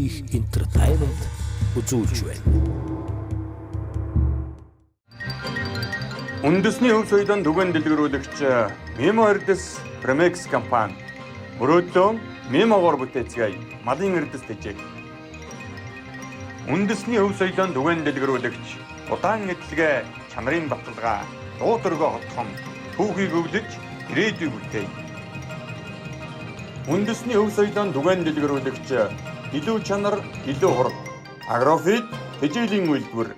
их entertainment үзүүлж байна. Үндэсний өв соёлын түгээн дэлгэрүүлэгч Memo Erdes Premex компани мөрөөдлөө Memo-гоор бүтээцгээе малын эрдэс тэжээг. Үндэсний өв соёлын түгээн дэлгэрүүлэгч удаан эдлэгээ чанарын баталгаа дуу төргөө хотхон түүхийг өвлөж ирээдүйг бүтэе. Үндэсний өв соёлын түгээн дэлгэрүүлэгч илүү чанар, илүү хурд, агрофит, тэжээлийн үйлдвэр,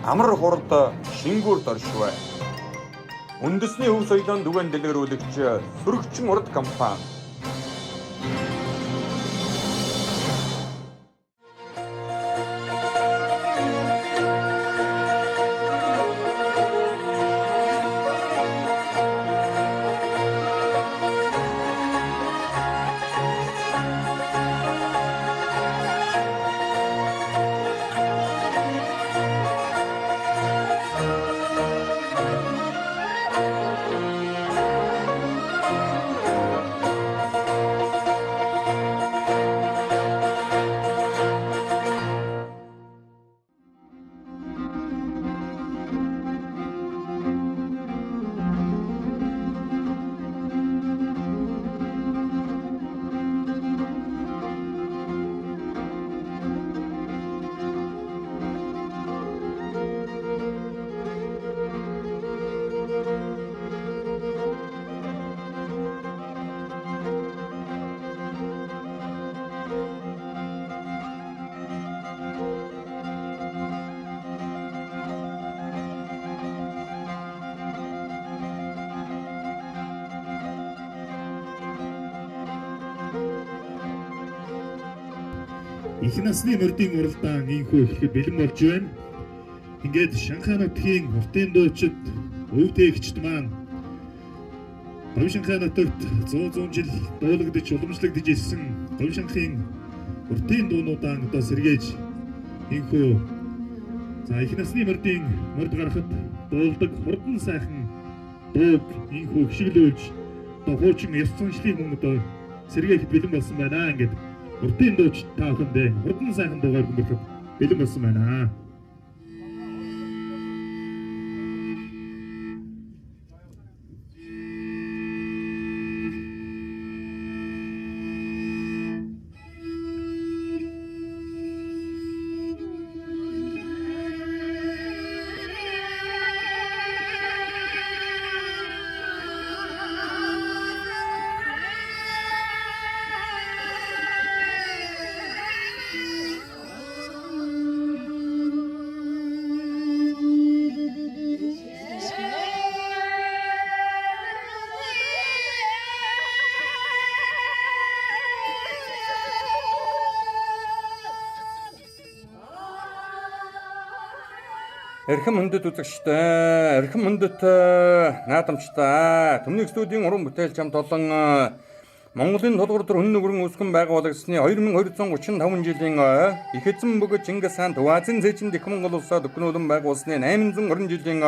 амар хурд шингүүрт оршив. Үндэсний өв соёлын түгээн дэлгэрүүлэгч Сөрөгчин урд компани. Их насны мордын уралдаан инхүү ихэд бэлэн болж байна. Ингээд Шанхай нутгийн уртын дуучид өв тээгчд маань Говь Шанхай нутагт 100 жил дуулагдж уламжлагдж ирсэн Говь Шанхайн уртын дуунуудаа одоо сэргээж инхүү их насны морд гарахад дуулдаг хурдан сайхан дууг инхүү хшиглүүлж одоо хуучин ёс заншлыг мөн одоо сэргээхэд бэлэн болсон байна. Ингээд уртын дууч та бүхэндээ хурдан сайхан дуугаар хүмүүхэд бэлэн болсон байна. Эрхэм хүндэт үзэгчтэй, эрхэм хүндэт наадамчтай, Төмний студийн уран бүтээлч хамт олон Монголын тулгуур төр хүн нүгрэн үүсгэн байгуулагдсны 2235 жилийн их эзэн бөгөөд Чингис хаан Төвазын цээжинд их Монгол улсаа дөхнүүлэн байгуулсны 820 жилийн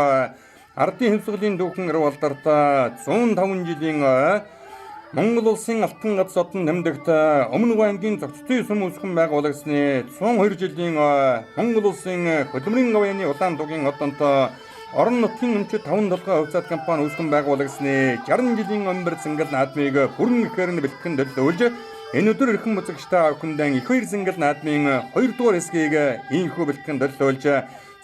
ардын хэвсгэлийн дүүхэн Ирвалдарт 105 жилийн Монгол улсын алтан гац одон нэмдэгт Өмнөг аймгийн зохицтой сүм үүсгэн байгуулагдсны 102 жилийн Монгол улсын хөдөлмөрийн говьяаны улаан дугийн одонт орон нутгийн өмчөд 5 толгой хувьцаат компани үүсгэн байгуулагдсны 60 жилийн өмбөр зингэл наадмыг бүрэн ихээр нь бэлтгэн төлөвлөж энэ өдөр эрхэм үзэгчтэй авахндаа их хоёр зингэл наадмын 2 дугаар хэсгийг ийхүү бэлтгэн төлөвлөж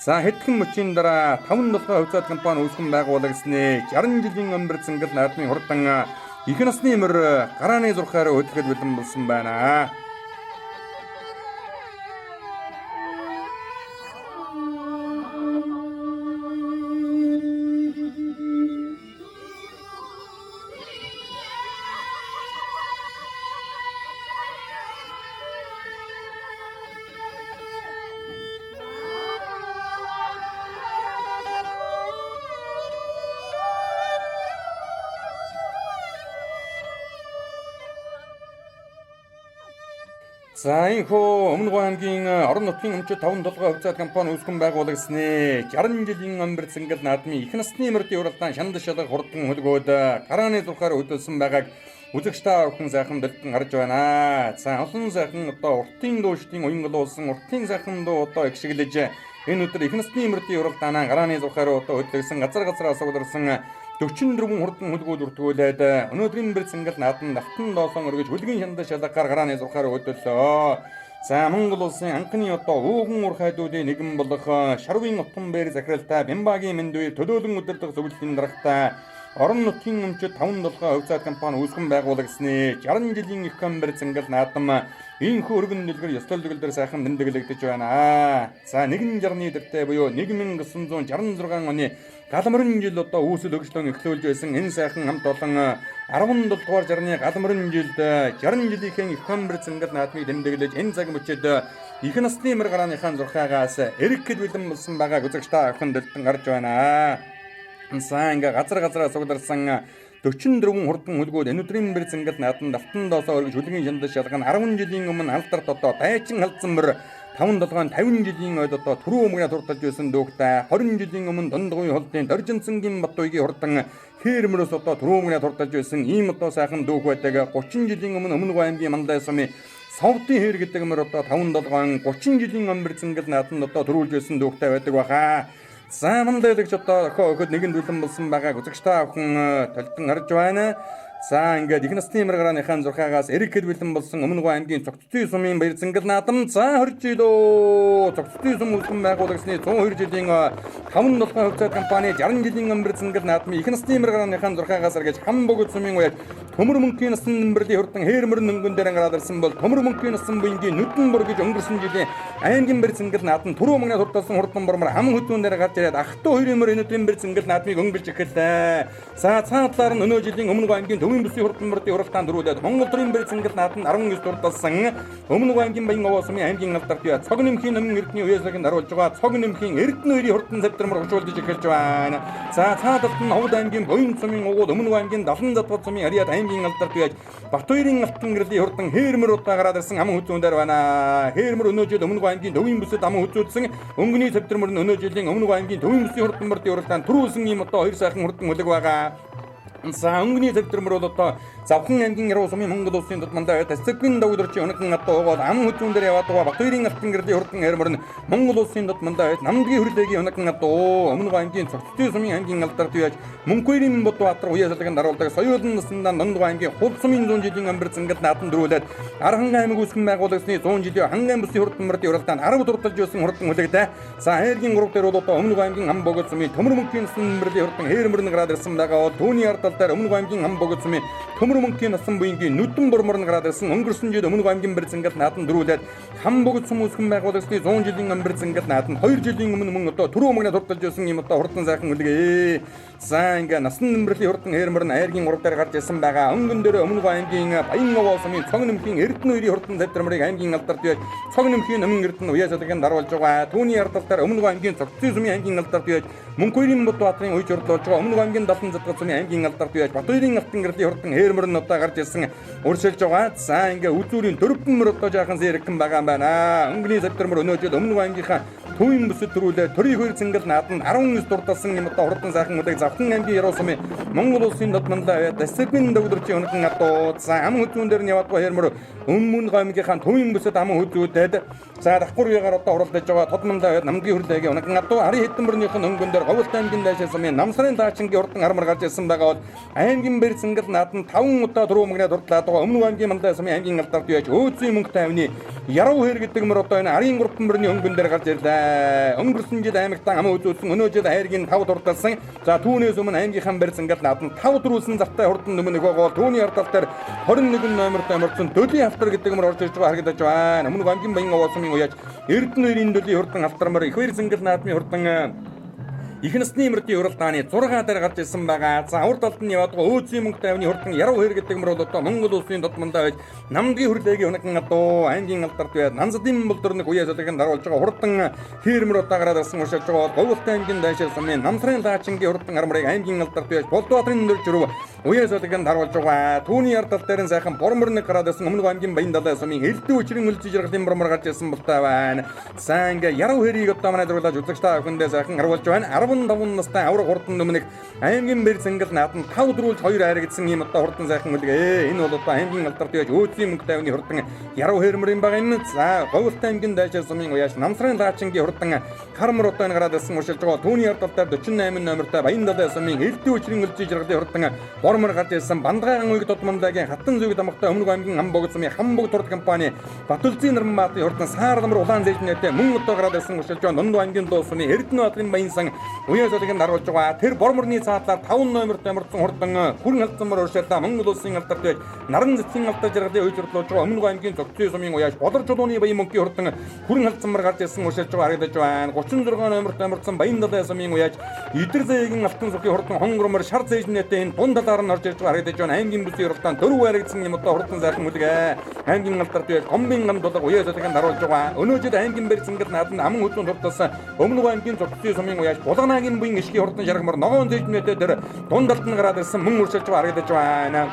за хэдхэн мөчийн дараа 5 толгой хувьцаат компани үүсгэн байгуулагдсны 60 жилийн өмбөр зингэл наадмын хурдан их насны мөр гарааны зурхаар өдгөд бэлэн болсон байна. За ийхүү Өмнөг аймгийн орон нутгийн өмчөд 5 толгой хувьцаат компани үүсгэн байгуулагдсны 60 жилийн өмбөр зингэл наадмын их насны мөрдийн уралдаан шанд шалга хурдан хөлгөөд гарааны зурхаар хөдөлсөн байгааг үзэгч та бүхэн сайхан дэлгэн харж байна. За олон сайхан одоо уртын дуушдын уян голуулсан уртын сайхан дуу одоо игшиглэж энэ өдөр их насны мөрдийн урал даанаа гарааны зурхаараа одоо хөдлөсөн газар асууларсан 44 хурдан хөлгүүд үртгүүлээд өнөөдрийн бэр цэнгэл наадан давтан доолон өргөж хүлгийн шандаа шалгаар гарааны зурхаараа хөдлөлөө. За Монгол улсын анхны одоо ууган ур хайдуудын нэгэн болох Шарвын утган бээр захиралтай Бямбагийн мэндүүр төлөөлөн удирдах зөвлөлийн дарагтай орон нутгийн өмчөд 5-7 хувьцаат компани үүсгэн байгуулагсны 60 жилийн их камбэр цэнгэл наадам ийхүү өргөн дэлгэр ёслол дэлгэр сайхан тэмдэглэгдэж байна. За 160-ны дэртэй буюу 1966 оны галмарын жил одоо үүсэл өгчлөн эхлүүлж байсан энэ сайхан хамт олон 17 дугаар жарны галмарын жилд 60 жилийн их камбэр цэнгэл наадмыг тэмдэглэж энэ цаг мөчид их насны мөр гарааныхаа зурхаагаас эргэд бэлэн болсон байгааг үзэгч та бүхэн дэлгэн харж байна. Санга газар сугларсан 44 хурдан хөлгүүд энэ өдрийн бэр цэнгэл наадан давтан доосоо өргөж хүлгийн шандаа шалган 10 жилийн өмнө алдарт одоо дайчин халдсан мөр 5-7 50 жилийн ойд одоо түрүү өмнө турталж байсан дүүхтэй 20 жилийн өмнө дундгуй холдын доржинцэнгийн Батуйгийн хурдан хээрмөрөөс одоо түрүү өмнө турталж байсан ийм одоо сайхан дүүх байдаг 30 жилийн өмнө Өмнөг аймгийн Мандай сумын Совдын хэр гэдэг мөр одоо 5-7 30 жилийн өмнө цэнгэл наадан одоо төрүүлж байсан дүүхтэй байдаг баха. За мандайлагч одоо охид нэгэн дүлэн болсон байгааг үзэгч та бүхэн толдон харж байна. За ингээд их насны мөр гарааныхаа зурхаагаас эргэд бэлэн болсон Өмнөг аймгийн Цогцтой сумын баяр цэнгэл наадам за хорж илөө Цогцтой сум үүсгэн байгуулагсны 102 жилийн 5-7 хувьцаат компани 60 жилийн өмбөр цэнгэл наадмын их насны мөр гарааныхаа зурхаагаас аргаж хам богд сумын уяд төмөр мөнхийн насан нэмбэрлийн хурдан хээрмөр нөнгөн дээр ангараарсан бол төмөр мөнхийн насан буянгийн нүдэн бүр гэж өнгөрсөн жилийн аймгийн баяр цэнгэл наадан түрүү мөнгөний турталсан хурдан бормор хам хөдүүн дээр гарч ирээд ахтуу хоёр юмэр өнөөдрийн баяр цэнгэл наадмыг өнгөлж эхэллээ. За цаатлаар нь өнөө жилийн Өмнөг аймгийн төвийн бүсийн хурдан мөрдийн уралдаанд дөрүүлээд Монгол төрийн баяр цэнгэл нааданд 19 турталсан Өмнөг аймгийн Баян овоо сумын аймгийн алдарт бие цог нэмхийн өмнө эрдний уясыг харуулж байгаа цог нэмхийн эрдэнэ хоёрын хурдан савтармар хурцуулж эхэлж байна. За цаадалт нь Ховд аймгийн Боин сумын угуул Өмнөг аймгийн Далан задгад сумын Ариад аймгийн алдарт бие Батуйрын алтан гэрлийн хурдан хээрмөр удаа гараад ирсэн ам хөзүүн дээр байна. Хээрмөр өнөө жил Өмнөг аймгийн төвийн бүсэд ам хөзүүлсэн өнгөний савтармар нь өнөө жилийн Өмнөг аймгийн төвийн бүсийн хурдан мөрдийн уралдаанд түрүүлсэн юм одоо хоёр сайхан хурдан хөлөг байгаа. За өнгөний савтармар бол одоо Завхан аймгийн Яруу сумын Монгол улсын тутмандаа тасцгийн дагуулрчин өнөкөн одоо угаал ам хөзүүн дээр яваад байгаа Батуйрын алтан гэрлийн хурдан хээрмөр нь Монгол улсын тутмандаа намдгийн хөрлөгийн өнөкөн одоо Өмнөг аймгийн Цогцтой сумын аймгийн алдарт байж Мөнхбаатарын Бодбаатар уясалганд даруулдаг соёлын наснаа Дундгуй аймгийн Хул сумын 100 жилийн өмбөр цэнгэл наадан дөрүүлээд Архан аймаг үүсгэн байгуулагсны 100 жилийн Хангай бүсийн хурдан мөрдийн уралдаанд 10 турталж байсан хурдан хүлэгдэ. За хайргийн 3 дээр бол одоо Өмнөг аймгийн Ам богд сумын төмөр мөнхийн насан мөрлийн хурдан хээрмөрн гараад ирсэн байгаа бол түүний ардал дээр Өмнөг аймгийн Ам богд сумын төмөр мөнхийн насан буянгийн нүдэн бурморн гараад ирсэн өнгөрсөн жил Өмнөг аймгийн бэр цэнгэл наадан дөрүүлээд Хам богд сум үүсгэн байгуулагсны 100 жилийн өмбөр цэнгэл наадан 2 жилийн өмнө мөн одоо түрүү мөнгөний турталж байсан юм одоо хурдан сайхан үлгээ. За ингээ насан нэмрэлийн хурдан хээрмөр нь айргийн 3 дээр гарч ирсэн байгаа. Өнгөн дээр Өмнөг аймгийн Баян овоо сумын цог нэмхийн эрдэнэ хоёрын хурдан савтармарыг аймгийн алдарт байж цог нэмхийн өмнө эрдэнэ уясалганд даруулж байгаа. Түүний ардал дээр Өмнөг аймгийн Цогцтой сумын аймгийн алдарт байж Мөнхбаатарын Бодбаатарын уйж орлуулж байгаа. Өмнөг аймгийн Далан задгад сумын аймгийн алдарт байж Батуйрын алтан гэрлийн хурдан хээрмөр нь одоо гарч ирсэн урьдчилж байгаа. За ингээ үзүүрийн дөрвөн мөр одоо жаахан зэрэгхэн байгаа юм байна. Өнгөний савтармар өнөө жил Өмнөг аймгийнхаа төвийн бүсэд төрүүлээ төрийн хоёр цэнгэл наадан 19 турталсан юм одоо хурдан сайхан үлэг Завхан аймгийн Яруу сумын Монгол улсын тутмандаа тасцгийн дагуулрчин өнөкөн одоо за ам хөзүүн дээр нь яваадгүй хээрмөр Өмнөг аймгийнхаа төвийн бүсэд ам хөзүүлээд за давхар үегаар одоо уралдаж байгаа тутмандаа намгийн хөрлөгийн өнөкөн одоо ари хэдэн мөрнийх нь өнгөн дээр Говьт аймгийн Дайшаа сумын Намсрын Даачингийн хурдан армар гарч ирсэн байгаа бол аймгийн бэр цэнгэл наадан 5 удаа дөрөв мөнгөний дурдлаад байгаа Өмнөг аймгийн Мандай сумын аймгийн алдарт байж өөцийн мөнгөтэй авны Яруу хэр гэдэг мөр одоо энэ арын 3 мөрний өнгөн дээр гарч ирлээ. Өнгөрсөн жил аймагтаа ам үзүүлсэн өнөө жил хайргийн 5 дурдалсан. За түүнээс өмнө аймгийнхан бэр цэнгэл наадан 5 дөрүүлсэн завтай хурдан нөмөн нөгөө түүний ардал дээр 21 номертой мөрцөн Дөлийн автар гэдэг мөр орж ирж байгаа харагдаж байна. Өмнөг аймгийн Баян овоо сумын уяж эрдэнэ хоёрын Дөлийн хурдан автармар их баяр цэнгэл наадмын хурдан их насны мөрдийн уралдааны 6 дээр гарч ирсэн байгаа. За урд талд нь яваад байгаа өөцийн мөнгөтэй авны хурдан Яруу хэр гэдэг мөр бол одоо Монгол улсын тутмандаа байж намдгийн хөрлөгийн өнөкөн одоо аймгийн алдарт байж Нанзадын болдорног уясалганд даруулж байгаа хурдан хээрмөр удаа гараад ирсэн уршилж байгаа Говьт аймгийн Дайшаа сумын Намсрын Даачингийн хурдан армарыг аймгийн алдарт байж Болдбаатарын нөржрөв Уяа солигийн даруулж байгаа. Түүний ардал дээр нь сайхан борморны гараад байсан өмнөг аймгийн баян далай сумын элдв өчрийн үлж жаргалын бормор гарч ирсэн болтой байна. За ингээ яруу хэрийг одоо манай зурлаж үзэгчтэй хүндээ сайхан харуулж байна. 15 настай авраг хурдан өмнөх аймгийн бэр зингэл наатан 5 дөрүүлж 2 хайрагдсан юм одоо хурдан сайхан үлгээ. Энэ бол одоо аймгийн алдарт байж өөцгийн мөнгө тавины хурдан яруу хэрмэрийн байгаа юм. За Говьлт аймгийн дайшаа сумын уяаш намсрын лаачингийн хурдан хармар одоо энэ гараад ирсэн уршилж байгаа. Түүний ардал дээр 48 номертой баян далай сумын элдв өчрийн үлж жаргалын хурдан бормор гарч ирсэн Бандгайган уйг Додмондагийн хатан зүг дамгтай өмнөг аймгийн Хамбог сумын Хамбог турд компани Батулзын Нармбаатын хурдан Саарламар улаан зэжнэтэй мөн одоо гараад ирсэн уршилж байгаа. Дунд аймгийн дуу сумын Эрдэнэ баатрын баянсан уяа солигийн даруулж байгаа. Тэр борморны цаатлаар 5 номертой мөрдсөн хурдан хүрэн халдсанмар уршилдаа Монгол улсын алдарт байж наран зэцгийн алдар жаргалын үйлчлүүлж байгаа. Өмнөг аймгийн Зөгцөө сумын уяаш Болор чулууны баян мөнхийн хурдан хүрэн халдсанмар гарч ирсэн уршилж байгаа харагдаж байна. 36 номертой мөрдсөн баян далай сумын уяаш Идэр зээгийн алтан сухи хурдан хонгормор шар зэжнэтэй энэ дунд талаар нь орж ирж харагдаж байна. Аймгийн бүсийн уралдаан дөрөв харагдсан юм одоо хурдан сайхан үлгээ. Аймгийн алдарт байж гомбын гам дулаг уяа солигийн даруулж байгаа. Өнөөдөр аймгийн бэр зингэл нааданд аман хөдлөн туртасан өмнөг аймгийн Зөгцөө сумын уяаш Булганагийн буян ишгийн хурдан жаргамар ногоон зэжнэтэй тэр дунд талд нь гараад ирсэн мөн уршилж харагдаж байна.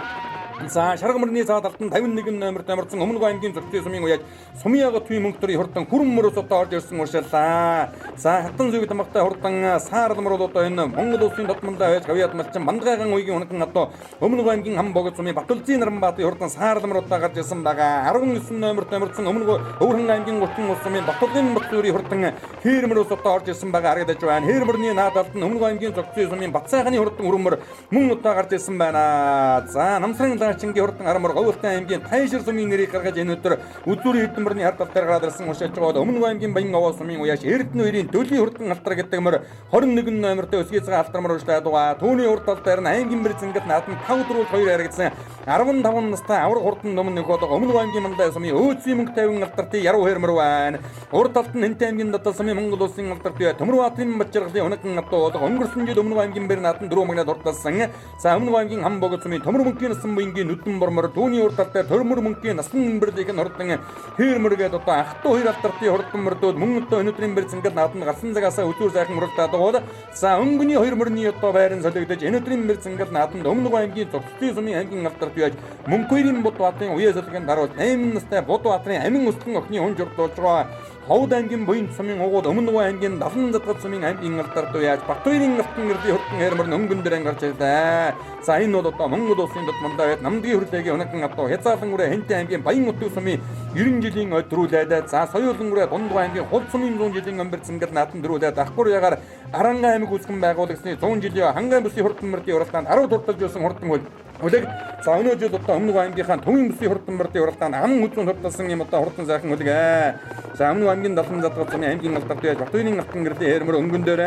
За шаргамрны цаад алтан 51 номер тамирсан өмнөг аймгийн Зөгцөө сумын уяаж Сумьяга төвийн мөнгөтрийн хурдан хүрэн мөрөөс одоо орж ирсэн уршиллаа. За хатан зүг дамгтай хурдан Саарламар бол одоо энэ Монгол улсын Додмондаа байж гавьяад малчин Бандгайган уйгийн унаган одоо өмнөг аймгийн Хамбог сумын Батулзын Нармбаатын хурдан Саарламар одоо гарч ирсэн байгаа. 19 номер тамирсан өмнөг Өвөрхөн аймгийн Гутган ус сумын Батулгын Батүрийн хурдан Хэрмөрөөс одоо орж ирсэн байгаа харагдаж байна. Хэрмөрний наадалд нь өмнөг аймгийн Зөгцөө сумын Бацайханы хурдан өрөмөр мөн одоо гарч ирсэн байна. За намсрын Чингийн хурдан Армар Говьлт аймгийн Тайшир сумын нэрийг гаргаж энэ өдөр үзүүрийн Эрдэнэбэрний ардал дээр гараад ирсэн уршилж байгаа. Өмнөг аймгийн Баян овоо сумын уяаш Эрдэнэ хоёрын Дөлгийн хурдан алтар гэдэг мөр 21 номертой өсгийцгээ алтармар уршлаад байгаа. Түүний урд тал дээр нь аймгийн бэр зингэл нааданд 5 дөрөв 2 харагдсан 15 настай авраг хурдан өмнө нөхөд өмнөг аймгийн Мандаа сумын өөцгийн мөнгө тавин алтартын яруу хэрмэр байна. Урд талд нь Хэнтэй аймгийн Дадал сумын Монгол улсын алдарт бай Төмөр баатрын Бачиргалын унаган одоо өнгөрсөн жил өмнөг аймгийн бэр нааданд 4 магнад урдалсан. За өмнөг аймгийн Хамбог сумын Төмөр мөнгөний насан буянгийн нүдэн бормор түүний урд талд дээр Төмөр мөнгөний насан нэмбэрлийг нь хурдан хэрмэргээд одоо ах トゥ хоёр алтартын хурдан мөрдөөд мөн одоо өнөөдрийн бэр зингэл нааданд гарсан цагаасаа үзүүр сайхан уралдаад байгаа. За өнгөний хоёр мөрний одоо байран солигдож өнөөдрийн бэр зингэл нааданд өмнөг аймгийн Зөгцөө сумын аймгийн алдарт байж Мөнхбаатарын Будбаатын уяа солигийн даруул 8 настай Будбаатарын амин өсгөн охины хүн журдуулж байгаа. Ховд аймгийн Буян сумын угууд өмнөг аймгийн Далан задгал сумын аймгийн алдарт байж Батбаярын алтан гэрлийн хурдан хэрмэр өнгөн дээр ангарч ирлээ. За энэ бол одоо Монгол улсын Додмондоо байд намдгийн хөрлөгийн унаган одоо Хязаалан үрэ Хэнтэй аймгийн Баян утга сумын 90 жилийн өдрүүлээд за Соёлон үрэ Дундгай аймгийн Хул сумын 100 жилийн өмбөр зингэл наатан дөрүүлээд Ахгүр ягаар Аранга аймаг үүсгэн байгуулагчны 100 жилийн хангай бүсийн хурдан мөрдийн уралдаанд 10 турталж байсан хурдан хөл үлэг за өнөөдөр одоо өмнөг аймгийнхаа төвийн бүсийн хурдан мөрдийн уралдаанд аман хүзүүн хурдалсан юм одоо хурдан сайхан үлэг. За өмнөг аймгийн Далан задгал сумын аймгийн алдарт байж Батбаярын алтан гэрлийн хэрмэр өнгөн дээр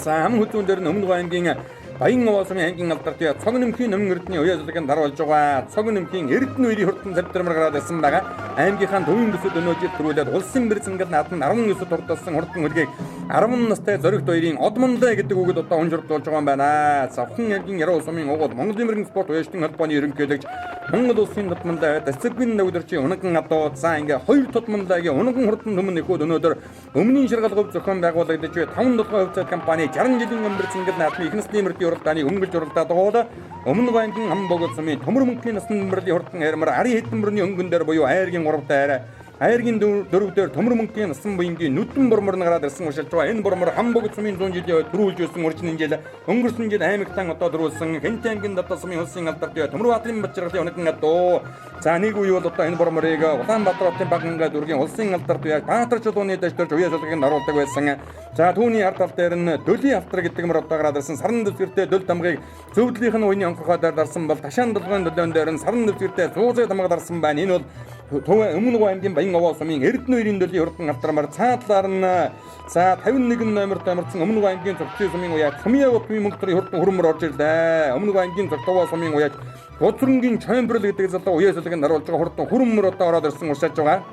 за аман хүзүүн дээр нь өмнөг аймгийн Баян овоо сумын аймгийн алдарт бай цог нэмхийн өмнө эрдний уяа солигийн даруулж байгаа. Цог нэмхийн Эрдэнэ хоёрын хурдан завдрамар гараад ирсэн байгаа. Аймгийнхаа төвийн бүсэд өнөөдөр төрүүлээд улсын бэр зингэл нааданд 19 турдалсан хурдан үлгийг 10 настай зоригт хоёрын Одмондаа гэдэг үгэд одоо унжирдуулж байгаа юм байна. Завхан аймгийн Яруу сумын угууд Монголын мэрэгэн спорт уяаштын холбооны ерөнхийлөгч Монгол улсын Додмондаа дисциплин навдрчийн унаган одоо за ингээ хоёр Додмондаагийн унаган хурдан төмөн нөхөд өнөөдөр өмнгийн ширгал хөв зохион байгуулагдаж буй 5 толгой хувьцаат компани 60 жилийн өмбөр зингэл наадмын их насны мөрдийн уралдааны өнгөлж уралдаад байгаа. Өмнөг аймгийн Хамбог сумын Төмөр мөнгөний насан нэмрэлийн хурдан хэрмэр ари хэдэнбэрний өнгөн дээр буюу айргийн 3 дээр айргийн 4 дээр Төмөр мөнгөний насан буянгийн нүдэн бормор нь гараад ирсэн уршилж байгаа. Энэ бормор Хамбог сумын 100 жилийн дөрүүлж ирсэн урьдчилан жил өнгөрсөн жил аймагтан одоо дөрүүлсэн Хэнтэй аймгийн Дадал сумын улсын алдарт бай Төмөр баатрын Бачиргалын унаган одоо за нэг үе бол одоо энэ борморыг Улаанбаатар хотын Баганга дүүргийн улсын алдарт бай Баатар чулууны дэвтэрч уяа солигийн даруулдаг байсан. За түүний ард тал дээр нь Дөлийн автар гэдэг мөр одоо гараад ирсэн саран дэвтэртэй дөл дамгыг зөвдлийнх нь үеийн онцгой дээр дарсан бол Ташаан долгойн дөлөөн дээр нь саран дэвтэртэй зуузыг дамга дарсан байна. Энэ бол өмнөг аймгийн Баян овоо сумын Эрдэнэ хоёрын Дөлийн хурдан автармаар цаатлаар нь за 51 номер тамирсан өмнөг аймгийн Зөгцөө сумын уяа Сумьяга төвийн мөнгөтрийн хурдан хүрмөр орж ирлээ. Өмнөг аймгийн Зөгцөө сумын уяа Гоцрынгийн Чоймбрл гэдэг залуу уяа солигийн даруулж байгаа хурдан хүрмөр одоо ороод ирсэн уршааж байгаа.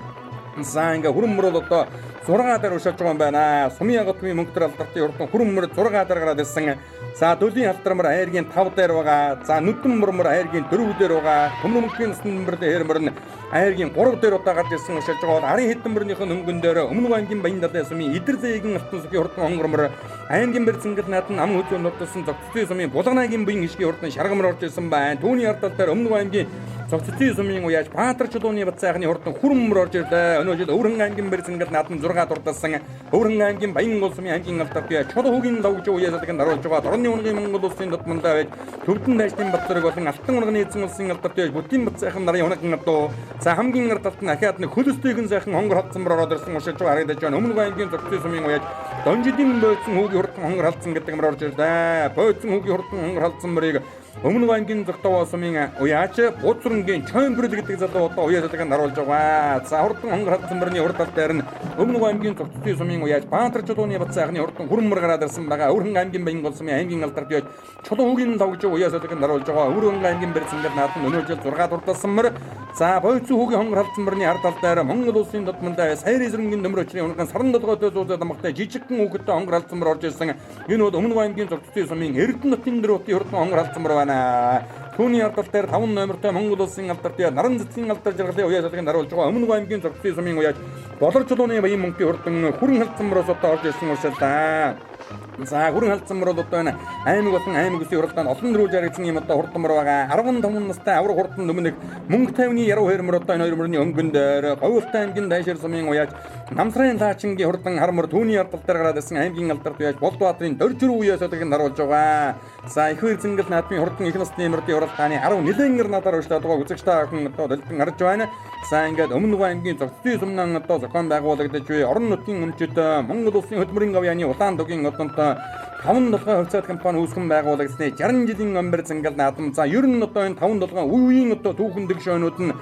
За ингээ хүрэммөр бол одоо 6 дээр уушааж байгаа юм байна. Сумын агатмын мөнгөтөр алдартын урд хүрэммөр 6 дээр гараад ирсэн. За дөлийн халтрамар айргийн 5 дээр байгаа. За нүдэн мөрмөр айргийн 4 дээр байгаа. Төмөрмөгийн снэмбэр дээр нь айргийн 3 дээр удаа гарч ирсэн уушааж байгаа. Арын хэдэнбэрнийх нь өнгөн дээр өмнөг аймгийн Баяндаалын сумын Идэрзээгийн алтан сүхийн хурдан хонгормор аймгийн бэрцэнгэл наатан ам хөзөө нурдсан зогцтой сумын Булганагийн буян хишгийн хурдан шаргамар орж ирсэн байна. Түүний ардтал дээр өмнөг аймгийн зогцтой сумын уяаж Баатар чулууны бат сайхны хурдан хүрэммөр орж ирлээ. Өнөө жил Өвөрхөн аймгийн бэрцэнгэл наатан 6 дурдсан. Өвөрхөн аймгийн Баянгол сумын аймгийн алдарт бие Чулуугийн лавж уяасдаг нь харуулж байгаа. Дорны унгын Монгол улсын дотмондоо байж Төвдөн дайчдын Батларыг болон Алтан унганы эзэн улсын алдарт бие Бүтийн бат сайхан нарын унаган одоо за хамгийн ардталт нь ахаад нэг хөлөстөйгөн сайхан хонгор хатсамбар ороод ирсэн уушиж байгаа харагдаж байна. Өмнөг аймгийн зогцтой сумын уяаж Донжидын бойцсон хүүгийн хурдан хонгор халтсан гэдэг мөр орж ирлээ. Бойцсон хүүгийн хурдан хонгор халтсан мөрийг өмнөг аймгийн зогтоо сумын уяаж Бууцрангийн Чойнбрэл гэдэг залуу одоо уяасдаг нь харуулж байгаа. За хурдан хонгор халтсан мөрний урд тал дээр нь өмнөг аймгийн зогцтой сумын уяаж Баатар чулууны бат сайхны хурдан хүрэммэр гараад ирсэн байгаа. Өвөрхөн аймгийн Баянгол сумын аймгийн алдарт бие Чулуугийн лавж уяасдаг нь харуулж байгаа. Өвөрхөн аймгийн бэрцэнгэл наатан өнөө жил 6 дурдсан мөр. За бойцсон хүүгийн хонгор халтсан мөрний ард тал дээр Монгол улсын дотмондоо сайр эсрэнгийн нөмөр өчрийн унган саран долгойтой зүүдэд амгатай жижигхэн хүүхэдтэй хонгор халтсан мөр орж ирсэн. Энэ бол өмнөг аймгийн зогцтой сумын Эрдэнэтийн дөрөвтийн хурдан хонгор халтсан мөр байна. Түүний ард тал дээр 5 номертой Монгол улсын алдарт бие Наран цэцгийн алдар жаргалын уяасдаг нь харуулж байгаа. Өмнөг аймгийн зогцтой сумын уяаж Болор чулууны баян мөнгөний хурдан хүрэн халтсан мөрөөс одоо орж ирсэн уушаалаа. За хүрэн халтсан мөр бол одоо энэ аймаг болон аймаг үсгийн уралдаанд олон дөрөв жаргацсан юм одоо хурдан мөр байгаа. 15 настай авраг хурдан өмнөг мөнгө тайвны яруу хэрмөр одоо энэ хоёр мөрний өнгөн дээр Говьлтай аймгийн Дайшир сумын уяаж Намсрын Лаачингийн хурдан хармөр түүний ард тал дээр гараад ирсэн аймгийн алдарт уяаж Болдбаатарын Дөржрүү уяасдаг нь харуулж байгаа. За их хөрцөнгөл наадмын хурдан их насны мөрдийн уралдааны 10 нэлээнгэр надаар уушаад байгаа үзэгчтэй охин одоо дэлгэн харж байна. За ингээд өмнөг аймгийн зогцтой сумнан одоо зохион байгуулагдаж буй орон нутгийн өмчөд Монгол улсын хөдөлмөрийн авьяаны улаан дугийн одонтой 5 долгой хувьцаат компани үүсгэн байгуулагдсны 60 жилийн өмбөр зангал наадам. За ер нь одоо энэ 5 долгой үеийн одоо түүхэн дэглшөөнүүд нь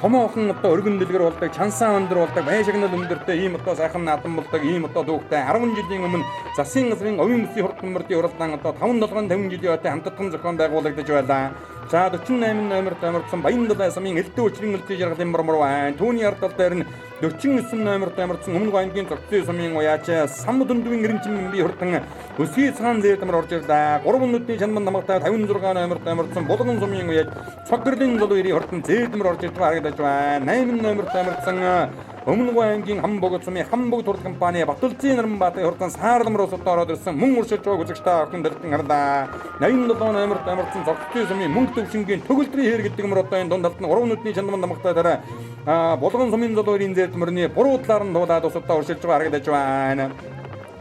томоохон одоо өргөн дэлгэр болдог, чансаа өндөр болдог, байшигнал өндөртэй ийм одоо сайхан наадам болдог, ийм одоо дүүхтэй 10 жилийн өмнө Засгийн газрын овийн бүсийн хурдан мөрдийн уралдаан одоо 5 долгой 50 жилийн өтө хамтдагхан зохион байгуулагдаж байлаа. За 48 номерт амарсан Баяндаалын сумын элдэн өчрийн элдэн жаргалын мөрмөр байна. Түүний ард тал дээр нь 49 номерт амарсан өмнөг аймгийн зогцтой сумын уяаж Самб дүндвийн эренчин бие хурдан өсгий цаан зээдмэр орж ирлээ. 3 нүдний чанман намагтай 56 номерт амарсан Булган сумын уяаж Цоггөрлын залуу ирийн хурдан зээдмэр орж ирж харагдаж байна. 8 номерт амарсан өмнөг аймгийн Хамбог сумын Хамбог турд компани Батулцын Наранбаатарын хурдан Саарламроос одоо ороод ирсэн мөн уршиж байгаа үзэгчтэй охин дэлгэн харлаа. 87 номерт амарсан зогцтой сумын мөнгө төвшингийн төгөлдрийн хэр гэдэг мөр одоо энэ дунд талд нь 3 нүдний чанман намагтай дараа Булган сумын залуу ирийн зээдмэрний буруу талаар нь дуулаад ус одоо уршиж байгаа харагдаж байна.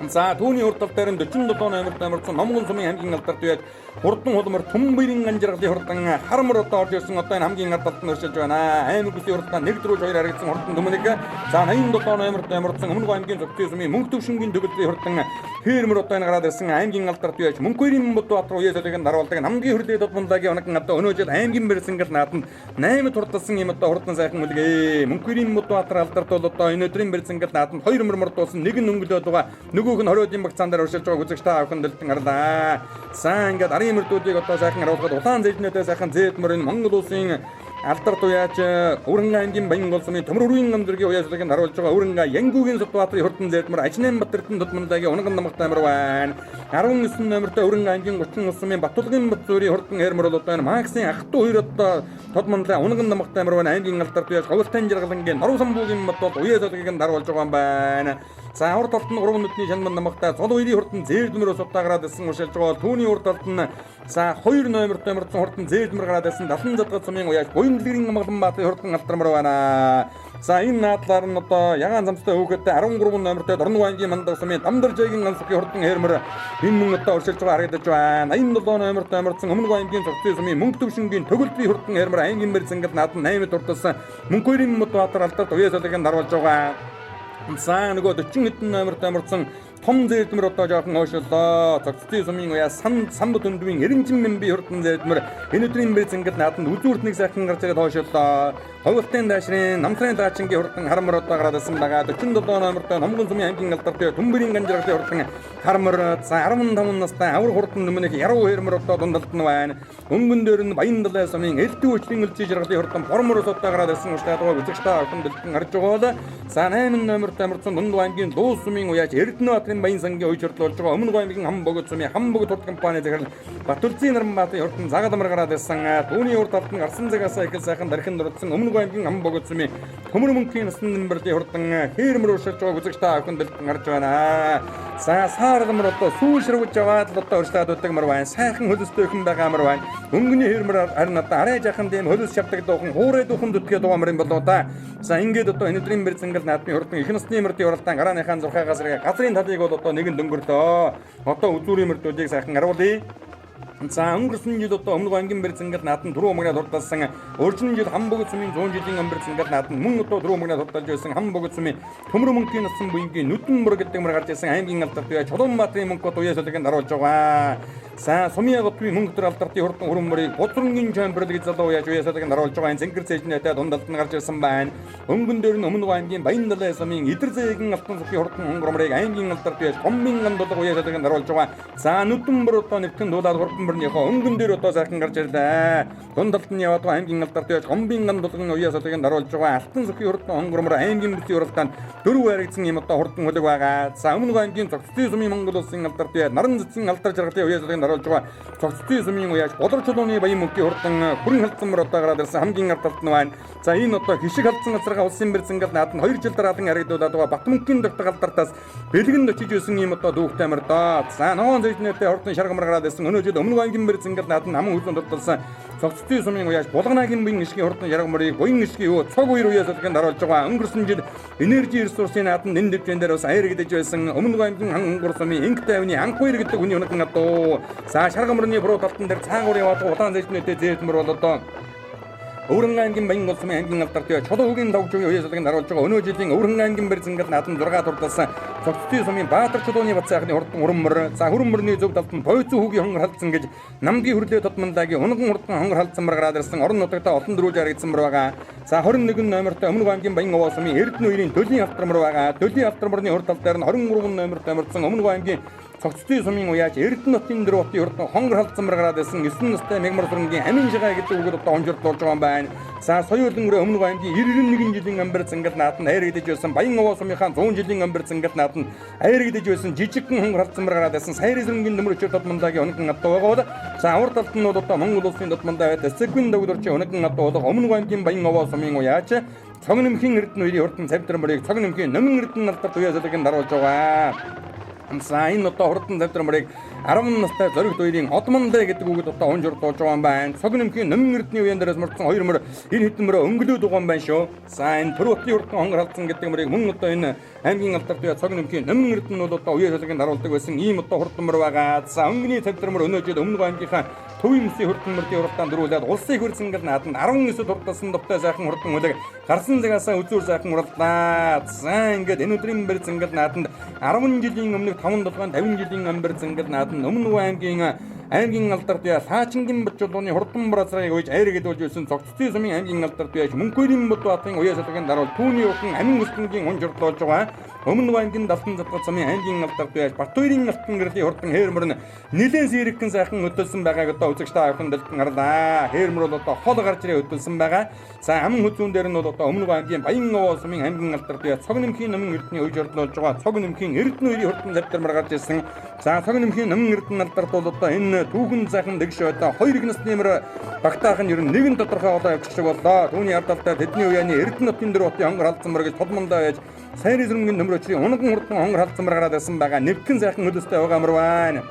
За түүний урд тал дээр нь 47 номерт амарсан Номгон сумын аймгийн алдарт бие хурдан хулмар Түмбэрийн анжиргалын хурдан хармар одоо орж ирсэн одоо энэ хамгийн ард талд нь өршөж байна. Аймаг бүсийн хурдан 1-2 харагдсан хурдан төмөнөг. За 87 номерт амарсан өмнөг аймгийн зөгцтэй сумын мөнгө төвшингийн төгөлдрийн хурдан фермер одоо энэ гараад ирсэн аймгийн алдарт бие Мөнхбөрийн Баатар уяасдаг нь харуулдаг намгийн хөрлөд Додмонлагийн оногн одоо өнөө жил аймгийн бэрсэнгэл наатанд 8 турдсан юм одоо хурдан сайхан үлгээ. Мөнхбөрийн Баатар алдарт бол одоо энэ өдрийн бэрсэнгэл наатанд 2 мөр дуусан нэг нь өнгөлөөд байгаа нөгөөх нь хориодын багцаан дээр өршөж байгаа үзэгчтэй авхан дэлгэн харлаа. За ингээд арын мөрдүүдийг одоо сайхан харуулгаад улаан зэжнэтэй сайхан зээдмөр энэ Монгол улсын алдарт уяаж Өвөрхөн аймгийн Баянгол сумын Төмөр үрийн намдэргийн уяажлагыг харуулж байгаа Өвөрхөн Янгүүгийн Сүтбаатарын хурдан зээдмэр Ажнын Батэрдэн Додмонлагийн унган намагтай мөр байна. 19 номертой Өвөрхөн аймгийн 30 сумын Батулгын Батцуурийн хурдан хэрмэр бол одоо энэ Максын ах トゥ хоёр одоо Додмонлаа унган намагтай мөр байна. Аймгийн алдарт уяаж Говьлтай жаргалангийн Норуу самбуугийн мод бол уяажлагыг харуулж байгаа юм байна. За урд талд нь 3 нүдний чанман намагтай цол хоёрын хурдан зээдмэрөөс удаа гараад ирсэн уушилж байгаа. Түүний урд талд нь за 2 номерт амарсан хурдан зээдмэр гараад ирсэн 70 задгад сумын уяаж Буян дэлгэрийн амгалан Баатарын хурдан алтармар байна. За энэ наадлаар нь одоо ягаан замцтай хөөгдөө 13 номертой Дорног аймгийн Мандаг сумын Дамдаржаагийн ансгийн хурдан хэрмэр энэ мөн одоо уршилж байгаа харагдаж байна. 87 номертой амарсан Өмнөг аймгийн Цогцтой сумын Мөнх төвшингийн Төгөлбий хурдан хэрмэр аймгийн Бэрзэнгэл наадан 8 дурдсан Мөнхбөрийн Баатар алдарт уяаслагыг харуулж байгаа. За нөгөө 40 хэдэн номерт амарсан том зээдмэр одоо жоохон хойшлоо. Цогцтой сумын уяа самб дүндвийн эренчин мэмби хурдан зээдмэр энэ өдрийн Бэрзэнгэл нааданд үзүүрт нэг сайхан гарч ирээд хойшлоо. Ховлтын даашрын намтрын даачингийн хурдан хармар одоо гараад ирсэн байгаа. 47 номертой Номгон сумын аймгийн алдартай Төмбөрийн ганжрагтай хурдан хармар 15 настай авар хурдан өмнөх яруу хэрмэр одоо дундалт нь байна. Өнгөн дээр нь Баян далай сумын элдв өчлийн элчиж жаргалын хурдан Бормороос одоо гараад ирсэн уштаадгаа үзэгчтэй хурдан дэлгэн харж байгаа бол 8 номертой Амарцсан Дундуу аймгийн Дуу сумын уяаж Эрдэнэбаатарын Баян сангийн уйчрал болж байгаа. Өмнөг аймгийн Хамбогд сумын Хамбогд турд компани захирал Батүрцгийн Нармбаатын хурдан Загадмар гараад ирсэн. Түүний урд талд нь гарсан цагаас их сайхан дархин дурдсан Өмнөг аймгийн Хамбогд сумын Хөмөр мөнхийн насан нэмбэрлийн хурдан Хэрмэр уушилж байгаа үзэгчтэй хурдан дэлгэн харж байна. Саарламар одоо сүүлшрэгж аваад л одоо урьдчилаад удагмар байна. Сайхан хөлөстэй хүн байгаамар байна. Өнгөний хэрмэр харин одоо арай жахан дэм хөлөс шавдаг дуухан хуурай дуухан дүтгээ дугамар юм болоо да. За ингээд одоо энэ өдрийн бэр зангал наадмын хурдан их насны мөрдийн уралдаан гарааныхаа 6 газрын газрын талыг бол одоо нэгэн дөнгөрлөө. Одоо үзүүрийн мөрдүүдийг сайхан харуулъя. За өнгөрсөн жил одоо Өмнөг аймгийн бэр зангал наадам 4 мөнгөөр дурдсан. Өөрчн жил Хамбогд сумын 100 жилийн амбэр зангал наадам мөн одоо 4 мөнгөөр дурдж байсан. Хамбогд сумын Төмөр мөнхийн насан буянгийн Нүдэнбөр гэдэг мөр гарч ирсэн аймгийн алдартай Чулуунбаатарын мөнгөд уяаслагыг харуулж байгаа. За сумын готвын мөнгөтөр алдартай хурдан хөрөмбөрийг Боцронгийн чамбрал гэж залуу яаж уяаслагыг харуулж байгаа. Зэнгэр цэжнэтэй дундалт нь гарч ирсэн байна. Өнгөн дээр нь Өмнөг аймгийн Баян далай сумын Идэрзээгийн алтан сухи хурдан хонгорморыг аймгийн алдартай Гомбын гандулга уяаслагыг харуулж байгаа. За Нүдэнбөр одоо нэвтэн дуулаад хурданбөрнийхөө өнгөн дээр одоо сайхан гарч ирлээ. Дундалт нь яваад аймгийн алдартай Гомбын гандулгын уяаслагыг харуулж байгаа. Алтан сухи хурдан хонгормор аймгийн бүсийн уралдаанд 4 харигдсан юм одоо хурдан хөлөг байгаа. За Өмнөг аймгийн Цогцтой сумын Монгол улсын алдартай Наран цэцгийн алдар жаргалын уяаслагыг харуулж байгаа. Цогцтой сумын уяаж Болор чулууны Баян мөнхийн хурдан хүрэн халдсан мөр одоо гараад ирсэн хамгийн ард талд нь байна. За энэ одоо хишиг халдсан газараа улсын бэр зангал наадам 2 жил дараалан харагдуулаад байгаа Батмөнхийн дутаг алдартаас бэлгэн очиж байсан юм одоо дүүхтэй мөр доо. За ногоон зэжнэтэй хурдан шаргамар гараад ирсэн өнөө жил Өмнөг аймгийн бэр зангал наадам намын хөлөнд дурдсан Цогцтой сумын уяаж Булганагийн буян ишгийн хурдан шаргамарыг буян ишгийн юу цог үер уяаслагыг харуулж байгаа. Өнгөрсөн жил энержи ресурсын наадам нэн дэвжэн дээр бас аяргдэж байсан Өмнөг аймгийн Хангур сумын Инг тайвны Анхуйр гэдэг хүний өнөг надуу. За шаргамарны буруу талтан дээр цаагуур яваад улаан зэжнэтэй зээлмөр бол одоо Өвөрн аймгийн Баян сумын аймгийн алдартай Чулуугийн давжуугийн уяаслагыг харуулж байгаа. Өнөө жилийн Өвөрн аймгийн бэр зангал наадам 6 дурдсан Цогцтой сумын Баатар чулууны бат сайхны хурдан хөрөмөр. За хөрөмөрний зөв талд нь Бойцоо хүүгийн хонгор халдсан гэж намгийн хөрлөө тодмондагийн унган хурдан хонгор халдсан мөр гараад ирсэн орон нутагтаа олон дөрвж харагдсан мөр байгаа. За 21 номертой Өмнөг аймгийн Баян сумын Эрдэнэ үерийн Төлийн автармөр байгаа. Төлийн автармөрний хурд тал дээр нь 23 номертой амарсан Өмнөг аймгийн Цогцтой сумын уяаж Эрдэнэ нутгийн дөрвотын хурдан хонгор халдсан мөр гараад ирсэн 9 настай Мягмар сүрэнгийн амин жигаа гэдэг үгээр одоо онжирдуулж байгаа юм байна. За соёлын өрөө Өмнөг аймгийн 91 жилийн амбар зангал наадам хайрагдж байсан Баян сумынхаа 100 жилийн амбар зангал наадам хайрагдж байсан жижигхэн хонгор халдсан мөр гараад ирсэн Сайрын сүрэнгийн нөмрөчөр тодмондагийн өнөкөн адуу байгаа бол за урд талд нь бол одоо Монгол улсын тодмондаа байдаг Эсэгвэн дөгдөрчийн өнөкөн адуу бол Өмнөг аймгийн Баян сумын уяаж Цогнэмхийн Эрдэнэ үерийн хурдан цавдрмөрийг Цогнэмхийн Нөмөн Эрдэнэ алдарт уяаслагыг харуулж байгаа. За энэ одоо хурдан цавдрмөрийг 10 настай зоригт үерийн Одмондэ гэдэг үгэд одоо онжирдуулж байгаа юм байна. Цогнэмхийн Нөмөн Эрдэнэ үеийн дээрээс мөрдсөн 2 мөр энэ хэдэн мөрөө өнгөлөөд байгаа юм байна шүү. За энэ Төрөтлийн хурдан хонгор халдсан гэдэг мөрийг мөн одоо энэ аймгийн алдартай Цогнэмхийн Нөмөн Эрдэнэ бол одоо уяаслагыг харуулдаг байсан ийм одоо хурдан мөр байгаа. За өнгөний цавдрмөр өнөө жил Өмнөг аймгийнхаа Төвийн мөсийн хурдан мөрдийн уралдаанд дөрүүлээд улсын хөр зангал наадамд 19 дурдсан довтой сайхан хурдан хөлөг гарсан цагаасаа үзүүр сайхан уралдаа. За ингээд энэ өдрийн бэр зангал наадамд 10 жилийн өмнөх 5 долоон 50 жилийн амбэр зангал наадамд Өмнөг аймгийн алдартай Саачингийн Бачулууны хурдан бразрыг үйж айргэд болж ирсэн Цогцтой сумын аймгийн алдартай Мөнхөрийн Будбаатын уяаслагын даруул түүний ухаан амин өсгөнгийн онжирдуулж байгаа. Өмнөг аймгийн Далдан Задгат сумын аймгийн алдартай Батбаярын алтан гэрлийн хурдан Хэрмэр нь нэлээд сэрэгхэн сайхан өдөлсөн байгааг одоо үзэгчтэй авахын дэлгэн гарлаа. Хэрмэр бол одоо хол гарч ирээ өдөлсөн байгаа. За амин хүзүүн дээр нь бол одоо Өмнөг аймгийн Баян сумын аймгийн алдартай Цогнэмхийн Нөмөн Эрдэнэ үйж ордуулж байгаа. Цогнэмхийн Эрдэнэ үерийн хурдан цавдрмар гарч ирсэн. За Цогнэмхийн Нөмөн Эрдэнэ алдарт бол одоо энэ түүхэн сайхан дэгш одоо 2 их насны мөр багтаах нь ер нь нэгэн тодорхой одоо явчих боллоо. Түүний ард талдаа тэдний үеийн Эрдэнэ нутгийн дөрвотын хонгор халдсан мөр гэж тодмондоо байж Сайрын сүрэнгийн нөмрөчрийн унган хурдан хонгор халдсан мөр гараад ирсэн байгаа. Нэвтэн сайхан хөдөлсөй байгаа мөр байна.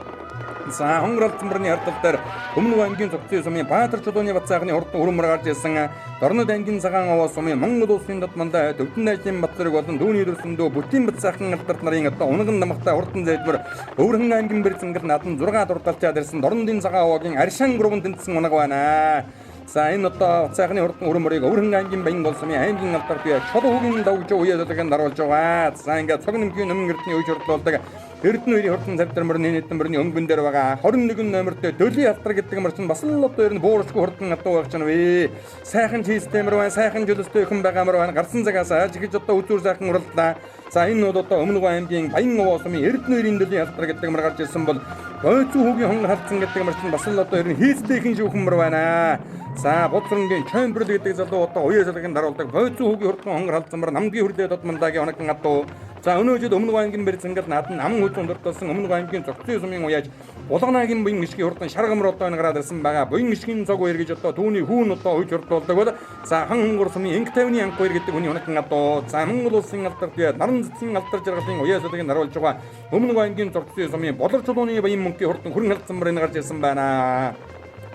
За хонгор халдсан мөрний ард тал дээр Өмнөг аймгийн Цогцтой сумын Баатар чулууны бат сайхны хурдан хөрөмөр гарч ирсэн. Дорнод аймгийн Цагаан сумын Монгол улсын тодмондоо Төвдөн дайчийн бат зэрэг болон дүүний дөрсөндөө бүтийн бат сайхан алдарт нарын одоо унган намхтай хурдан зээлбэр Өвөрхөн аймгийн бэр зангал наадам 6 дурдалчаад ирсэн Дорнодын Цагаан Цагаагийн Аршан гурван тэнцсэн унаг байна. За энэ одоо цайхны хурдан өрөмөрийг Өвөрхөн аймгийн Баянгол сумын аймгийн алдар бие Чулуугийн давж уяалгын даруулж байгаа. За ингээд цог нэмгийн өмнө эрдний үеж хурдлуулдаг Эрдэнэ үеийн хурдан цавтар мөрний нийтэн мөрний өнгөн дээр байгаа 21 номертэй Дөлий алдар гэдэг мөрчин бас л одоо ер нь буурчгүй хурдан атуу байх ч вэ. Сайхан системэр байна, сайхан жөлөстэй хэн байгаа мөр байна. Гарсан цагаас аж гэж одоо үзүүр сайхан уралдаа. За энэ бол одоо Өмнөг аймгийн Баянгол сумын Эрдэнэ үеийн Дөлий алдар гэдэг мөр гарч ирсэн бол Бойцоо хүүгийн хонгор халдсан гэдэг мөрчин бас л одоо ер нь хийцтэйхэн шүүхэн мөр байна. За Боцронгийн Чоймбрл гэдэг залуу одоо уяалгын даруулдаг Бойцоо хүүгийн хурдан хонгор халдсан мөр намдгийн хүрлээ додмондагийн оногн атуу. За өнөөдөр Өмнөг аймгийн Бэрцэнгэл наадан ам хүчөнд дурталсан Өмнөг аймгийн Зогцын сумын уяаж Улаанагийн буян ишгийн хурдан шаргамар одоо энэ гараад ирсэн байгаа. Буян ишгийн цог үер гэж одоо түүний хүүн одоо үйж хурдуулдаг бол за хангур сумын инг тавны анх үер гэдэг хүний оногн атуу. За Монгол улсын алдар бие наран цэцгийн алдар жаргалын уяаслагыг наруулж байгаа Өмнөг аймгийн Зогцын сумын Болор чулууны баян мөнхийн хурдан хүрэн халдсан мөр энэ гарч ирсэн байна.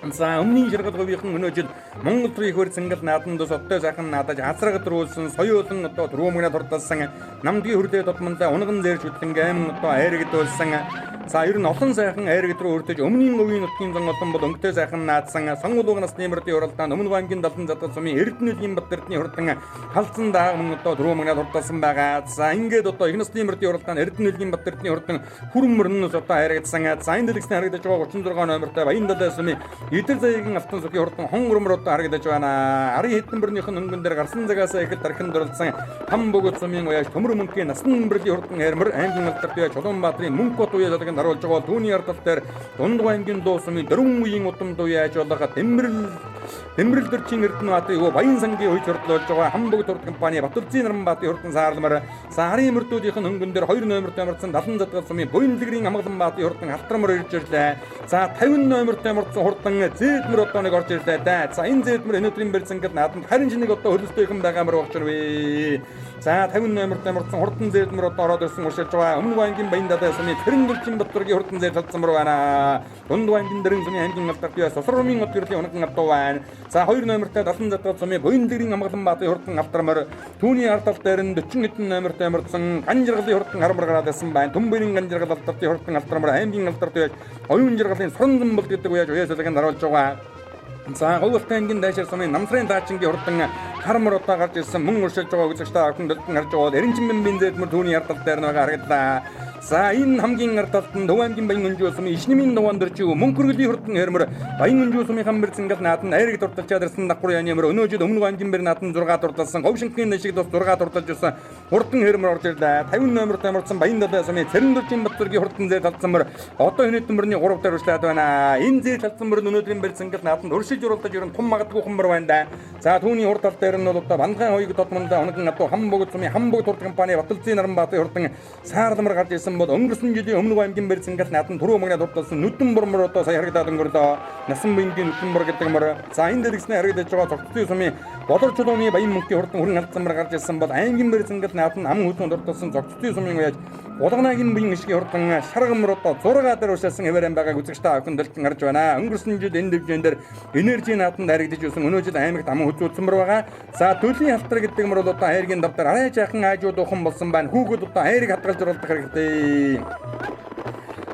За өмнгийн ширгал говийнхан өнөөдөр Монгол төрийн хөр цэнгэл нааданд содтой сайхан наадаж хасрагд рүүлсэн соёолон одоо түрүүмгнээ дурдсан намдгийн хөрлөө додмондаа унган зээрч хөдлөн гайм одоо айрагдуулсан. За ер нь олон сайхан айрагд руу өртөж өмнгийн өвийн нутгийн зан олон бол өнгөтэй сайхан наадсан сонгуулгын насны мөрдийн уралдаан Өмнөг аймгийн Далан задал сумын Эрдэнэгийн Баттэрдний хурдан халдсан даагман одоо түрүүмгнээ дурдсан байгаа. За ингээд одоо их насны мөрдийн уралдаан Эрдэнэгийн Баттэрдний хурдан хүрэн мөрнөөс одоо айрагдсан. За энэ дэлгэцний харагдаж байгаа 36 номертой Баяндалай сумын Идэр заягийн алтан сүгийн хурдан хонгормор одоо харагдаж байна. Арын хэдэн бөрнийхэн өнгөн дээр гарсан цагаас ихэд дархин дурлсан хам бөгөөд сумын уяаж төмөр мөнхийн насан бэрлийн хурдан хэрмэр аймгийн алдар бие Чулуунбаатарын Мөнхбат уяалгыг харуулж байгаа түүний ардал дээр Дундгой аймгийн дуу сумын дөрвөн үеийн удамд уяаж байгаа Дэмрэл дөрчин Эрдэнэ баатыг Баян сангийн үйж хурдлуулж байгаа Хамбог турд компани Батүрцийн Наранбаатын хурдан саарламар Сарын мөрдүүдийнхэн өнгөн дээр 2 номертой мөрдсөн Далан задгал сумын Буянлэгрийн Амгалан баатын хурдан халтрамар ирж ирлээ. За 50 номертой мөрдсөн хурдан Зэдмэр одоо нэг орж ирлээ да. За энэ Зэдмэр өнөөдрийн Бэрцэнгэл нааданд харин ч нэг одоо хөлстэйхэн байгаа мөр багч вэ. За 50 номертой мөрдсөн хурдан Зэдмэр одоо ороод ирсэн уршилж байгаа Өмнөг аймгийн Баяндалай сумын Тэрнгэрчин Батөргийн хурдан зэд талцсан мөр байна. Дундгой аймгийн Дэрэн сумын аймгийн алдар бие Сосрумын өтгөрлийн оногн автуу байна. За 2 номертой Далан задгал сумын Буянлэгрийн Амгалан баатын хурдан автрамар түүний ард тал дээр нь 40 хэдэн номертой мөрдсөн Ганжиргалын хурдан харамар гараад ирсэн байна. Түмбэрийн Ганжиргал алдартын хурдан автрамар аймгийн алдар бие оюун жаргалын Сурандамбал гэдэг уяаж уяаслагыг харуулж байгаа. За Говьлтай аймгийн Дайшир сумын Намсрын даачингийн хурдан харамар одоо гарч ирсэн мөн уршилж байгаа үзэгчтэй охин дэлгэн харж байгаа Эренчин бэн зэдмэр түүний ард тал дээр байгаа харагдлаа. За энэ хамгийн ард талд нь Төв аймгийн Баян өнжөө сумын Ишнэмийн Нуван дөрч мөн хөргөлийн хурдан хэрмэр Баян өнжөө сумын Хамбэрцэнгэл наадан айраг дурталж чадсан дагвар яны мөр өнөөдөр Өмнөг аймгийн Бэр наадан 6 дурталсан Говьшингийн нэшиг дус 6 дурталж ирсэн хурдан хэрмэр орж ирлээ. 50 номертой мөрдсөн Баяндалай сумын Цэрэндүрчин Батөргийн хурдан зэд талцсан мөр одоо хөнөтөн мөрний 3 дээр үрслээд байна. Энэ зэд талцсан мөр өнөөдрийн Бэрцэнгэл наадан өршиж уралдаж ерөн тун магадгүй хэмбэр байна да. За түүний урд тал дээр нь бол одоо Бандгаан хоёуг додмондоо оногн атуу Хамбог сумын Хамбог турд компани Батүрцийн Наранбаатын хурдан саарламар гарч ирсэн бол өнгөрсөн жилийн Өмнөг аймгийн Бэрцэнгэл наадан түрүү мөнгөнд дурталсан нүдэн бормор одоо сая харагдаад өнгөрлөө. Насан буянгийн нүдэн бор гэдэг мөр. За энэ дэлгэцний харагдаж байгаа Зогцын сумын Болор чулууны баян мөнхийн хурдан хүрэн халдсан мөр гарч ирсэн бол аймгийн Бэрцэнгэл наадан ам хүчөнд дурталсан Зогцын сумын уяаж Улаанагийн буян ишгийн хурдан шаргамар одоо 6 дээр уршилсан хэвээрэн байгааг үзэгчтэй охин дэлгэн харж байна. Өнгөрсөн жилд энэ дэвжэн дээр энержи нааданд харагдаж байсан өнөөдөр аймагт ам хүчүүлсэн мөр байгаа. За Төлийн халтар гэдэг мөр бол одоо хайргийн давтар арай жаахан аажууд ухан болсон байна. Хүүхэд одоо хайрыг хадгалж оруулах хэрэгтэй.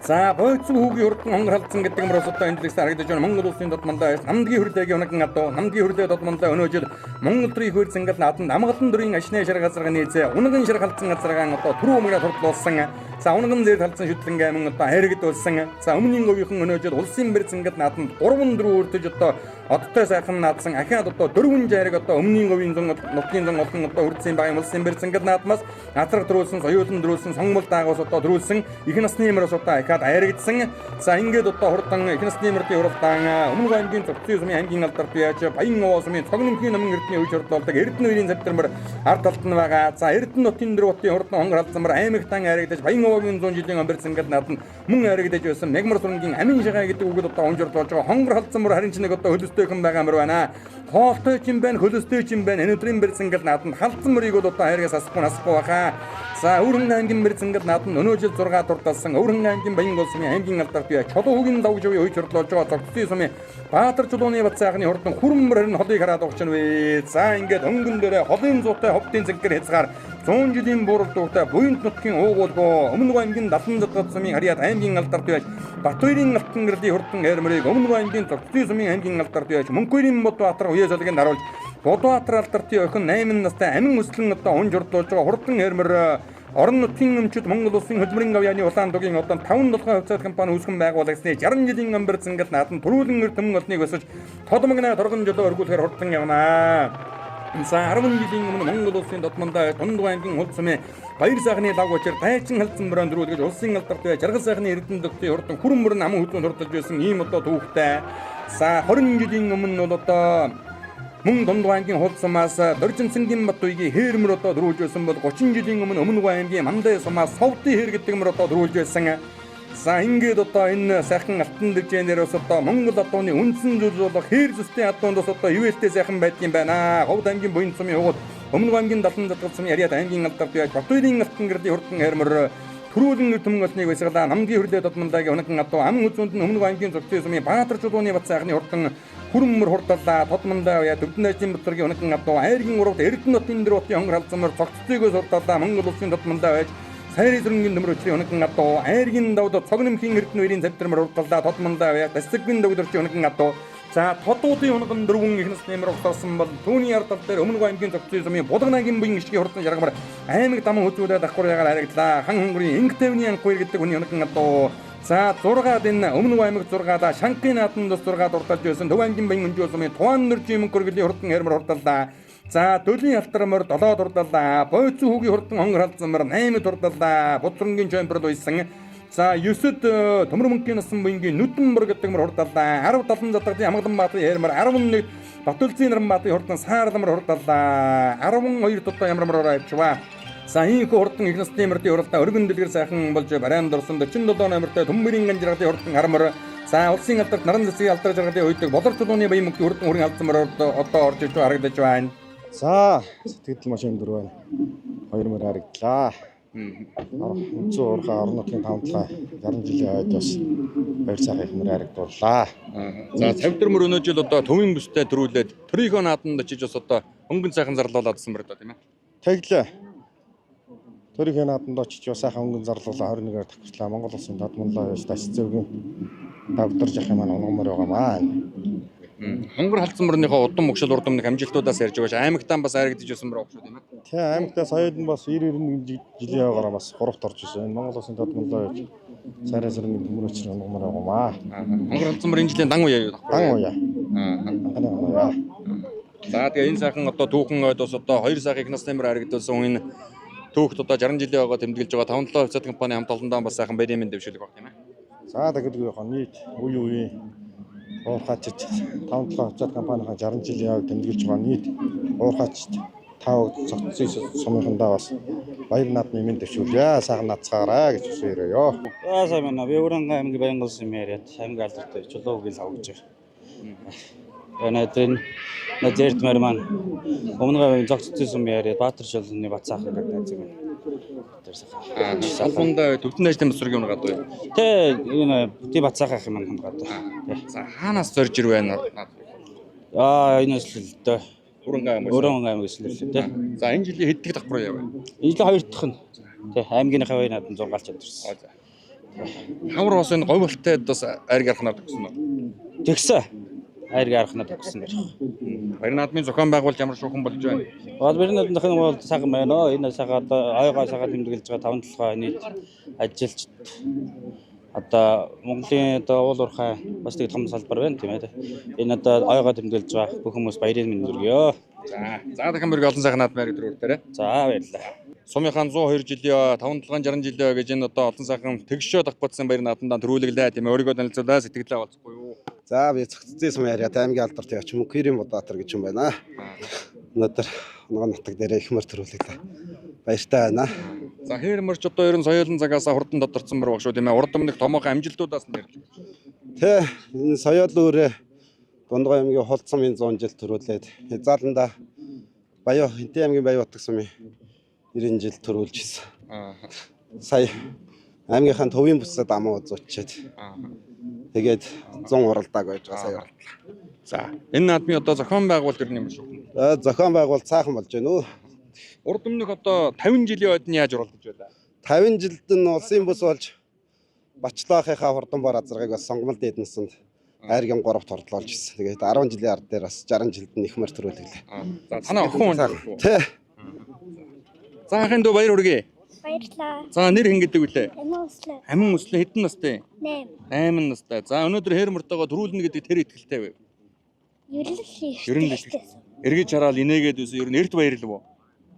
За Бойцоо хүүгийн хурдан хонгор халдсан гэдэг мөр одоо энэ дэлгэцээр харагдаж байна. Монгол улсын додмондоо намдгийн хөрлөөгийн оногн атуу намдгийн хөрлөө додмондоо өнөөдөр Монгол төрийн хөр цэнгэл нааданд амгалан дөрийн ашны шар газаргын нээзээ унган шар халдсан газаргаан одоо түрүү мөнгөд хурдлуулсан. За унган зэд халдсан шүтлэн гайман одоо хайрагдуулсан. За өмнгийн говийнхан өнөөдөр улсын бэр цэнгэл нааданд 3-4 өртөж одоо одтой сайхан наадсан ахиад одоо 4 жайраг одоо өмнгийн говийн нутгийн зан олон одоо үрдсэн баян улсын бэр цэнгэл наадмаас натраг дөрүүлсэн соёолон дөрүүлсэн сонгол даагуус одоо дөрүүлсэн их насны мөрөөс одоо ахиад хайрагдсан. За ингээд одоо хурдан их насны мөрдийн уралдаан Өмнөг аймгийн Зогцын сумын аймгийн алдар бияж Баян сумын цог нэмхийн намын эрдэнэ үеж хурдлуулдаг Эрдэнэ үеийн цавтар ард талд нь байгаа. За Эрдэнэ нутгийн дөрвотын хурдан хонгор халдсан мөр аймагтан хайрагдаж Баян 100 жилийн Амбэрцэнгэл нааданд мөн хайрагдаж байсан Мягмар сурнгийн амин шагаа гэдэг үгэд одоо унжирд болж байгаа хонгор халдсан мөр харин ч нэг одоо хөлөстойхэн байгаа мөр байна. Хоолтой ч юм байна, хөлөстой ч юм байна. Өнөөдрийн Бэрцэнгэл нааданд халдсан мөрийг бол одоо хайргаас асахгүй баха. За Өвөрхөн аймгийн Бэрцэнгэл нааданд өнөөдөр 6 дурталсан Өвөрхөн аймгийн Баянгол сумын аймгийн алдар бие Чулуугийн давж уяа үйж хурдлуулж байгаа Зогцын сумын Баатар чулууны бат цаахны хурдан хүрмэр харин холыг хараад огч нь вэ. За ингээд өнгөн дээрээ холын зуутай ховдын цэнгэр хязгаар 100 жилийн бууралдуутай буянт нутгийн уугуулгоо өмнөг аймгийн 70 дахь сумын Харьяат аймгийн алдарт байж Батбаярын алтан гэрлийн хурдан эрмэрийг өмнөг аймгийн Цогцлын сумын аймгийн алдарт байж Мөнхбаярын Бодбаатар уяа солигийн даруулж Бодбаатар алдартын охин 8 настай амин өслөн одоо унж урдлуулж байгаа хурдан эрмэр орон нутгийн өмчөд Монгол улсын хөдөлмөрийн авьяаны улаан дугийн одоо 5-7 хувьцаат компани үүсгэн байгуулагсны 60 жилийн өмбөр зингэл наадан төрүүлэн эрдэм олныг өсөж тодмогнаа торгон жолоо өргүүлэхээр хурдан явнаа. За 10 жилийн өмнө Монгол улсын Додмондоо Дундгой аймгийн Хулд сумын баяр сайхны лагуучаар тайчин халдсан мөрөнд дөрүүлгэж улсын алдарт бай жаргал сайхны эрдэнэтийн хурдан хүрэн мөрөн аман хөдлөнд хурдалж байсан ийм одоо түүхтэй. За 20 жилийн өмнө бол одоо мөн Дундгой аймгийн Хулд сумаас Доржин цэнгийн Батуйгийн хээрмөр одоо дөрүүлж байсан бол 30 жилийн өмнө Өмнөг аймгийн Мандай сумаас Совдын хэр гэдэг мөр одоо дөрүүлж байсан. За ингээд одоо энэ сайхан алтан дэржээнээр бас одоо Монгол адууны үндсэн зүйл болох хээр зүстэй адуунд бас одоо ивэлтэй сайхан байдгийн байна. Ховд аймгийн буянт сумын хугад Өмнөг аймгийн 70 дахь сумын Харьяат аймгийн алдарт байж Батбаярын алтан гэрлийн хурдан хээрмөр төрүүлэн төмөн олныг баясгалаа намгийн хөрлөө Додмондагийн өнөкөн адуу ам үзүүнд нь Өмнөг аймгийн Цогцлын сумын Баатар чулууны бат сайхны хурдан хүрмөр хурдалаа Додмондаа яа Төвдөн ажлын бодлогийн өнөкөн адуу айргийн урагт Эрдэнэ нутгийн дөрөвтийн хонгор халдсамар цогцлыгоос хурдалаа Монгол улсын Додмондаа байж Сайрын зүрэнгийн дөмрөчлийн өнөкөн адуу айргийн давд цогномхийн Эрдэнэ үерийн завтрамар хурдалаа Додмондаа байж Тасцэгвийн дөвдөрчийн өнөкөн адуу за тодуудын өнөкөн дөрвөн их насны нэмэр угтарсан бол түүний ардал дээр Өмнөг аймгийн Цогцлын сумын Булганагийн буян ишгийн хурдан жаргамар аймаг даман хөзүүлээд давхар ягаар харагдлаа хан хонгорын инг тавны анхуур гэдэг хүний өнөкөн адуу за 6-ад энэ Өмнөг аймаг 6-ада Шанхын нааданд 6-ад урдалж байсан Төв аймгийн буян өнжөө сумын Туан нөржийн мөнгөргөлийн хурдан хээрмэр хурдалаа за Дөлийн алтармор 7-д хурдалаа Бойцоо хүүгийн хурдан хонгор халдсамар 8-д хурдалаа Будрангийн чоймбрал байсан. За 9-д Төмөр мөнхийн насан буянгийн Нүдэнбөр гэдэг мөр хурдалаа 10 70 задгын Амгалан баатарын хээрмэр 11-д Батүлзийн Нармбаатарын хурдан Саарлмар хурдалаа 12-д одоо ямармар авчваа. За ийхүү хурдан их насны нэмэртийн хуралдаа өргөн дэлгэр сайхан болж барайнд орсон 47 номертой Төмбөрийн ганжиргатын хурдан хармар за улсын алдарт наран засгийн алдар жаргалын үйдэг болор чулууны баян мөнхийн хурдан хүрэн алдсан мөр одоо орж иж харагдаж байна. За сэтгэл машин дөрөв байна. 2 мөр харагдлаа. Үнцэн уурхай орон нутгийн 5-60 жилийн хойд бас баяр сайхан их мөр харагдууллаа. За 54 өнөө жил одоо төвийн бүстэй төрүүлээд төрийнхөө нааданд очиж бас одоо хөнгөн сайхан зарлуулаадсан мөр одоо тийм ээ. Тэглээ. Төрийнхөө нааданд очиж бас сайхан хөнгөн зарлуулаа 21-аар тагварлаа. Монгол улсын Додмонлоо яаж Тасцэвгийн давдарж явах юм онгомор байгаа маань. Хонгор халдсан мөрнийхөө удам мөгшил урдамныг амжилтуудаас ярьж байгаа ш. Аймагтаа бас харагдаж байсан мөр багш тийм ээ. Тэ аймагтаа соёл нь бас 90-91 жилийн яваараа бас 3-т орж ирсэн. Монгол улсын Додмонлоо яаж Сайрын зэрэг төмөрөч онгомор байгаа маа. Хонгор халдсан мөр энэ жилийн дан уяа юу? Дан уяа. За тэгээ энэ сайхан одоо түүхэн ойд бас одоо 2 сайхан их насны мөр харагдуулсан энэ түүхт одоо 60 жилийн байгаа тэмдэглэж байгаа 5-7 хувьцаат компани хамт олондоо бас сайхан баримын дэвшүүлэг баг тийм ээ. За тэгээд нийт үе уурхаач 5-7 хувьцаат компанийн 60 жилийн явд тэмдэглэж байгаа нийт уурхаач 5 цогцлын сумынхандаа бас баяр наадмын нэмэн дэвшүүлээ. Сайхан нацгаарай гэж хүсээрээ. За сайн байна. Би Уранга аймгийн Баянгол сумын Харьяат аймгийн алдартай чулуугийн лавгж байна. Надэрт мэрман Өмнөг аймгийн Цогцлын сумын Харьяат Баатар чулууны Бацаахан гэдэг найз юм. Тэр сайхан. Салбунд Төвдөн ажлын босрыг юм гадуу. Тэ энэ Бүти Бацаахан юм хамгаалдаг. За хаанаас зорж ир байна? Энэ эслэл дээ. Уранга аймгийн эслэл дээ. За энэ жилийн хэддэг давхар яав вэ? Энэ жил 2 дахь нь. Тэ аймгийнхаа баяр нааданд 6 галч чадварсан. Хавар бас энэ говьлтай бас айрг архнаад өгсөн үү? Тэгсэн. Айрг архнаад өгсөн байх. Баяр наадмын зохион байгуулалт ямар шуухан болж байна? Баяр наадмын бол сайхан байна. Энэ сайхан одоо ойгоо сайхан тэмдэглэж байгаа 5-7 нийт ажилч одоо Монголын одоо уул уурхай бас нэг том салбар байна тийм ээ. Энэ одоо ойгоо тэмдэглэж байгаа бүх хүмүүс баярын минь өргөё. За дахин мөрөг олон сайхан наадмаар өдрөөртөө. За баярлалаа. Сумынхаа 102 жилийн 5-7-60 жилийн гэж энэ одоо олон сайхан тэгшөө давхбацсан баяр наадандаа төрүүлгэлээ тийм ээ. Өөрийгөө танилцуулаа сэтгэлээ олцохгүй юу? За би Цогцлын сумын Харьяат аймгийн алдарт яваач Мөнхбаярын Бодбаатар гэж юм байна. Өнөөдөр нөгөө нутаг дээр их мөр төрүүлээ. Баяртай байна. За хээрмэрч одоо ерөн соёлын цагаас хурдан тодорцсон мөр баг шүү тийм ээ. Урд өмнөх томоохон амжилтуудаас нь ярьж байна. Тэ энэ соёл өөрөө Дундгой аймгийн Хулд сумын 100 жил төрүүлээд зааланда Баян Хинтээ аймгийн Баянутаг сумын 90 жил төрүүлж ирсэн. Сая аймгийнхаа төвийн бүсэд амаа зуучаад. Тэгээд 100 уралдааг байж байгаа сая. За энэ наадмын одоо зохион байгуулалт ер нь юм шүү. Зохион байгуулалт сайхан болж байна уу? Урд өмнөх одоо 50 жилийн хойд нь яаж уралдаж байлаа? 50 жилд нь улсын бус болж Бачлаахынхаа хурдан бор азаргыг бас сонгомлд эднэсэнд айргийн 3-т хордлуулж ирсэн. Тэгээд 10 жилийн ард дээр бас 60 жилд нь их мөр төрүүлгэлээ. За танаа охин хүн. Тэ. За анхын дөө баяр хүргэе. Баярлалаа. За нэр хэн гэдэг вүлээ? Амин Амин өслөө. өслөө хэдэн настай? 8 настай. За өнөөдөр хэр мөртөөгөө төрүүлнэ гэдэг тэр итгэлтэй байв. Ер нь л эргэж хараад инээгээд үсэн ер нь эрт баярлав уу?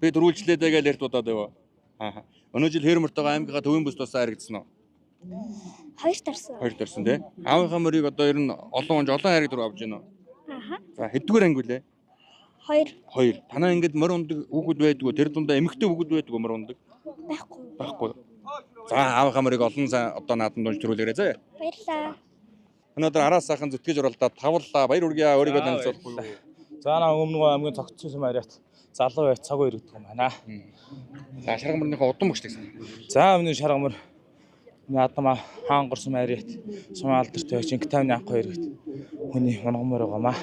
Би төрүүлжлээ дэгээл эрт удаад байв. Аа. Өнөө жил хэр мөртөөгөө аймгийнхаа төвийн бүс тусаа харагдсан уу? 2 дарсан. 2 дөрсөн тий. Аавынхаа мөрийг одоо ер нь олон хайрыг дөрөв авч байна уу? Аха. За хэддүгээр анги вүлээ? 2 2. Танаа ингээд мөр ундаг хүүхэд байдгүй. Тэр дундаа эмэгтэй хүүхэд байдгүй мөр ундаг. байхгүй. Байхгүй. За аавынхаа мөрийг олон одоо наадам дунж төрүүлээрэй заа. Баярлалаа. Өнөөдөр араас сайхан зүтгэж оролдоод тавлаа. Баяр хүргэе. Өөрийгөө танилцуулах. За наа өмнөгөө аймгийн тогтсон мариат залуу байт цаг хоёр гэдэг юм байна. За шаргамрынхаа удам багшлаг сан. За өмнө шаргамар Ядама хаан горсон мариат сумаа алдартай чинь Китааны анх хоёр гэд хүний монгомор байгаамаа.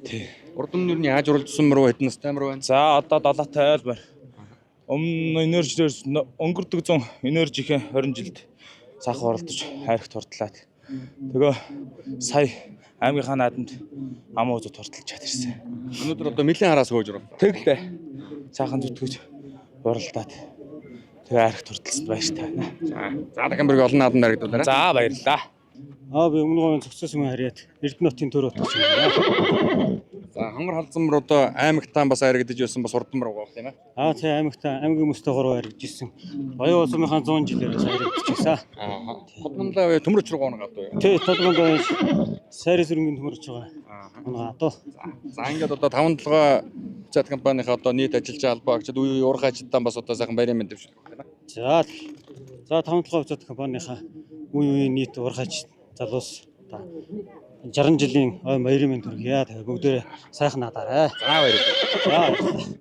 Тий. Урд нь юу яаж уралдсан мөр хэдэн настай мөр байна? За одоо 7-тай айлбар. Өмнө энержиээс өнгөрдөг 100 энержийнхээ 20 жилд сахан оролдож хайрагт хурдлаад. Тэгээ сая аймгийнхаа наадамд ам уузууд хурдлж чадсан. Өнөөдөр одоо нэлийн хараас хөөж оруулаа. Тэглээ. Цаахан зүтгэж уралдаад. Тэгээ хайрагт хурдлсанд баяртай байна. За дахин бүрг олон наадамд харагдуулаарай. За баярлалаа. Би өмнө цогцсон хариад Эрдэнэтийн төр утгач юм байна. За хонгор халдсан мөр одоо аймагтаа бас харагдаж байсан бас урдан мөр байгаа юм аа. Тэгээ аймагтаа аймгийн мөстэйгоор харагдажсэн. Баян улсынхаа 100 жилээр харагдчихсан. Тодмонлаа төмөрч рүү гоно гадуу. Тий, тодмонд сайрын сүрэнгийн төмөрч байгаа. Гадуу. За ингээд одоо 5-7 буцаад компанийнхаа одоо нийт ажиллаж албаа агчид урах ажилтан бас одоо сайхан баярын мэнд дэвшүүлэх байна. За 5-7 буцаад компанийнхаа үеийн нийт урах ажил залуус 60 жилийн ой баярын мэнд төргийа. Тэгээ бүгдээ сайхан надаарай. За баярлалаа.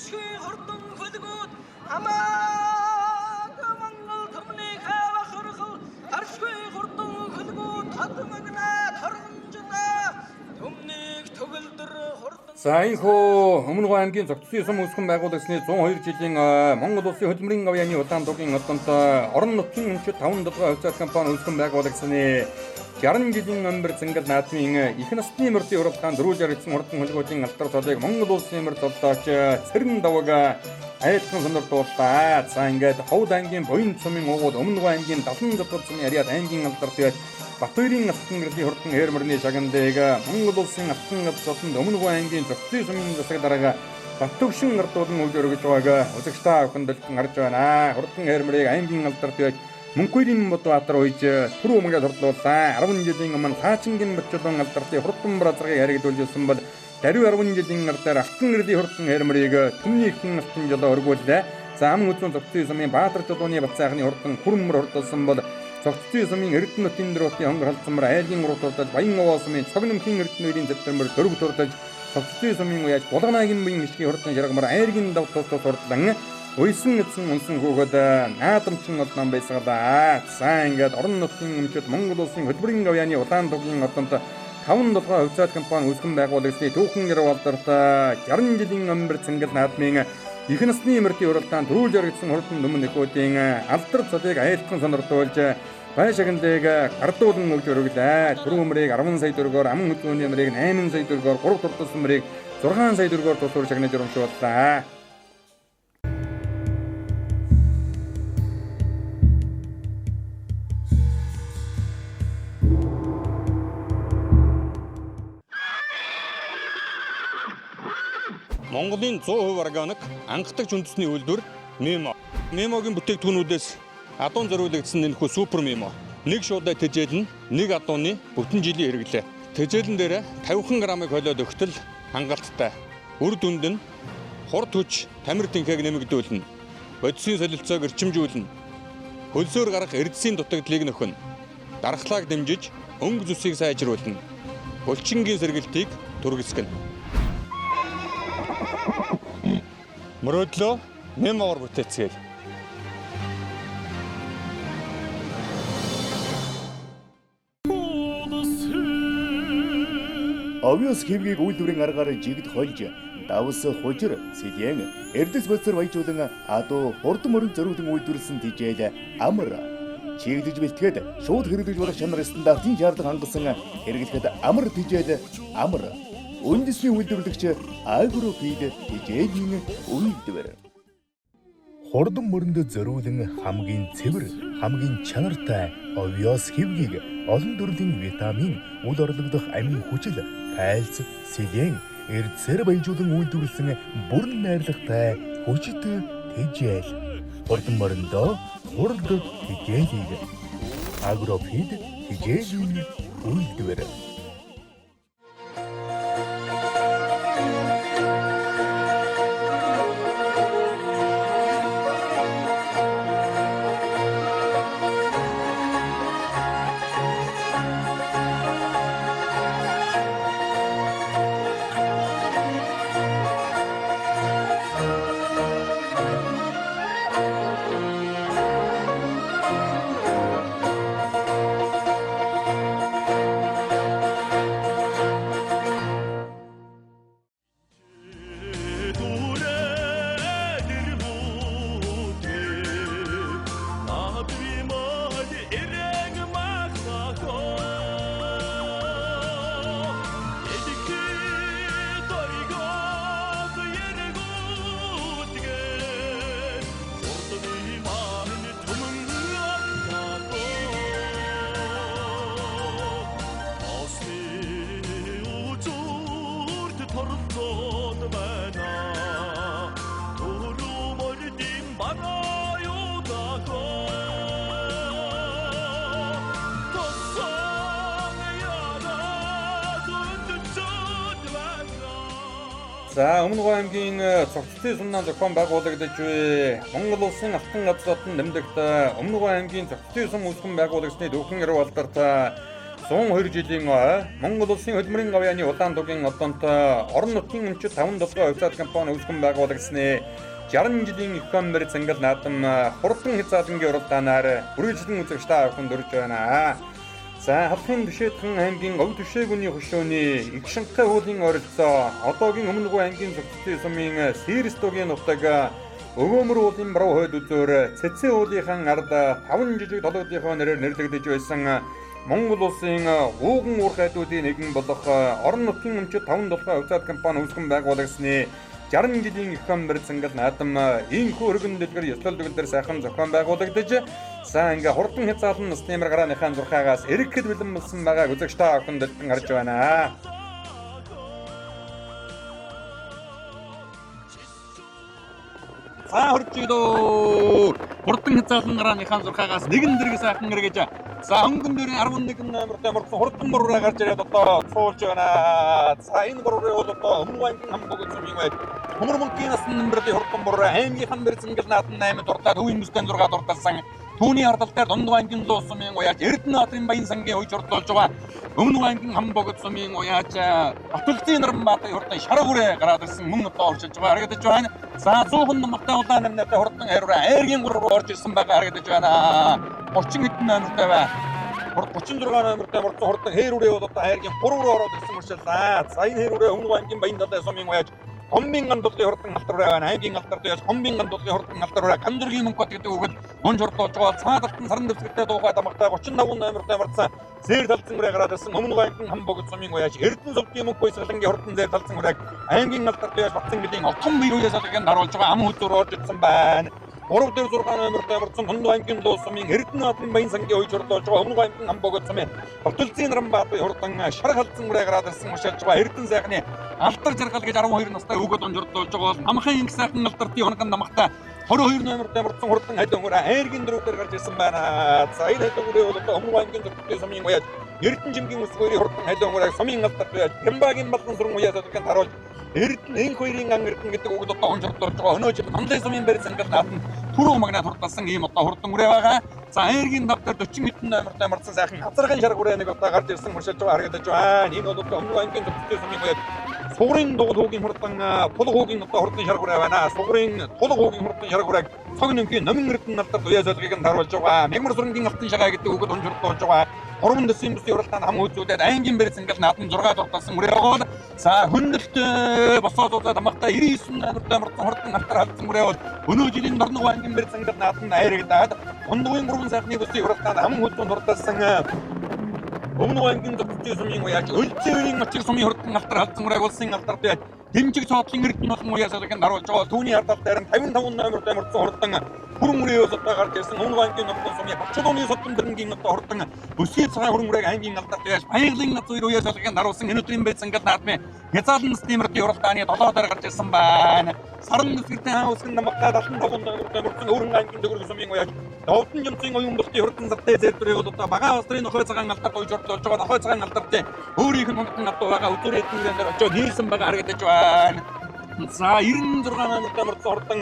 Аршгүй хурдан хөлгүүд хамааг Монгол төмний хава хөргөл аршгүй хурдан хөлгүүд хадмагна торгомжна төмнийг төгөлдөр хурдан. За энэхүү Өмнөгов аймгийн зохицсон ёсом үүсгэн байгуулагдсны 102 жилийн Монгол Улсын хөдөлмөрийн авьяаны удаан дугийн одонд орон нутгийн өмчөд 5 долоо хувьцаат компани үүсгэн байгуулагдсны 60 жилийн өмбөр цэнгэл наадмын их насны мөрдийн уралдаан дөрүүлэр эцэн хурдан хөлгүүдийн алдар цолыг Монгол Улсын мөр толдооч Цэрэн давга айлтхан сонирдууллаа. За ингээд Ховд аймгийн Буян цумын уугууд Өмнөгов аймгийн 70 цумын ариад аймгийн алдар tuyаж Батбаярын алтан гэрлийн хурдан хээрмэрний шагнадыг Монгол Улсын алтан гад цолонд Өмнөгов аймгийн зохицсон сумын засаг дарга Баттөгшин гардуулан өгж өргөж байгааг үзэгчдээ өхөндөлтөн харж байна. Хурдан хээрмэрийг аймгийн алдар tuyаж Мөнхбаярын Бодбаатар уйж түр өмгөд хордлуулсан 10 жилийн өмнө Хаачингийн Бочулан алдартай хурдан бразаргыг харигдуулжсэн бол даруй 10 жилийн ардаар алтан гэрлийн хурдан хээрмэрийг түмний ихэнх алтан жолоо өргүүллээ. За амн үзүүн зохицсон сумын Баатар жолооны бацаахны хурдан хүрмэр хордолсон бол зохицсон сумын Эрдэнэтийн дөрөвтийн хонгор халдсамар айлгийн уруу турдаж Баян овоо сумын Цогномхийн Эрдэнэтийн зэвтэрмэр дөрөв турдаж зохицсон сумын уяж Булганагийн буян ишгийн хурдан шаргамар айргийн давтал турдлан Уйсан эцэн унсан хөөгд наадамчин олон байсгалаа. За ингээд орон нутгийн өмчөд Монгол Улсын хөдөлмөрийн авьяаны улаан дугийн одонд 5 долоо хувьцаат компани үүсгэн байгуулагдсны түүхэн гэр болдорт 60 жилийн өмбөр цэнгэл наадмын их насны мөрдийн уралдаан төрүүл жаргагдсан хурдан дүмэн нөхөдийн алдар цолыг айлтхан сонирдуулж байшагныг гардуулан өгж өргөлээ. Түрүү өмрийг 10 сая төгрөгөөр, аман хөдөлгөөний өмрийг 8 сая төгрөгөөр, 3 туртас өмрийг 6 сая төгрөгөөр тусуур шагнаж урамшууллаа. Монголын 100% органик анхдагч үндэсний үйлдвэр Мимо. Мимогийн бүтээгдэхүүнүүдээс адуун зориулагдсан энэхүү супер Мимо. Нэг шуудаа тэжээл нь нэг адууны бүтэн жилийн хэрэглээ. Тэжээлэн дээр 50 грамыг холиод өгтөл хангалттай. Үр дүнд нь хурд хүч, тамир тэнхэг нэмэгдүүлнэ. Бодисын солилцоог эрчимжүүлнэ. Хөлсөөр гарах эрдэсийн дутагдлыг нөхөн. Дархлааг дэмжиж өнгө зүсийг сайжруулна. Булчингийн сэргэлтийг түргэсгэнэ. Мөрөдлөө Мемоор бүтээцгээе. Овёс хэвгийг үйлдвэрийн аргаар жигд хольж, давс хужир, сэлэн, эрдэс боцор баяжуулан адуу хурдан мөрөнд зориулан үйлдвэрлэсэн тижээл амар. Чиглэж бэлтгээд шууд хэрэглэж болох чанар стандартын шаардлага хангасан хэрэглэхэд амар тижээл амар. Үндэсний үйлдвэрлэгч Агрофид тижээлийн үйлдвэр. Хурдан мөрөнд зориулан хамгийн цэвэр, хамгийн чанартай овёс хэвгийг олон төрлийн витамин, үл орлогдох амин хүчил, кальц, селен, эрдсээр баяжуулан үйлдвэрлэсэн бүрэн найрлагатай хүчит тижээл. Хурдан мөрөндөө хурд тижээлийг Агрофид тижээлийн үйлдвэр. За Өмнөгов аймгийн цогцлын сумнаа зохион байгуулагдаж буй Монгол Улсын алтан газрын нэмдэгт Өмнөгов аймгийн цогцлын сум үүсгэн байгуулагдсны түүхэн яруу алдарт 102 жилийн Монгол улсын хөдөлмөрийн гавьяаны улаан дугийн одонтой орон нутгийн өмчөд 5-7 хувьцаат компани үүсгэн байгуулагдсны 60 жилийн e-commerce цангал наадам хурдан хязгаалангийн уралдаанаар үргэлжлэн үзэгчтэй авахын дөрж байна. За халахын Төшөөдхөн аймгийн Өв Төшөөгүний хөшөөний их шинхай хуулийн ойролцоо одоогийн Өмнөгөө аймгийн зөвхөн сумын Сэрс дугийн нутаг Өгөөмөр уулын баруун хойд үзүүр Цэцэн уулынхан ард 5 жижиг толгодынхоо нэрээр нэрлэгдэж байсан Монгол улсын ууган уурхайдуудын нэгэн болох орон нутгийн өмчөд 5-7 хувьцаат компани үүсгэн байгуулагдсны 60 жилийн e-commerce цангал наадам ийхүү өргөн дэлгэр ёслол дүгэлдэр сайхан зохион байгуулагдаж за ингээ хурдан хязгаалan насны гарааныхаа зурхаагаас эргэхэд бэлэн болсон байгааг үзэгчтэй охин дэлгэн харж байна. За хурцгидөө хурдан хязгаалan гарааныхаа зурхаагаас нэгэн зэрэг сайхан эргэж за хөнгөн дөрийн 11 номертой мөрсөн хурдан буруу гарч ирээд одоо суулж байна. За энэ буруу бол одоо өмнө аймгийн хамбог зүмийн байд Хөмөр мөнгөний насны нэмрэлийн хурдан буруу аймгийнхан бэр цэнгэл наадам 8 дуртаад төвийн мөстön 6 дурталсан түүний ардал дээр Дундгой аймгийн Луус сумын уяаж Эрдэнэ хатрын баян сангийн хойч ордолж байгаа өмнө аймгийн хамбог сумын уяаж Батулцын Нармбаатын хурдан шарга хүрээ гараад ирсэн мөн одоо оршиж байгаа харагдаж байна. За 100 номертой улаан намнатай хурдан хайраа айргийн 3 орж ирсэн байгаа харагдаж байна. 30 хэдэн номертой бай 36 номертой хурдан хэр үрээ бол одоо хайргийн 3 руу ороод ирсэн мөршил. За энэ хэр үрээ өмнө аймгийн баян далай сумын уяаж Хомбин гандуулын хурдан алтараа аймгийн алтартаас Хомбин гандуулын хурдан алтараа Гандургийн мөнгөт гэдэг үгэд онж хурдуулж байгаа цаад алтан саран дэвсгэртэй дуухай дамагтай 35 номертой марцсан зэр талцсан хүрээ гараад ирсэн өмнө аймгийн хамбог сумын уяаж Эрдэнэ зөвхөн мөнгө баясгалангийн хурдан зэр талцсан хүрээ аймгийн алтартаас батсан гэдгийн отхон биеүлээс алганд харуулж байгаа ам хөдөр орж ирсэн байна. 3 дээр 6 номертой марцсан Дундгой аймгийн Луус сумын Эрдэнэ хатрын баян сангийн хойч ордолж байгаа өмнө аймгийн хамбог сумын Батулцын Нармбаатын хурдан шарга халдсан хүрээ гараад ирсэн мөшөлж байгаа Эрдэнэ сайхны алтар жаргал гэж 12 настай өгөөд онжордуулж байгаа бол амхан инх сайхан алтартын хоногн намахтай 22 номертой марцсан хурдан хайдан хүрээ айргийн дөрөвдөр гарч ирсэн байна. За энэ хайдан хүрээ бол одоо өмнө аймгийн зөвхөн сумын уяаж Эрдэнэ жимгийн өсгөрийн хурдан хайдан хүрээ сумын алтарт уяаж Гямбагийн балдан сүрэн уяаж одгонд харуулж Эрдэнэ энх хоёрын ан Эрдэнэ гэдэг үг одоо онжордуулж байгаа. Өнөө жил Манлай сумын барь цангал наадам түрүү магнат хурдалсан ийм одоо хурдан хүрээ байгаа. За айргийн давтар 40 хэдэн номертой марцсан сайхан хазарган шарга хүрээ нэг одоо гарч ирсэн мөршөлж байгаа харагдаж байна. Энэ бол одоо өмнө аймгийн зөвхөн сумын уяаж Сугрын дуугийн хурдан тулгуугийн одоо хурдан шарга хүрээ байна. Сугрын тулгуугийн хурдан шарга хүрээг цог нэмхийн номин Эрдэнэ алтарт уяаж одгыг нь харуулж байгаа. Мягмар сүрэнгийн алтан шагаа гэдэг үгэд онжордуулж байгаа. 3 дэсийн бүсийн уралдаан хам үзүүлээд аймгийн барь цангал наадам 6 дурталсан хүрээ байгаа. За хөндлөлт босоод удаад амгахтай 99 номертой марцсан хурдан алтар халдсан хүрээ бол өнөө жилийн Дорногов аймгийн барь цангал наадам айрагдаад Дундгойн 3 сайхны бүсийн уралдаан хам үзүүлэн дурталсан өмнө аймгийн зөвхөн сумын уяаж Өлцөөрийн мочир сумын хурдан алтар халдсан хүрээ улсын алтарт байж дэмжиг цоодлын Эрдэнэ болон уяаж алганд харуулж байгаа. Түүний ардал дээр 55 номертой марцсан хурдан хүрэн үрээ одоо гарч ирсэн өмнө аймгийн номхон сумын Бачуудууны содон дэрнгийн одоо хурдан өсгий цагаан хүрэн үрээг аймгийн алтарт байж баяглын над зүйр уяаж алганд харуулсан өнөөдрийн байц цангал наадмын хязгаалan насны мөрдийн уралдааны 7 дээр гарч ирсэн байна. Саран дэвсгэртэй хаан усгэн намгтай 75 номертой марцсан өргөн аймгийн дөрөв сумын уяаж Довдон жимцгийн оюун болтын хурдан зартай зэрдвэрийг бол одоо бага устрын нохой цагаан алтарт ойж ордолж байгаа нохой цагаан алтартын өөрийнх нь хонтон авто байгаа өдрөө эдгээр дээр очиж нийлсэн байгаа харагдаж байна. За 96 номертой марцсан хурдан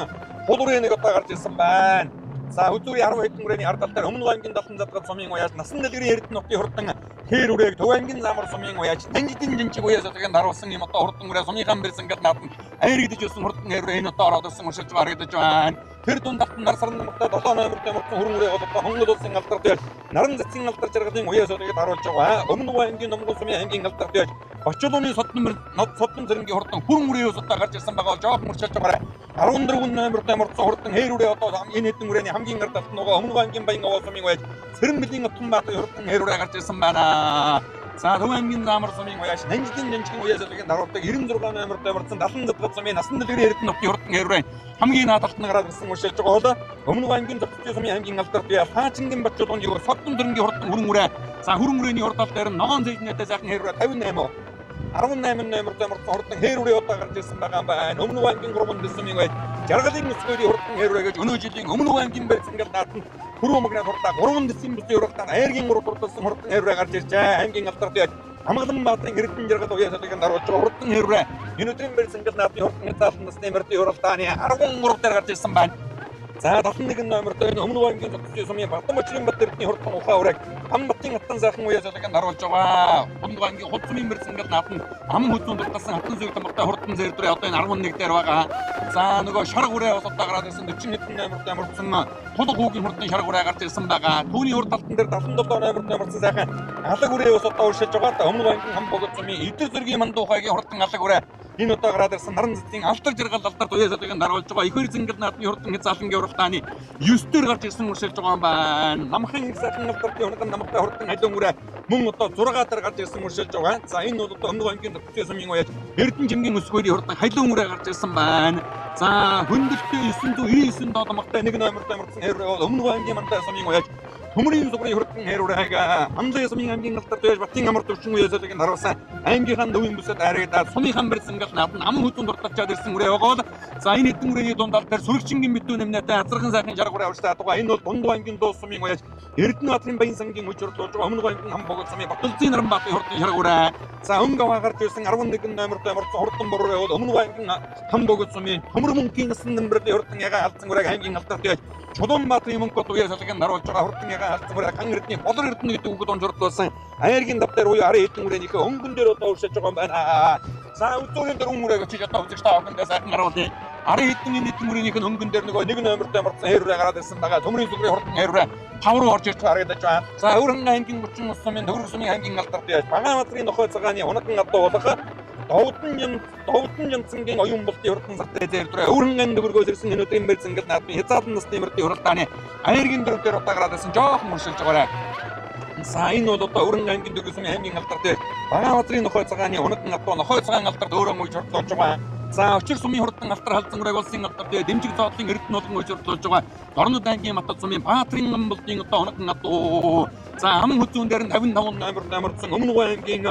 хулуурын нэг одоо гарч ирсэн байна. За өдөрийн 10 хэдэн хүрээний ардал дээр өмнө аймгийн Далхан задгал сумын уяаж насан дэлгэрийн Эрдэнэ нутгийн хурдан хээр үрээг Төв аймгийн Замар сумын уяаж Танжидын жинчиг уяаж одгонд харуулсан юм одоо хурдан үрээ сумынхан бэрсэн гал наадам айргдэж өссөн хурдан хээр энэ одоо ороод ирсэн мөршилж харагдаж байна. Тэр дунд Далхан нар саран намтай 7 номертой марцсан хүрэн үрээ одоо Хонгол улсын алдарт байж наран зэцгийн алдар жаргалын уяаж одгонд харуулж байгаа. Өмнө аймгийн Номгол сумын аймгийн алдарт байж Бачуудууны содон зэрэнгийн хурдан хүрэн үрээ одоо гарч ирсэн байгаа бол жоох мөршилж байгаа. 14 номертой марцсан хурдан хээр үрээ одоо энэ хэдэн үрээний хамгийн ард талд нөгөө өмнө аймгийн баян овоо сумын уяаж Цэрэнбэлийн Отон баатар хурдан хээр үрээ гарч ирсэн байна. За Төв аймгийн Замар сумын уяаж Нанжидын жинчгийн уяаж алганд харуулдаг 96 номертой марцсан Далхан задгал сумын насан дэлгэрийн Эрдэнэ нутгийн хурдан хээр үрээ хамгийн наадалт нь гараад ирсэн мөршилж байгаа бол өмнө аймгийн зөвхөн сумын аймгийн алдарт бие Хаачингийн Бачуудууны юу содон дэрнгийн хурдан хүрэн үрээ за хүрэн үрээний хурдал дээр ногоон зэжнэтэй сайхан хээр үрээ 58 18 номертой марцсан хурдан хээр үрээ одоо гарч ирсэн байгаа байна. Өмнө аймгийн 3 дэсмийн байж жаргалын өсгөөний хурдан хээр үрээ гэж өнөө жилийн өмнө аймгийн барь цангал наадам түрүү магнат хурдан 3 дэсмийн бүсийн урагтан айргийн 3 дурталсан хурдан хээр үрээ гарч иржээ. Аймгийн алдарт байж Амгалан баатарын Эрдэнэ жаргал уяаж алганд харуулж байгаа хурдан хээр үрээ өнөөдрийн барь цангал наадмын хурдан хязгаалan насны мөрдийн уралдааны 13 дээр гарч ирсэн байна. За 71 номертой энэ Өмнөг аймгийн зөвхөн сумын Бардамжлын бат эрдний хурдан ухаан ураг Хамбатын хатан сайхан уяа залганд харуулж байгаа. Өмнөг аймгийн хот сумын бэрцэнгэл наатан ам хөзүүн дуртасан хатан зүйг тамгатай хурдан зэр дүрээ одоо энэ 11 дээр байгаа. За нөгөө шарга үрээ бас одоо гараад ирсэн 40 хэдэн номертой мөрцөн тулг хүүгийн хурдан шарга үрээ гарч ирсэн байгаа. Түүний урд талтан дээр 77 номертой мөрцөн сайхан алаг үрээ бас одоо уршиж байгаа. Өмнөг аймгийн Хамбогд сумын Эдэр зэргийн мандуухайгийн хурдан алаг үрээ энэ удаа гараад ирсэн наран цэцгийн алтар жаргал алтар туяа залганд харуулж байгаа. Их хэр зингэл наадны хурдан хязаалангийн уралдааны 9 дээр гарч ирсэн уршилж байгаа юм байна. Намхан их сайхан алтартын хурдан намтай хурдан халуун үрээ мөн одоо 6 дээр гарч ирсэн уршилж байгаа. За энэ бол одоо Өмнөг аймгийн зөвхөн сумын уяаж Эрдэнэ жимгийн өсгөөний хурдан халуун үрээ гарч ирсэн байна. За хөндлөлтөө 999 доломгтой 1 номертой мөрсөн хэрэг бол Өмнөг аймгийн мантай сумын уяаж Төмөрийн сугрын хурдан хэрэг Ханзай сумын аймгийн алтар туяаж Батын амар төвчин уяа залганд харуулсан. Аймгийнхаа нөвийн бүсэд аригдаад сумынхан бэрцэнгэл наадан ам хөзүүн дурталчаад ирсэн үрээ байгаа. За энэ хэдэн үрээний дунд аль дээр сүрэгчингийн мэдүү нэмнэтэй азархан сайхан шарга үрээ авчтаад байгаа. Энэ бол Дундуу аймгийн Дуу сумын уяаж Эрдэнэ Батрын баян сангийн хүчрэл болж байгаа. Өмнөг аймгийн Хамбогд сумын Баталзын Наранбаатын хурдан шарга үрээ. За өнгөө гарч ирсэн 11 номертой мөрцөн хурдан бороо бол Өмнөг аймгийн Хамбогд сумын Төмөр мөнхийн насан нэмбэрлийн хурдан яга алдсан үрээ аймгийн алтар туяаж Чулуунбаатарын мөнгөд уяа залганд харуулж байгаа. Хурдан яга алдсан үрээ Хан эрдний Болор эрдэнэ гэдэг үгэд онжордлуулсан. Аяаргийн давтар буюу ари хэдэн үрээнийхээ өнгөн дээр одоо уршиж байгаа юм байна. За үзүүрийн дөрвөн үрээг очиж одоо үзэж та охиндоо сайхан харуулъя. Ари хэдэн үрээнийх нь өнгөн дээр нөгөө 1 номертой мөрцөн хэрэг гараад ирсэн байгаа. Төмрийн зүгрийн хурдан хэрэг 5 руу орж ирж харагдаж байна. За Өвөрхөн аймгийн 30 ус сумын Төвөрг сумын аймгийн алдар туяаж Багаанбаатарын нохой цагааны унаган адуу болох Довдон янцгийн оюун болтын хурдан сартай зэрдрээ Өвөрхөн аймгийн дөрвөгөөс ирсэн энэ өдрийн бэрцэнгэл наадмын хязаалан насны мөрдийн хуралдааны аяаргийн дөрөв дээр одоо гараад ирсэн жоохон мөршилж байгаарай. За энэ бол одоо Өвөрхөн аймгийн дөрвөн сумын аймгийн алдар дээр Багаанбаатарын нохой цагааны унаган адуу нохой цагаан алдарт өөрөө мөж хордлож байгаа. За очир сумын хурдан алтар халзан ураг улсын алдар дээр дэмжиг зоодлын эрдэнэ олон мөж хордлож байгаа. Дорнод аймгийн Матад сумын Баатрын амболтын одоо унаган адуу. За ам хөзүүн дээр нь 55 номерцэн Өмнөг аймгийн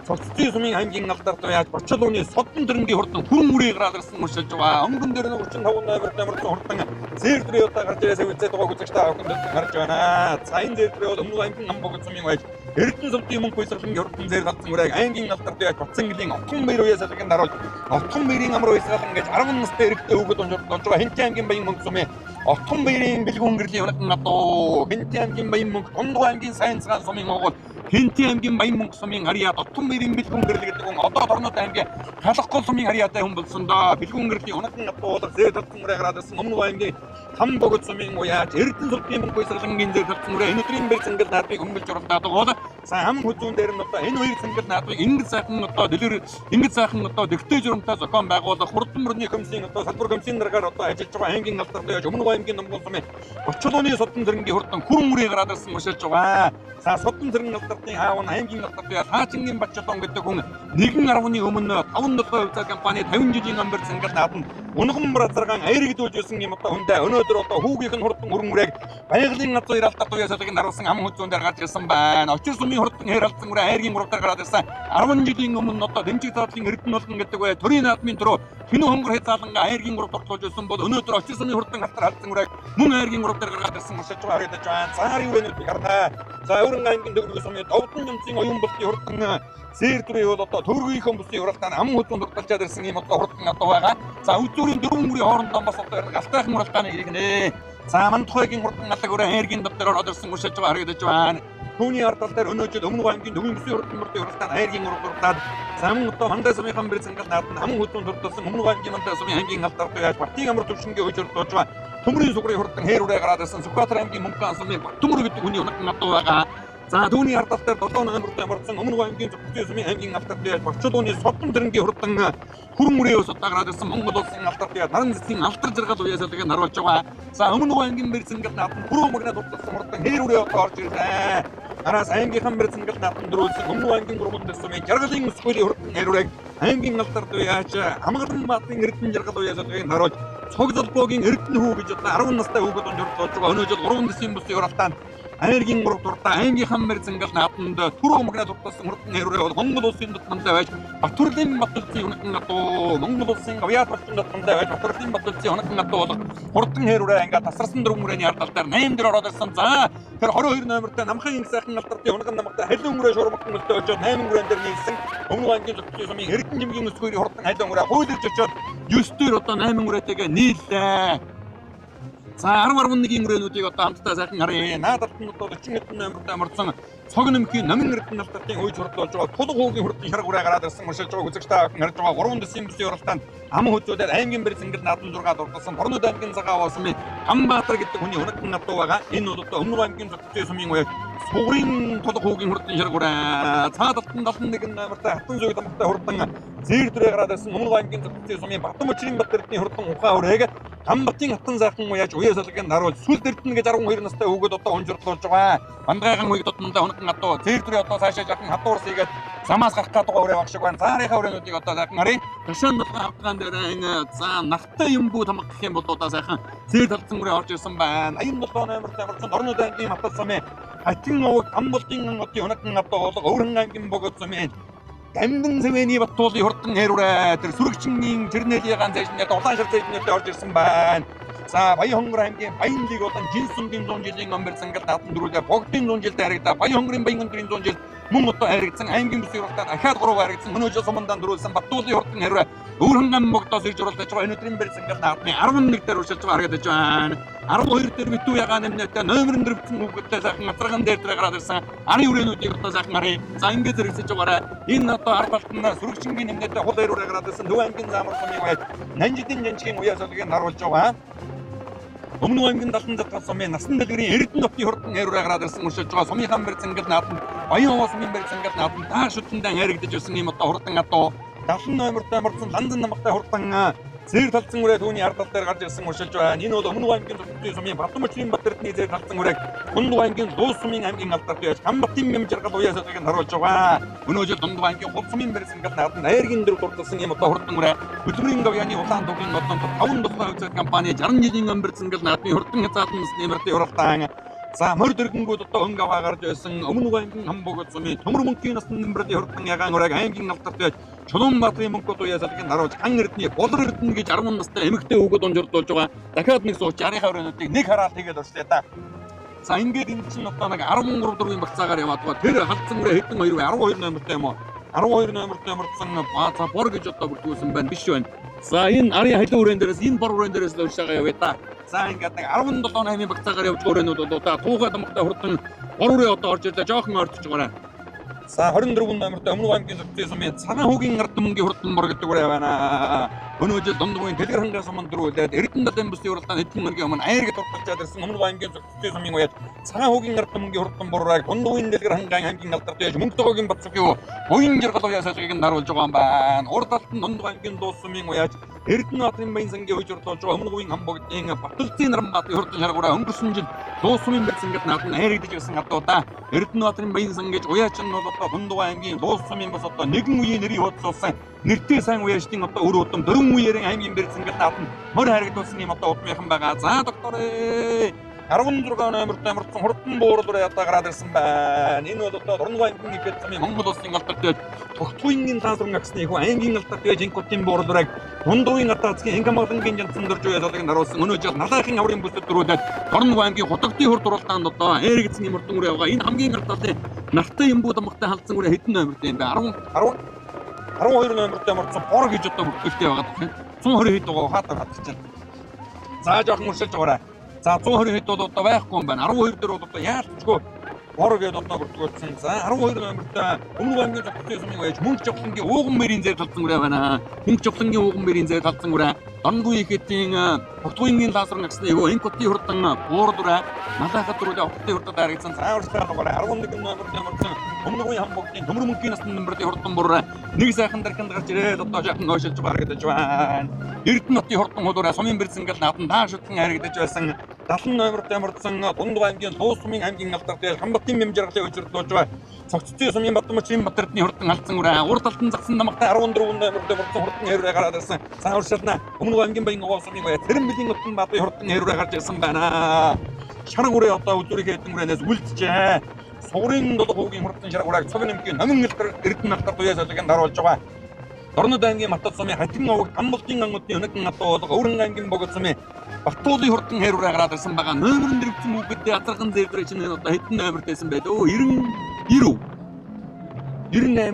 Цогцын сумын аймгийн алдар туяаж Борчлууны Содон дэрэнгийн хурдан хүрэн үрээ гараад ирсэн мөршилж байгаа. Өнгөн дээр нь 35 номертой мөрсөн хурдан зэр дүрээ удаа гарч ирээсээ үзээд байгаа үзэгч та охинд гарч байна. За энэ зэр дүрээ бол Өмнөг аймгийн Хамбогд сумын уяаж Эрдэнэ сувдын мөнгө хуйсгалангийн хурдан зэр талцсан үрээ аймгийн алдар туяаж Батцангийн Отхон баяр уяа залганд харуулж Отхон баярын амар хуйсгалан гэж 10 настай эрэгтэй хүүхэд онжордож байгаа. Хинтээ аймгийн баян мөнгө сумын Отхон баярын бэлгүүн гэрлийн унаган адуу Хинтээ аймгийн баян мөнгө Дундуу аймгийн сайн цагаан сумын Монгол Хинтээ аймгийн баян мөнгө сумын Харьяат Отхон баярын бэлгүүн гэрэл гэдэг нь одоо Дорнод аймгийн Халахгүй сумын Харьяатай хүн болсон доо. Бэлгүүн гэрлийн унаган адуу зэр талцсан үрээ гараад ирсэн Өмнөг аймгийн Хамбогд сумын уяаж Эрдэнэ сувдын мөнгө хуйсгалангийн зэр талцсан үрээ энэ өдрийн бэрцэнгэл наадмыг хөнгөлж уралдаад байгаа. За ам хөзүүн дээр нь одоо энэ хоёр цэнгэл наадмыг ингэж сайхан одоо дэлгэр ингэж сайхан одоо дэгтэй журамтай зохион байгуулах хурдан мөрний комиссийн одоо салбар комиссийн наргаар одоо ажиллаж байгаа аймгийн алдар туяаж Өмнөг аймгийн Номгон сумын Борчлууны Содон зэрэнгийн хурдан хүрэн үрээ гараад ирсэн мөршилж байгаа. За Содон зэрэг алдартын аав нь аймгийн алдар туяаж Хаачингийн Бачтон гэдэг хүн 1.10-ны өмнө 5.7% компани 50 жилийн амбар цэнгэл наадам унган бразаргаан аярэгдүүлж ирсэн юм одоо хүндээ өнөөдөр одоо хүүгийнх нь хурдан хүрэн үрээг байгалийн газар ирэлтад туяаж залганд харуулсан ам хөзүүн дээр гарч ирсэн байна. Очир сумын хурдан хэрэлцэн үрээ аяаргийн гурав дээр гараад ирсэн 10 жилийн өмнө одоо дэмжиг зоодлын эрдэнэ олон гэдэг бай төрийн наадмын төрөө хинүү хонгор хязаалан аяаргийн гурав дуртуулж ирсэн бол өнөөдөр очир сумын хурдан алтар халдсан үрээ мөн аяаргийн гурав дээр гараад ирсэн мөшөж байгаа харагдаж байна. За юу вэ нүд гарнаа. За Өвөрхөн аймгийн Төвөрг сумын Довдон янцгийн оюун болтын хурдан зэр дүрээ бол одоо Төвөргийнхөө бүсийн уралдаан ам хөзүүн дурталчаад ирсэн юм одоо хурдан адуу байгаа. За үзүүрийн дөрвөн үрийн хоорондоо бас одоо алтайхан уралдааны хийгнэ. За Мандухайгийн хурдан алаг өрөө аяаргийн давтар ороод ирсэн мөшөж байгаа харагдаж байна. Түүний ардал дээр өнөөдөр Өмнөг аймгийн Төвийн бүсийн хурдан мөрдийн уралдаан аяаргийн уралдаанд замун одоо Мандаа сумын хамбэр цэнгэл наадам ам хөзүүн дурталсан Өмнөг аймгийн Мандаа сумын аймгийн алдар туяаж Батын амар төвшингийн өжөрдөөж байгаа. Төмрийн сугрын хурдан хээр үрээ гараад ирсэн Сүхбаатар аймгийн Мөнгөн сумын Батөмөр гэдэг хүний унаган адуу байгаа. За түүний ардал дээр 7 номертой мөрсөн Өмнөг аймгийн Зөвхөн сумын аймгийн алдар туяаж Борчлууны Содон дэрэнгийн хурдан хүрэн үрээ ус одоо гараад ирсэн Монгол улсын алдар туяаж наран цэцгийн алтар жаргал уяа залганд харуулж байгаа. За Өмнөг аймгийн бэрцэнгэл наадам хүрөө мөрнө дурталсан хурдан хээр үрээ одоо орж ирлээ. Араас аймгийн бэрцэнгэл наадам дөрүүлсэн Өмнөг аймгийн гурван сумын жаргалын өсгөөний хурдан хээр үрээ аймгийн алдар туяаж Амгалан баатарын эрдэнэ жаргал уяа залганд харуулж цог залбоогийн эрдэнэ хүү гэж одоо 10 настай хүүхэд онжордож байгаа. Өнөөдөр 3 дэсийн бүсийн уралдаанд аяаргийн гурав дуртай аймгийн хамбар цэнгэл наадамд түрүү мөгнө дуртасан хурдан хэрэг бол Монгол улсын дутмантай байж Батүрлийн Батүрлийн унаган адуу Монгол улсын авьяат болон дутмантай байж Батүрлийн Батүрлийн унаган адуу бол хурдан хэрэг ингээ тасарсан дөрвөн мөрөний ардал дээр 8 дээр ороод ирсэн. За тэр 22 номертой намхан инг сайхан алдартын унаган намтай халуун мөрөө шуурмагтан мөлтөө очоод 8 мөрөн дээр нийлсэн. Өмнөг аймгийн зөвхөн сумын Эрдэнэ жимгийн өсгөөний хурдан халуун мөрөө хуйлж очоод 9 дээр одоо 8 мөрөөтэйгээ нийллээ. За 10-11-ийн үрээнүүдийг одоо хамтдаа сайхан харъя. Наадалт нь одоо 40 хэдэн номертой амарсан цог нэмхийн номын эрдэнэ алтартын үеж хурдлуулж байгаа тулг хүүгийн хурдан шарга үрээ гараад ирсэн мөршилж байгаа үзэгчтэй харж байгаа 3 дэсийн бүсийн уралдаанд ам хөзүүлээд аймгийн бэр зингэл наадам 6 дурдсан Борнууд аймгийн цагаан уусмын Гамбаатар гэдэг хүний өнөختөн надуу байгаа. Энэ бол одоо өмнө аймгийн зөвхөн сумын үеэ суурин тулг хүүгийн хурдан шарга үрээ цаадалтан 71 номертой хатан зүйд амттай хурдан зээр дүрээ гараад ирсэн өмнө аймгийн зөвхөн сумын Батбан Учрын Батэрдний хурдан ухаан үрээг Гамбатын хатан сайхан уяаж уяа салгийн наруул сүл дэрдэн гэж 12 настай хүүхэд одоо унжирдуулж байгаа. Бандгайхан үеиг дотноо өнөختөн надуу зээр дүрээ одоо цаашаа жахан хатуурс хийгээд замаас гарах гэдэг ураа багшиг байна. Цаарынхаа ураануудыг одоо сайхан харъя. Ташаан болгон автгаан дээр энэ за нартай юм бүү тамга гэх юм бол одоо сайхан зээр талцсан ураа орж ирсэн байна. 87 номертой амарсан Орнууд аймгийн Матас сумын Хатин овог Амбалтын хотын өнөختөн надуу болго Өвөрн аймгийн Богод сумын Дамбин Сэвэний Баттуулын хурдан хэрүүрээ тэр сүрэгчингийн Тэрнэлийн ганц зайшнээр улаан шар зайшнээр орж ирсэн байна. За Баян хонгор аймгийн Баянлиг болон Жинсүнгийн 100 жилийн өмөрсөн гал наадам дөрүүлээ богдын 100 жилд харагдаа Баян хонгорын Баян өндрийн 100 жил мөн одоо харагдсан аймгийн бүсийн уралдаанд ахаад 3 харагдсан өнөөж сумандаа дөрүүлсэн Баттуулын хурдан хэрүүрээ Өвөрн аймгийн богдоос ирж уралдаж байгаа энэ өдрийн бэрсэн гал наадмын 11 дээр уршилж байгаа харагдаж байна. 12 дээр битүү ягаа нэмнэтэй номерын дөрвсөн хүүхэдтэй сайхан гацраган дээр гараад ирсэн арын үрээнүүдийг одоо сайхан харъя. За ингэж зэрэгсэж байгаарай. Энэ одоо ард талтнаа сүрэгчингийн нэмнэтэй хул хэрүүрээ гараад ирсэн Төв аймгийн Замар сумын үед Нанжидын жанчгийн уяа солгийг наруулж байгаа. Өмнө аймгийн Далан Затгал сумын Насан дэлгэрийн Эрдэнэ хотын хурдан хэрүүрээ гараад ирсэн уршилж байгаа сумынхан бэрцэнгэл наадам Баян овоо сумын бэрцэнгэл наадам таах шүтэндээ харагдаж ирсэн юм одоо хурдан адуу 70 номертой амарсан Ландан намгатай хурдан зэр талцсан үрээ түүний ард тал дээр гарч ирсэн уршилж байна. Энэ бол өмнө аймгийн зөвхөн сумын Батбан Учрын Батэрдний зэр талцсан үрээг Дунд аймгийн Дуус сумын аймгийн алдарт байж Гамбатын Мэмжиргал уяа солгийг харуулж байгаа. Өнөө жил Дунд аймгийн Хул сумын бэрсэнгэл наадам Найргийн дөрөв дурдсан юм одоо хурдан үрээ хөдөлмөрийн гавьяаны улаан тугийн одонд 5 тусгай үзэг компани 60 жилийн өмбөрцэнгэл наадмын хурдан хязгаарлан нэмэртэй уралдаан. За мөр дэргэнгүүд одоо өнгө аваа гарч байсан өмнө аймгийн Хамбогд сумын Төмөр мөнхийн насны нэмрэлтийн хурдан ягаан урааг аймгийн алдарт байж Чулуунбаатарын мөнгөд уяа салгийн харуулж Ган Эрдэнэ Болор Эрдэнэ гэж 10 настай эмэгтэй хүүхэд унжирдуулж байгаа. Дахиад нэг сууч 60-ийн өрөөнүүдийг нэг хараад тэгээд орчлаа да. За ингээд энэ чинь одоо нэг 13 дөрвийн багцаагаар яваад байгаа. Тэр халдсан үрээ хэдэн 2 вэ? 12 номертой юм уу? 12 номертой амарсан бааза бор гэж одоо бүрдүүлсэн байна биш байна. За энэ арын халуун үрээн дээрээс энэ бор үрээн дээрээс л уршаага явъя да. За ингээд нэг 17-8-ийн багцаагаар явж өрөөнүүд бол одоо туухай дамгтай хурдан бор үрээ одоо орж ирлээ жоохон ойртож байгаарай. За 24 номертой өмнө аймгийн зөвхөн сумын цагаан хүүгийн ард түмэнгийн хурдан бор гэдэг үрээ байна. Өнөө жил дундгүйн дэлгэр хангаас өмнө дөрүүлээд Эрдэнэ далайн бүсийн уралдаанд хэдэн мөргийн өмнө аяр гэж дурталчаад ирсэн өмнө аймгийн зөвхөн сумын үед цагаан хүүгийн ард түмэнгийн хурдан борыг дундгүйн дэлгэр хангаан аймгийн алдарт байж мөнгөтгөөгийн бацгийн уян жаргал уяа сажгийг наруулж байгаа юм байна. Урд талд нь дундгүйн аймгийн Дуус сумын уяаж Эрдэнэ Батрын баян сангийн үеж урдуулж байгаа өмнө говийн Хамбогдын Баталцын Наранбаатарын хурдан шаргуураа өнгөрсөн жил Дуус сумын бэлс ингээд наадмын аяр гэж ирсэн гадуудаа Эрдэнэ Батрын баян сан гэж уяач нь бол одоо дундгүйн аймгийн Дуус сумын бас одоо нэгэн үеийн нэрийг хуудсуулсан нэртэй сайн уяачдын одоо өр удам дөрвөн үеэрийн аймгийн бэлс ингээд наадмын мөр харагдуулсан юм одоо удмынхан байгаа. За доктор 16 номертой амарсан хурдан буурлуу ядаа гараад ирсэн байна. Энэ бол одоо Орон аймгийн ихэд замын Монгол улсын алдарт байж тогтхойнгийн таасрын агсны хүү аймгийн алдарт байж инкотын буурлууг дундуугийн атаацгийн инкамаглангийн жанцсан дөрж уяалгыг наруулсан. Өнөө жил налахын аврын бүсэд дөрүүлээд Орон аймгийн хотогтын хурд уралдаанд одоо эргэцний мөрдөн үрээ байгаа. Энэ хамгийн гарталын нартай юмбууд амгтай халдсан үрээ хэдэн номертой юм бэ? 12 номертой амарсан бор гэж одоо бүртгэлтэй байгаа. 120 хэд байгаа хатар хатчих чинь. За жоохон мөршилж байгаарай. За 120 хэд бол одоо байхгүй юм байна. 12 дээр бол одоо яалтчгүй бор гэдэг одоо бүртгүүлсэн. За 12 номертой өмнө аймгийн зөвхөн сумын байж мөнгө жавхлангийн ууган мэрийн зээл талцсан үрээ байна. Мөнгө жавхлангийн ууган мэрийн зээл талцсан үрээ Дондгүй ихэдийн Хотгойнгийн лаасрын агсны хүү инкотын хурдан буурлуура малахад дөрүүлээ хотын хурдад харагдсан. Цааварчлаа дугаараа 11 номерт ямарсан өмнө говийн Хамбогдын Төмөр мөнхийн насны нэмрэлтийн хурдан буурлуура нэг сайхан дарханд гарч ирээд одоо жаахан нойшилж харагдаж байна. Эрдэнэ хотын хурдан хуулуураа сумын бэрцэнгэл наадан дааш шүтэн харагдаж байсан. 70 номерт ямарсан Дундгой аймгийн Дуус сумын аймгийн алдарт Хамбатын Мэмжиргалын өчрөлдөөж байгаа. Цогцтой сумын Батбан Учрын Батэрдний хурдан алдсан үрээ урд талтан загсан намгатай 14 номерт ямарсан хурдан хэрэг гараад ирсэн. Цааварчлаа Өмнө аймгийн баян овоосны бай Тэрэмбилийн утсан баатны хурдан хэрэг гарч ирсэн байна. Шарга үрээ одоо үзүүрийн хэдэн үрээнээс үлджээ. Суурин долоо хүүгийн хурдан шарга урааг цог нэмгийн номин Эрдэнэ алдарт уяа солигийн даруулж байгаа. Орнууд аймгийн Матад сумын Хатин овогт Амбалтын ангуудын өнөкөн атуу болго Өвөрн аймгийн Богод сумын Баттуулын хурдан хэрэг гараад ирсэн байгаа. Номерын дэрвцэн хүүхэдтэй азархан зэвдрээ чинь одоо хэдэн номерт байсан байд. 98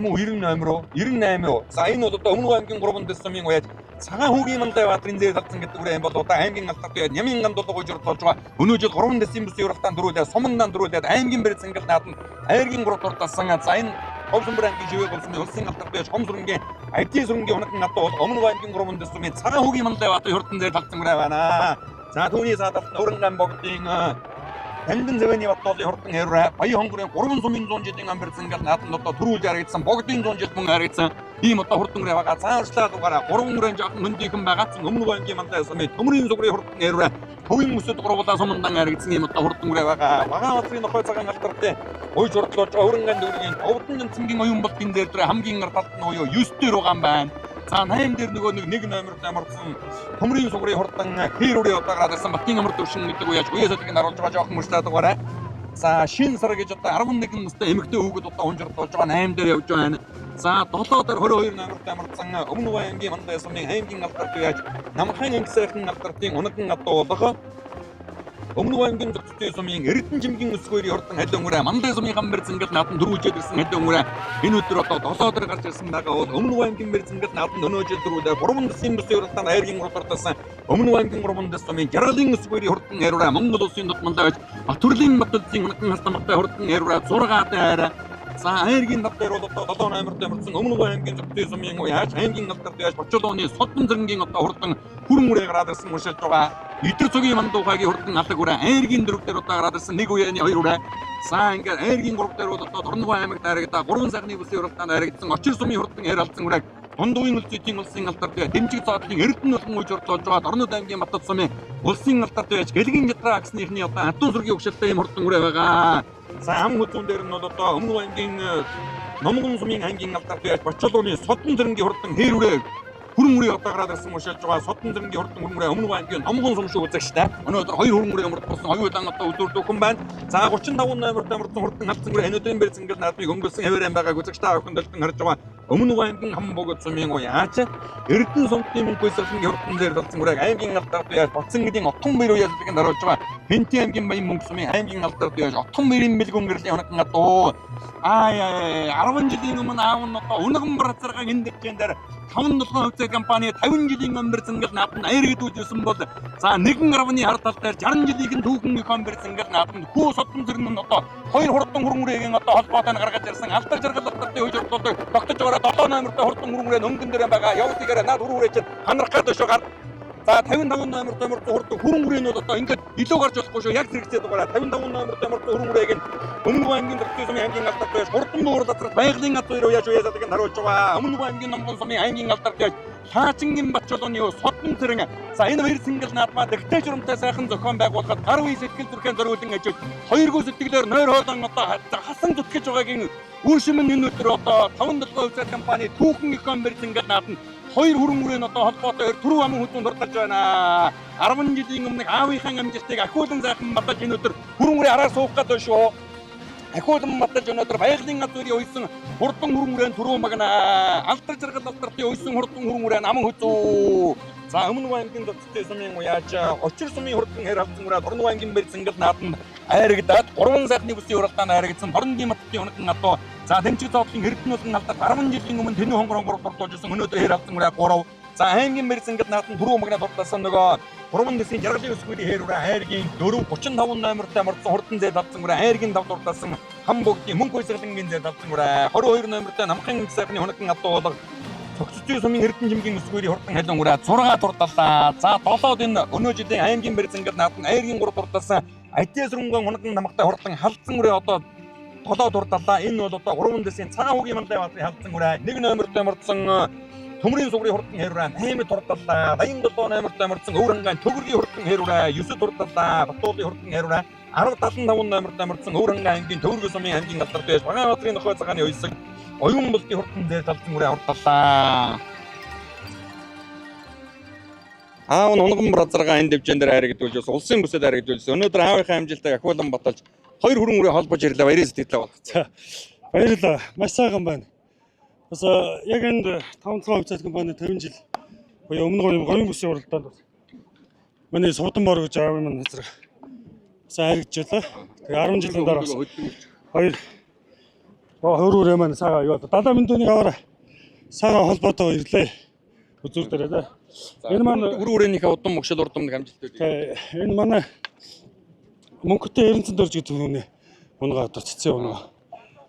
уу 98 уу. За энэ бол одоо өмнө аймгийн 3 дэс сумын уяаж цагаан хүүгийн мандаа баатрын зээл талцсан гэдэг үрээн бол одоо аймгийн алдарт байд нямын гамд болго журд болж байгаа. Өнөө жил 3 дэсийн бүсийн урагтаан дөрүүлээд сумндан дөрүүлээд аймгийн бэр цэнгэл нааданд айргийн 3 дуртасан. За энэ Ховсонбор аймгийн живээ болсон улсын алдарт байж Хомсрынгийн IT сүрэнгийн унаган ат бол Өмнөг аймгийн 3 дэсийн цагаан хүүгийн мандаа баатрын хурдан зээл талцсан үрээ байна. За түүний саадалт Өрөнган богдын Тандын зэвэний батлуулын хурдан хэрвээ Баян хонгорын 3 сумын 100 жилийн амбэр цэнгэл нааданд одоо төрүүлж харагдсан богдын 100 жил мөн харагдсан ийм одоо хурдан үрээ байгаа. Цааварчлаад угаараа 3 үрэн жоохон хөндийхэн байгаадсан Өмнөг аймгийн мандаа сумын төмрийн сүгрийн хурдан хэрвээ төвийн мөсөд гурвуулаа сумандан харагдсан ийм одоо хурдан үрээ байгаа. Багаанбаатарын нохой цагаан алдартай ой журдлуулж Өрөнган дүүргийн Овдон цэнгийн оюун болтын дээр хамгийн гар талд нь уяа 9 дээр байгаа юм байна. За 8 дээр нөгөө нэг номерт амарсан төмрийн сугрын хурдан хэрүүрээ удаагаад ирсэн Батын амар төвшин гэдэг үеж үеэсэдгийг харуулж байгаа жоохон мөрчлээд байгаарай. За шин сар гэж одоо 11 настай эмэгтэй хүүхэд одоо унжирдуулж байгаа 8 дээр явж байна. За 7 дээр 22 номерт амарсан Өмнөг аймгийн мандаа сумын аймгийн алдарт үеж намхан анги сайхан алдартын унаган адуу болох Өмнөг аймгийн зөвхөн сумын Эрдэнэ жимгийн өсгөөний хурдан халиун үрээ мандаа сумын гамбар цэнгэл нааданд дөрвүүлж ирсэн халиун үрээ энэ өдөр одоо 7 дээр гарч ирсэн байгаа бол Өмнөг аймгийн мэр цэнгэл нааданд өнөө жил дөрвөлээ 3 дэсийн бүсийн уралдаан айргийн уралдаасан Өмнөг аймгийн 3 дэс сумын Жаргалын өсгөөний хурдан хэрвээ Монгол улсын дутмандаа байж Батүрлийн Батүлцын унаган хастамтай хурдан хэрвээ 6 дээр за айргийн давтар бол одоо 7 номерт амарсан Өмнөг аймгийн зөвхөн сумын уяаж аймгийн алдарт яаж Бочолооны Содон зэргийн одоо хурдан хүрэн үрээ гараад ирсэн уншиж байгаа. Идэр цогийн мандуугагийн хурдан алаг үрээ айргийн 4 дээр одоо гараад ирсэн 1 үеэний 2 үрээ. За ингээд айргийн 3 дээр бол одоо Дорногов аймагт харагдаа 3 сайхны бүсийн уралдаанд харагдсан Очир сумын хурдан эр алдсан үрээ. Дундуугийн улсын улсын алдарт байж дэмжиг цаадлын Эрдэнэ улсын үеж ордлож байгаа Дорнод аймгийн Батбат сумын улсын алдарт байж Гэлгийн ятраа агсныхны одоо хатуун сүргийн өгшөлтэй юм хурдан үрээ байгаа. За ам хүзүүн дээр нь бол одоо Өмнөг аймгийн Номгон сумын аймгийн алдарт байж Бочолооны Содон зэргийн хурдан хээр үрээ хүрэн үрээ одоо гараад ирсэн уншиж байгаа. Содон зэргийн хурдан хүрэн үрээ Өмнөг аймгийн Номгон сум шиг үзэгчтэй. Өнөөдөр 2 хүрэн үрээ өмөрдсөн оюутан одоо үзүүрдөх хүн байна. За 35 номерт амарсан хурдан халдсан үрээ өнөөдрийн бэр цэнгэл наадмыг өнгөрсөн хэвээрэн байгааг үзэгчтэй охин дэлгэн харж байгаа. Өмнөг аймгийн Хамбогд сумын уяач Эрдэнэ сумын мөнгөсөлн хурдан дээр болсон үрээ аймгийн алдарт байж Боцсон гэдгийн Отхон мэр уяасыг харуулж байгаа. Хэнти аймгийн Баян мөнгө сумын аймгийн алдарт байж Отхон мэрийн мэлгүн гэрлийн хоногн адуу 10 жилийн өмнө аав нь одоо Унаган бразаргааг энэ дэвчэн дээр 5-7 хувьцаа компани 50 жилийн амбэр цэнгэл нааданд айргид үзсэн бол за нэгэн 10-ны хар тал дээр 60 жилийн түүхэн амбэр цэнгэл нааданд хүү Содон зэрэг нь одоо 2 хурдан хүрэн үрээгийн одоо холбоотой нь гаргаж ирсэн алдар жаргал алдартай үеж ордолдог тогтож байгаа 7 номертой хурдан хүрэн үрээ өнгөн дээр байгаа явуултыгаараа наад хүрэн үрээ чинь ханарах гэдэг шүү гар. За 55 номертой хурдан хүрэн үрээ нь одоо ингээд илүү гарч болохгүй шүү яг зэрэгцээд байгаа 55 номертой хүрэн үрээг нь Өмнөг аймгийн зөвхөн сумын аймгийн алдарт байж хурдан дууралцах байгалийн ат хоёр уяаж уяасадаг нь харуулж байгаа. Өмнөг аймгийн Номгон сумын аймгийн алдарт байж Хаачингийн Бочолооны Содон зэрэг за энэ хоёр цэнгэл наадмаа дэгтэй журамтай сайхан зохион байгуулахад гар үе сэтгэл зүрхэн зориулан ажиж хоёргүй сэтгэлээр нойр хоолон одоо хасан зүтгэж байгаагийн үр шим нь энэ өдөр одоо 5-7 хувьцаа компани түүхэн амбэр цэнгэл нааданд 2 хүрэн үрээ нь одоо холбоотой түрүү амын хүзүүнд дуртаж байна. 10 жилийн өмнө аавынхаа амжилтыг ахиулан зайхан батж энэ өдөр хүрэн үрээ араар суух гэдэг шүү. Ахиулан батж өнөөдөр байгалийн газрын уйсан хурдан хүрэн үрээ түрүү магнаа. Алдар жаргал алдартын уйсан хурдан хүрэн үрээ аман хүзүү. За Өмнөг аймгийн зөвхөн сумын уяаж Очир сумын хурдан хэр алдсан үрээ Дорногов аймгийн бэр цэнгэл нааданд айрагдаад 3 сайхны бүсийн уралдаанд айрагдсан Дорнодын матгийн унаган адуу за дэмжиг цаадлын Эрдэнэ улсын алдарт 10 жилийн өмнө тэний хонгорон 3 дурдуулжсэн өнөөдөр хэр алдсан үрээ 3 за аймгийн бэр цэнгэл нааданд түрүү магнаа дурдсан нөгөө 3 дэсийн жаргалын өсгөөний хээр үрээ айргийн 4 35 номертой мордсон хурдан зэд алдсан үрээ айргийн дав дурдсан Хамбогдын мөнгө хойсгалангийн зэд алдсан үрээ 22 номертой намхан сайхны унаган адуу болго Цогцтой сумын Эрдэнэ жимгийн өсгөөний хурдан халиун үрээ 6 дурдалаа. За 7-д энэ өнөө жилийн аймгийн бэр цэнгэл нааданд айргийн 3 дурдалсан Атиас рүнгэн унаган намгатай хурдан халдсан үрээ одоо 7 дурдалаа. Энэ бол одоо 3 дэсийн цагаан хүүгийн мандаа бадрын халдсан үрээ 1 номертой мордсон төмрийн сугрын хурдан хэрвээ 8 дурдалаа. 87 номертой мордсон Өврангайн төгөргийн хурдан хэрвээ 9 дурдалаа. Батуулын хурдан хэрвээ 10-75 номертой мордсон Өврангайн аймгийн төгөргийн сумын аймгийн алдарт байж Багаанбаатарын нохой цагааны уйсаг оюун болтын хурдан дээр талсан үрээ хурдалаа. Аав нь Унган бразаргаа энэ дэвжэн дээр хайрагдуулж улсын бүсэд хайрагдуулж өнөөдөр аавынхаа амжилтыг ахиулан баталж 2 хүрэн үрээ холбож ирлээ баярын сэтгэлээ бол. За баярлалаа. Маш сайхан байна. Бас яг энэ 5-6 хувьцаат компани 50 жил буюу өмнө говийн бүсийн уралдаанд манай Содон бор гэж аав минь хэсрэг хайрагджуулаа. Тэгээ 10 жилийн дараа бас 2 хүрээ маань сагаа юу далаа мэндүүний аваараа сагаа холбоотой ирлээ. үзүүлдэрээ да. Энэ маань өрөөрийнхээ удам мөгшил урдамд амжилтууд. энэ манай Мөнхөдөө Эрдэнэцэн дөрж гэдэг үнэ. Унгаа одоо цэцэн унгаа.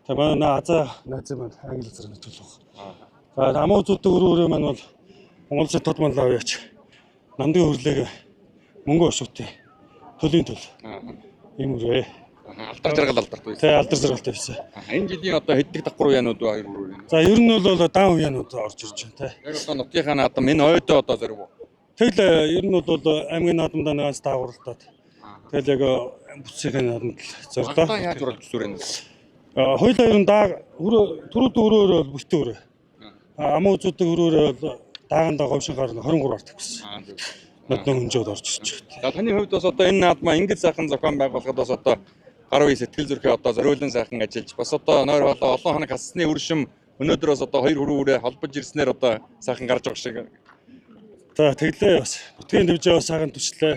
Тэгээ манай Азаа найз маань англи зэрэг төлөв. За амуу зүтг өрөөрөө маань бол Монголын тод манлаа аваач. Намдын хөрлөг мөнгө өшөөтэй. Төлийн төл. Ийм үрээ. Алдар жаргал алдарт байсан. Тэгээ алдар жаргалтай байсан. Энэ жилийн одоо хэддэг давхар уяанууд ба хоёр өрөөр. За ер нь бол даан уяанууд орж ирж байна те. Яг одоо нутгийнхаа наадам энэ ойдоо одоо зэрэг үү. Тэгэл ер нь бол аймгийн наадамдаа нэгээс даагууралтаад. Тэгэл яг бүсгийн наадамд зорилоо. Одоо яаж уралж зүрэн. Хоёулаа ер нь түрүүд өрөөр бол бүтэн өрөө. Амуу зүтг өрөөр бол даагандаа говшингаар 23 ордог гэсэн. Нотно хөнжөөд орж ирж байна. За таны хувьд бас одоо энэ наадмаа ингэж сайхан зохион байгуулахад бас одоо гар үе сэтгэл зүрхээ одоо зориулан сайхан ажиллаж бас одоо нойр болоо олон хоног хассны үршим өнөөдөр бас одоо хоёр хүрүүрээ холбож ирснээр одоо сайхан гарч байгаа шиг. За тэглээ бас бүтгэн дэвжээ бас сайхан төчлөө.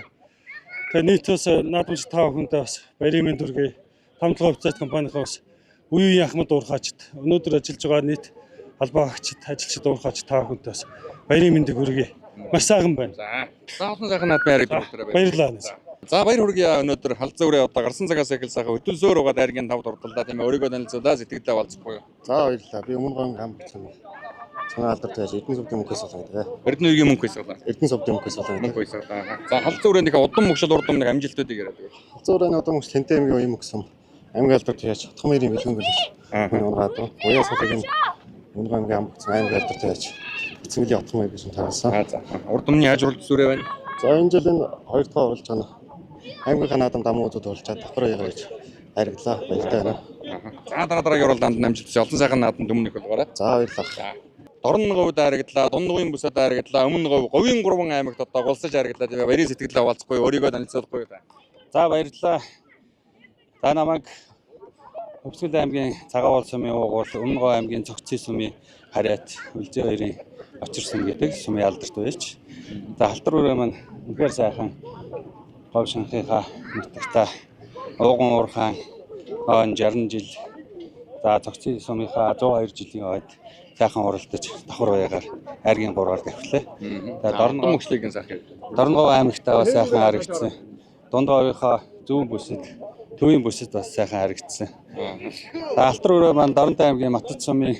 Тэгээ нийт бас наадамч 5 хүндээ бас баярын мэнд хүргэе. Тамтлага хувьцаат компанийнхаа бас үе үеийн ахмад уурхаачд өнөөдөр ажиллаж байгаа нийт албаа агчид ажилчид уурхаач 5 хүндээ бас баярын мэндийг хүргэе. Маш сайхан байна. За олон сайхан наадмын хайрыг дөрөвтөрөө баярлалаа. За баяр хүргэе өнөөдөр халзан өрөө одоо гарсан цагаас эхэл сайхан хөдөлсөөр угаад айргийн тавд урдалдаа тийм ээ өөрийгөө танилцуулаа сэтгэлдээ болцохгүй юу. За баярлалаа. Би өмнө гон гам гэсэн. Цанаа алдарт яаж Эрдэнэ сүвдийн мөнхөөс болоо гэдэг. Эрдэнэгийн мөнхөөс болоо. Эрдэнэ сүвдийн мөнхөөс болоо гэдэг. Мөнхөөс болоо. За халзан өрөөнийхөө удам мөгшил урдамныг амжилтуудыг яриад өгөө. Халзан өрөөний удам мөгшил Хэнтэй аймгийн уян мөксөн. Аймгийн алдарт яаж Хотгомэрийн бэлгэн гэлж. Унгаад уяа сахигийн Унган аймгийн амбагц аймгийн алдарт яаж эцэмлийн Хотгомэр гэж таасан. За урдамны яаж уралж зүрээ байна. За энэ жил энэ 2 дахь оролж байгаа. Аймгийн наадамд амуудад орж чад давхар яа гэж харигдлаа. Баяртай байна. За дараагийн уралдаанд амжилттай олон сайхан наадам төмнөх болгоорой. За баярлалаа. Дорн говьд харигдлаа, дундгын бүсэд харигдлаа, өмнө говийн 3 аймагт одоо голсож харигдлаа тийм ээ. Баярын сэтгэлээ хуваалцахгүй өөрийгөө танилцуулахгүй та. За баярлалаа. За намайг Өвсгөл аймгийн Цагаавал сумын уугуул, Өмнө Говь аймгийн Цогцын сумын Хариат Үлзий хоёрын очир сум гэдэг сумын алдарт байж. За халтар өрөө маань үнэхээр сайхан Говь шанхийнхаа нутагтаа ууган уурхаан 60 жил. За Цогцын сумынхаа 102 жилийн ойд сайхан уралдаж давхар уяагаар айргийн 3-аар давхилаа. За Дорн мөгшлийг сайхан. Дорн Говь аймагтаа бас сайхан харагдсан. Дунд Говийнхаа зүүн бүсэд, төвийн бүсэд бас сайхан харагдсан. За Алтар өрөө маань Доронтой аймгийн Матад сумын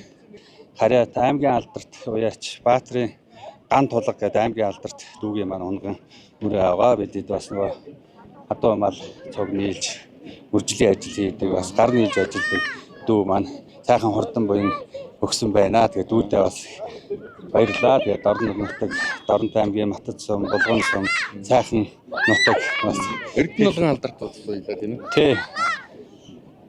Хариат аймгийн алдарт уяач Баатрын ган тулга гэдэг аймгийн алдарт дүүгийн маань унган үрээ аваа бидэд бас нөгөө хадуу мал цуг нийлж үржлийн ажил хийдэг бас гар нийлж ажилладаг дүү маань сайхан хурдан буян өгсөн байна. Тэгээд дүүдээ бас баярлалаа. Тэгээд Дорн нутаг Доронтой аймгийн Матад сум, Булган сум сайхан нутаг бас Эрдэнэ болгон алдарт боллоо илаа тийм үү? Тий.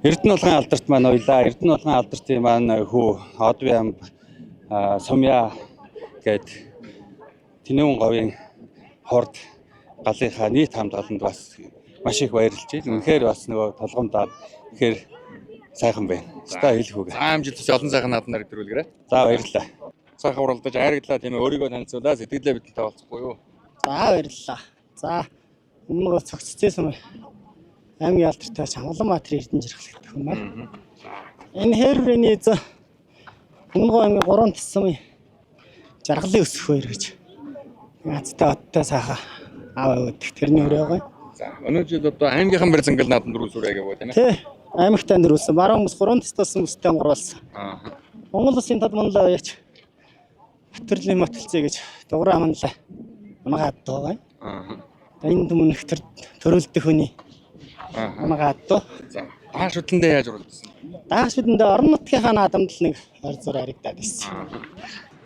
Эрдэнэ болгон алдарт маань уйлаа. Эрдэнэ болгон алдартын маань хүү Одвын амб сумья гээд Тэнэвэн говийн хорд галынхаа нийт хамт олонд бас маш их баярлж байна. Үнэхээр бас нөгөө толгомдаад үнэхээр сайхан байна. Ста хэлэх үг. Амжилт хүсье олон сайхан наадмаар өдрүүлгээрэй. За баярлалаа. Сайхан уралдаж хайрглаа тийм ээ өөрийгөө танилцуулаа сэтгэлээ бидэнтэй болцохгүй юу. За баярлалаа. За Өмнө Говь Цогцын сумын аймгийн алдартай Амгаланбаатарын Эрдэнэ жаргалтай хүн маань. Энэ хэрвэний эзэн Өмнө Говь аймгийн 3 тас сумын жаргалын өсөх хоёр гэж нацтай оттой сайхан аваа өгдөг. Тэрний өрөө байгаа. За өнөө жил одоо аймгийнхан барь зангал наадам дөрвөлсүрэй гэвөө тийм ээ. Тий. Аймагтаа нэрүүлсэн. Баруун хүмүүс 3 тас хүмүүстэй онгоруулсан. Монгол Улсын тод манлаа яач Хөтөрлийн мотэлцээ гэж дуграа манлаа. Унагаад байгаа. Энэ дүмнэх төрөлдөх хүний. Унагаад доо. За хааш хөдлөндөө яаж уралдсан? Даагш бидэндээ орон нутгийнхаа наадамд л нэг ойр зур харагдаад байсан.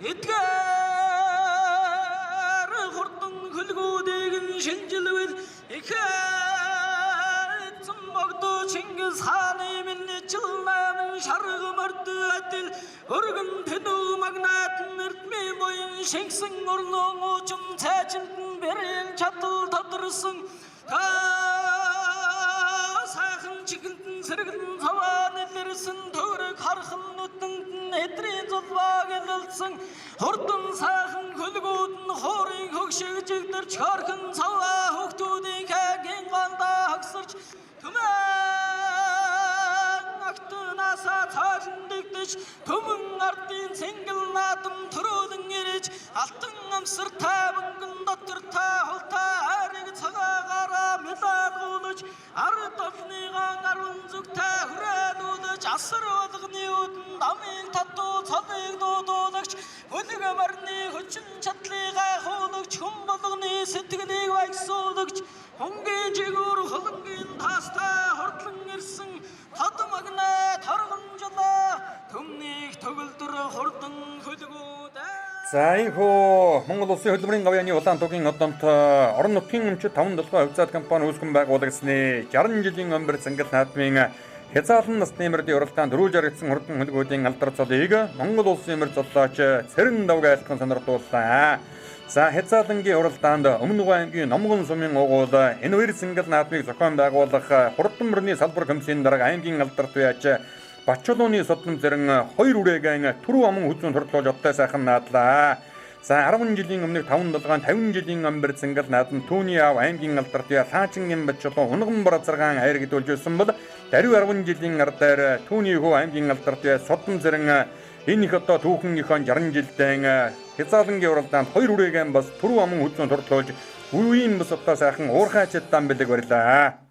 Эдгээр хурдан хөлгүүдийг нь шинжилвэл ихэд зэмбогдо Чингис хааны миний чилнамын шаргы мөрдө адил өргөн тэнүү магнат нэртми боин шингсэн орлон уучм цайчинд бэрэн чадал тодорсон сайхан чигэндэн сэргэн цаваан илэрсэн төрөг хархан нүдэнд эдрийн зулбааг илэлсэн хурдан сайхан хөлгүүд нь хоорын хөгшигжигдэрч хархан цаваа хөгтүүдийн хагийн гандаа хагсарч түмэн актынасаа цаалан дэгдэж түмэн ардын цэнгэл наадам төрөөлөн ирэж алтан зүгтээ хүрээлүүлж асар болгоны үдэн намыг татуу цалыг дуудуулагч хөлөг марны хүчин чадлыг гайхуулагч хүм болгоны сэтгэлийг баясуулагч хонгийн жигүүр холонгийн таастай хордлон ирсэн тадмагна торгонжлаа төмнийг төгөлдөр хурдан хөлгүүд. За инхүү Монгол Улсын хөдөлмөрийн гавьяаны улаан тугийн одонт орон нутгийн өмчөд 5-7 хувьцаат компани үүсгэн байгуулагдсны 60 жилийн өмбөр цэнгэл наадмын хязгаарлан насны эмэрдийн уралдаанд дөрвж харагдсан хурдан хөлгүүдийн алдар цолыг Монгол Улсын эмэр цоллооч Цэрэн давгаалхан сонирдууллаа. За хязгаарлангийн уралдаанд Өмнөг аймгийн Номгон сумын угуул энэ хоёр цэнгэл наадмыг зохион байгуулах хурдан мөрний салбар комиссийн дарга аймгийн алдарт байж Бачулууны судлам зэрэг 2 үрээгийн түрүү аман хүзүүн төрдлөөж одтой сайхан наадлаа. За 10 жилийн өмнөх 5-7 50 жилийн өмбөр цэнгэл наадам түүний аав аймгийн алдарт Лаачингийн Бачулуу унган бразаргаан хайр гэдүүлж байсан бол даруй 10 жилийн ардаар түүний хүү аймгийн алдарт судлам зэрэг энэ их одоо түүхнийхон 60 жилдээ хязгаарлангийн уралдаанд 2 үрээгийн бас түрүү аман хүзүүн төрдлөөж үеийн бас одоо сайхан уурхайчдсан бэлэг барилаа.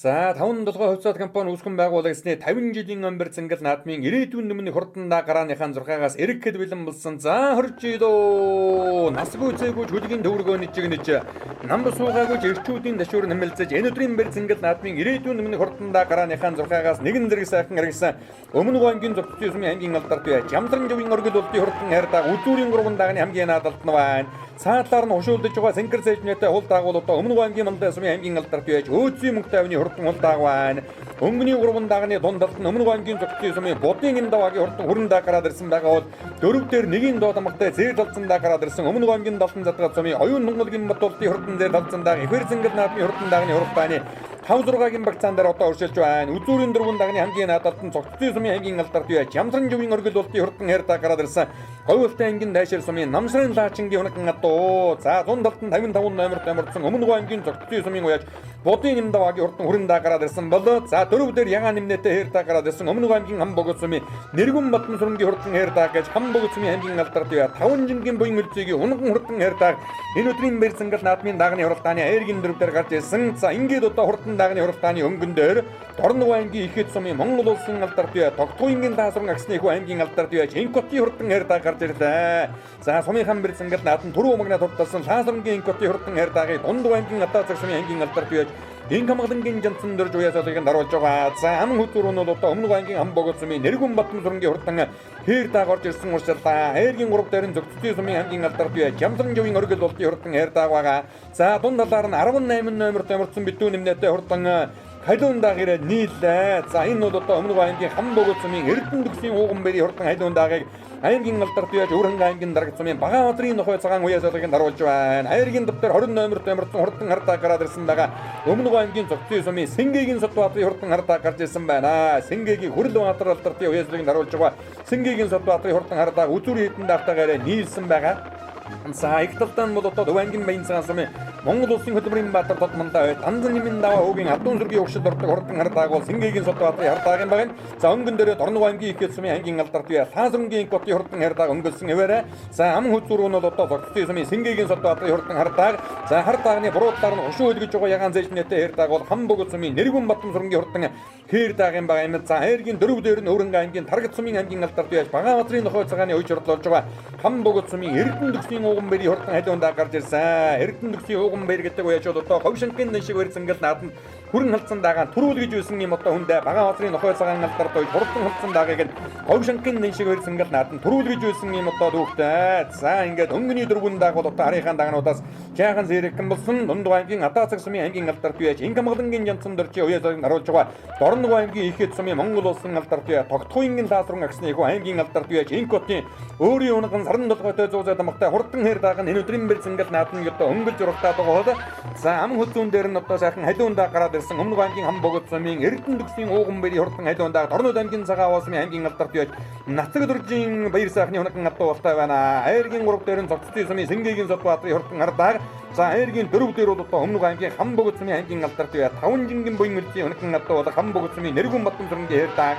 За 5-7 хувьцаат компани үүсгэн байгуулагдсны 50 жилийн өмбөр цэнгэл наадмын ирээдүйн өмнө хурдандаа гарааныхаа 6-аас эргэхэд бэлэн болсон. За хоржидоо насгүй цээгүүж хүлгийн төвөргөөний чигнэж нам суугаагүйж эрчүүдийн дашуур нэмэлцэж энэ өдрийн бэр цэнгэл наадмын ирээдүйн өмнө хурдандаа гарааныхаа 6-аас нэгэн зэрэг сайхан аргисан Өмнөг аймгийн зөвхөн сумын аймгийн алдарт бай. Ямдран жавын оргил улдын хурдан хайртаа үзүүрийн 3 дагны хамгийн наадалт нь байна. Цаатлаар нь хушуулдаж байгаа Сэнкэр цэжнэтэй хул даагуулалтаа Өмнөг аймгийн Мандаа сумын аймгийн алдарт байж өөцийн мөнгөтэй авны хурдан хул даагваа. Өнгөний 3 дагны дундалт нь Өмнөг аймгийн зөвхөн сумын Будын Индавагийн хурдан хүрэн даагараад ирсэн байгаа бол дөрөв дээр нэгийн доодамгатай зээл талцсан даагараад ирсэн Өмнөг аймгийн Далдан задгаа сумын оюун Монголгийн Батултын хурдан зээл талцсан дааг ихэр цэнгэл наадмын хурдан дагны хурдтааны 5-6-гийн багцаан дээр одоо өршөлж байна. Үзүүрийн 4 дагны хамгийн наадалт нь Цогцлын сумын аймгийн алдарт байж Ямдран жавын оргил улдын хурдан хайртаа гараад ирсэн Говьлтай аймгийн Дайшир сумын Намсрын Лаачингийн хунаган адуу. За дундалт нь 55 номерт амарсан Өмнөг аймгийн Цогцлын сумын уяж Будын Индавагийн хурдан хүрэн даагараад ирсэн бол за дөрөв дээр ягаан нэмнэтэй хайртаа гараад ирсэн Өмнөг аймгийн Хамбогд сумын Нэргүн Батн сүрэнгийн хурдан хайртаа гэж Хамбогд сумын аймгийн алдарт бай 5 жингийн буян үлцгийн унган хурдан хайртаа энэ өдрийн бэр цэнгэл наадмын дагны хуралдааны айргийн дөрөв дээр гарч ирсэн. За ингээд одоо хурдан дагны хуралдааны өнгөн дээр Дорног аймгийн Ихэд сумын Монгол улсын алдарт бай Тогтгоонгийн Даасран агсны хүү аймгийн алдарт бай Инкотын хурдан хайртаа гарч ирлээ. За сумынхан бэр цэнгэл наадам түрүү умагнаа турталсан Лаасрангийн Инкотын хурдан хайртаагийн Дундав аймгийн Атаазаг сумын аймгийн алдарт бай энэ хамгаалангийн жанцсан дөрж уяасалыг харуулж байгаа. За аман хөтөр нь бол одоо Өмнөг аймгийн Хамбогд сумын Нэргүн Батн сүрэнгийн хурдан хайртаа гарч ирсэн уршилтаа. Хайргийн 3 дээр нь Зөвцөцгийн сумын аймгийн алдарт бай Ямдран жавын оргил улдын хурдан хайртаа байгаа. За дунд талаар нь 18 номерт амарсан битүү нэмнэтэй хурдан хайлуун даагаараа нийлээ. За энэ бол одоо Өмнөг аймгийн Хамбогд сумын Эрдэнэ төгсгийн ууган бэрийн хурдан хайлуун даагийг аймгийн алдарт байж Өрхөн аймгийн дарга сумын Багаавдрын нохой цагаан уяасалыг харуулж байна. Хайргийн дэвтэр 20 номерт амарсан хурдан хартаа гараад ирсэн байгаа. Өмнөг аймгийн Цогцлын сумын Сэнгээгийн Содбаатарын хурдан хартаа гарч ирсэн байна. Сэнгээгийн Хүрлбаатар алдартын уяасалыг харуулж байгаа. Сэнгээгийн Содбаатарын хурдан хартаа үзүүр хэдэн давтаагаараа нийлсэн байгаа. За их талдаа нь бол одоо Төв аймгийн Баян цагаан сумын Монгол улсын хөдөлмөрийн баатар Тодмандаа Данзан нэмэн даваа хуугийн Адуун сүргийн өгшөлд ордог хурдан хартааг бол Сэнгээгийн Содбаатарын хартаагийн байна. За өнгөн дээрээ Дорног аймгийн Ихэд сумын аймгийн алдарт бай Лаасрангийн Инкотын хурдан хартааг өнгөлсөн хэвээрээ. За аман хөзүүр нь бол одоо Цогцлын сумын Сэнгээгийн Содбаатарын хурдан хартааг. За хартаагны буруудлаар нь хушуу хэлгэж байгаа ягаан зэжнэтэй хайртааг бол Хамбогд сумын Нэргүн Батн сүрэнгийн хурдан хайртаагийн байгаа юм. За хайргийн дөрөв дээр нь Өрхөн аймгийн Таргат сумын аймгийн алдарт бай Багаавдрын нохой цагааны уйж орлуулж байгаа. Хамбогд сумын Эрдэнэ төгсгийн ууган бэрийн хурдан хайлуунда гарч ирсэн. Эрдэнэ төгсгийн ууган бэр гэдэг уяж бол одоо Говьшангийн шиг бэр цэнгэл нааданд хүрэн халдсан дагаан төрүүлгэж байсан юм одоо хүндээ Багаавдрын нохой цагаан алдарт бай хурдан халдсан даагийг нь Говьшангийн шиг бэр цэнгэл нааданд төрүүлгэж байсан юм одоо дүүхтэй. За ингээд өнгөний дөрвөн дааг бол одоо харийнхаа дагнуудаас жаахан зэрэгхэн болсон Дундав аймгийн Атаазаг сумын аймгийн алдарт бай Инкамгалангийн жанцсан дөржи уяасалыг харуулж байгаа. Дорног аймгийн Ихэд сумын Монгол улсын алдарт бай Тогтгоонгийн Даасран агсны хүү аймгийн алдарт бай Инкотын өөрийн унган саран толгойтой зуузаа дамгтай хурдан хайртааг нь энэ өдрийн бэр цэнгэл нааданд одоо өнгөл зурагтаа одоо за аман хөзүүн дээр нь одоо сайхан халиундаа гараад ирсэн Өмнөг аймгийн Хамбогд сумын Эрдэнэ төгсгийн Ууганбари хурдан халиундаа Дорнод аймгийн Цагаан Уусмын аймгийн алдарт байж Нацаг дөржийн баяр сайхны хунаган атуу болтой байна. Айргийн 3 дээр нь цогцтой сумын Сэнгээгийн Содбаатарын хурдан хардаг. За айргийн 4 дээр бол одоо Өмнөг аймгийн Хамбогд сумын аймгийн алдарт бай 5 жингийн буян мөрдийн хунаган атуу бол Хамбогд сумын Нэргүн Батбан сүрэнгийн хэрдэг.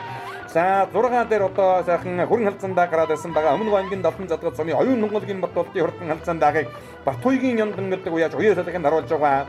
За 6 дээр одоо сайхан хүрэн халцандаа гараад ирсэн байгаа Өмнөг аймгийн Далдан задгад сумын оюун нунгалгийн Батболтын хурдан халцандаагийг Батхуйгийн Яндан гэдэг уяаж уяа салхинд харуулж байгаа.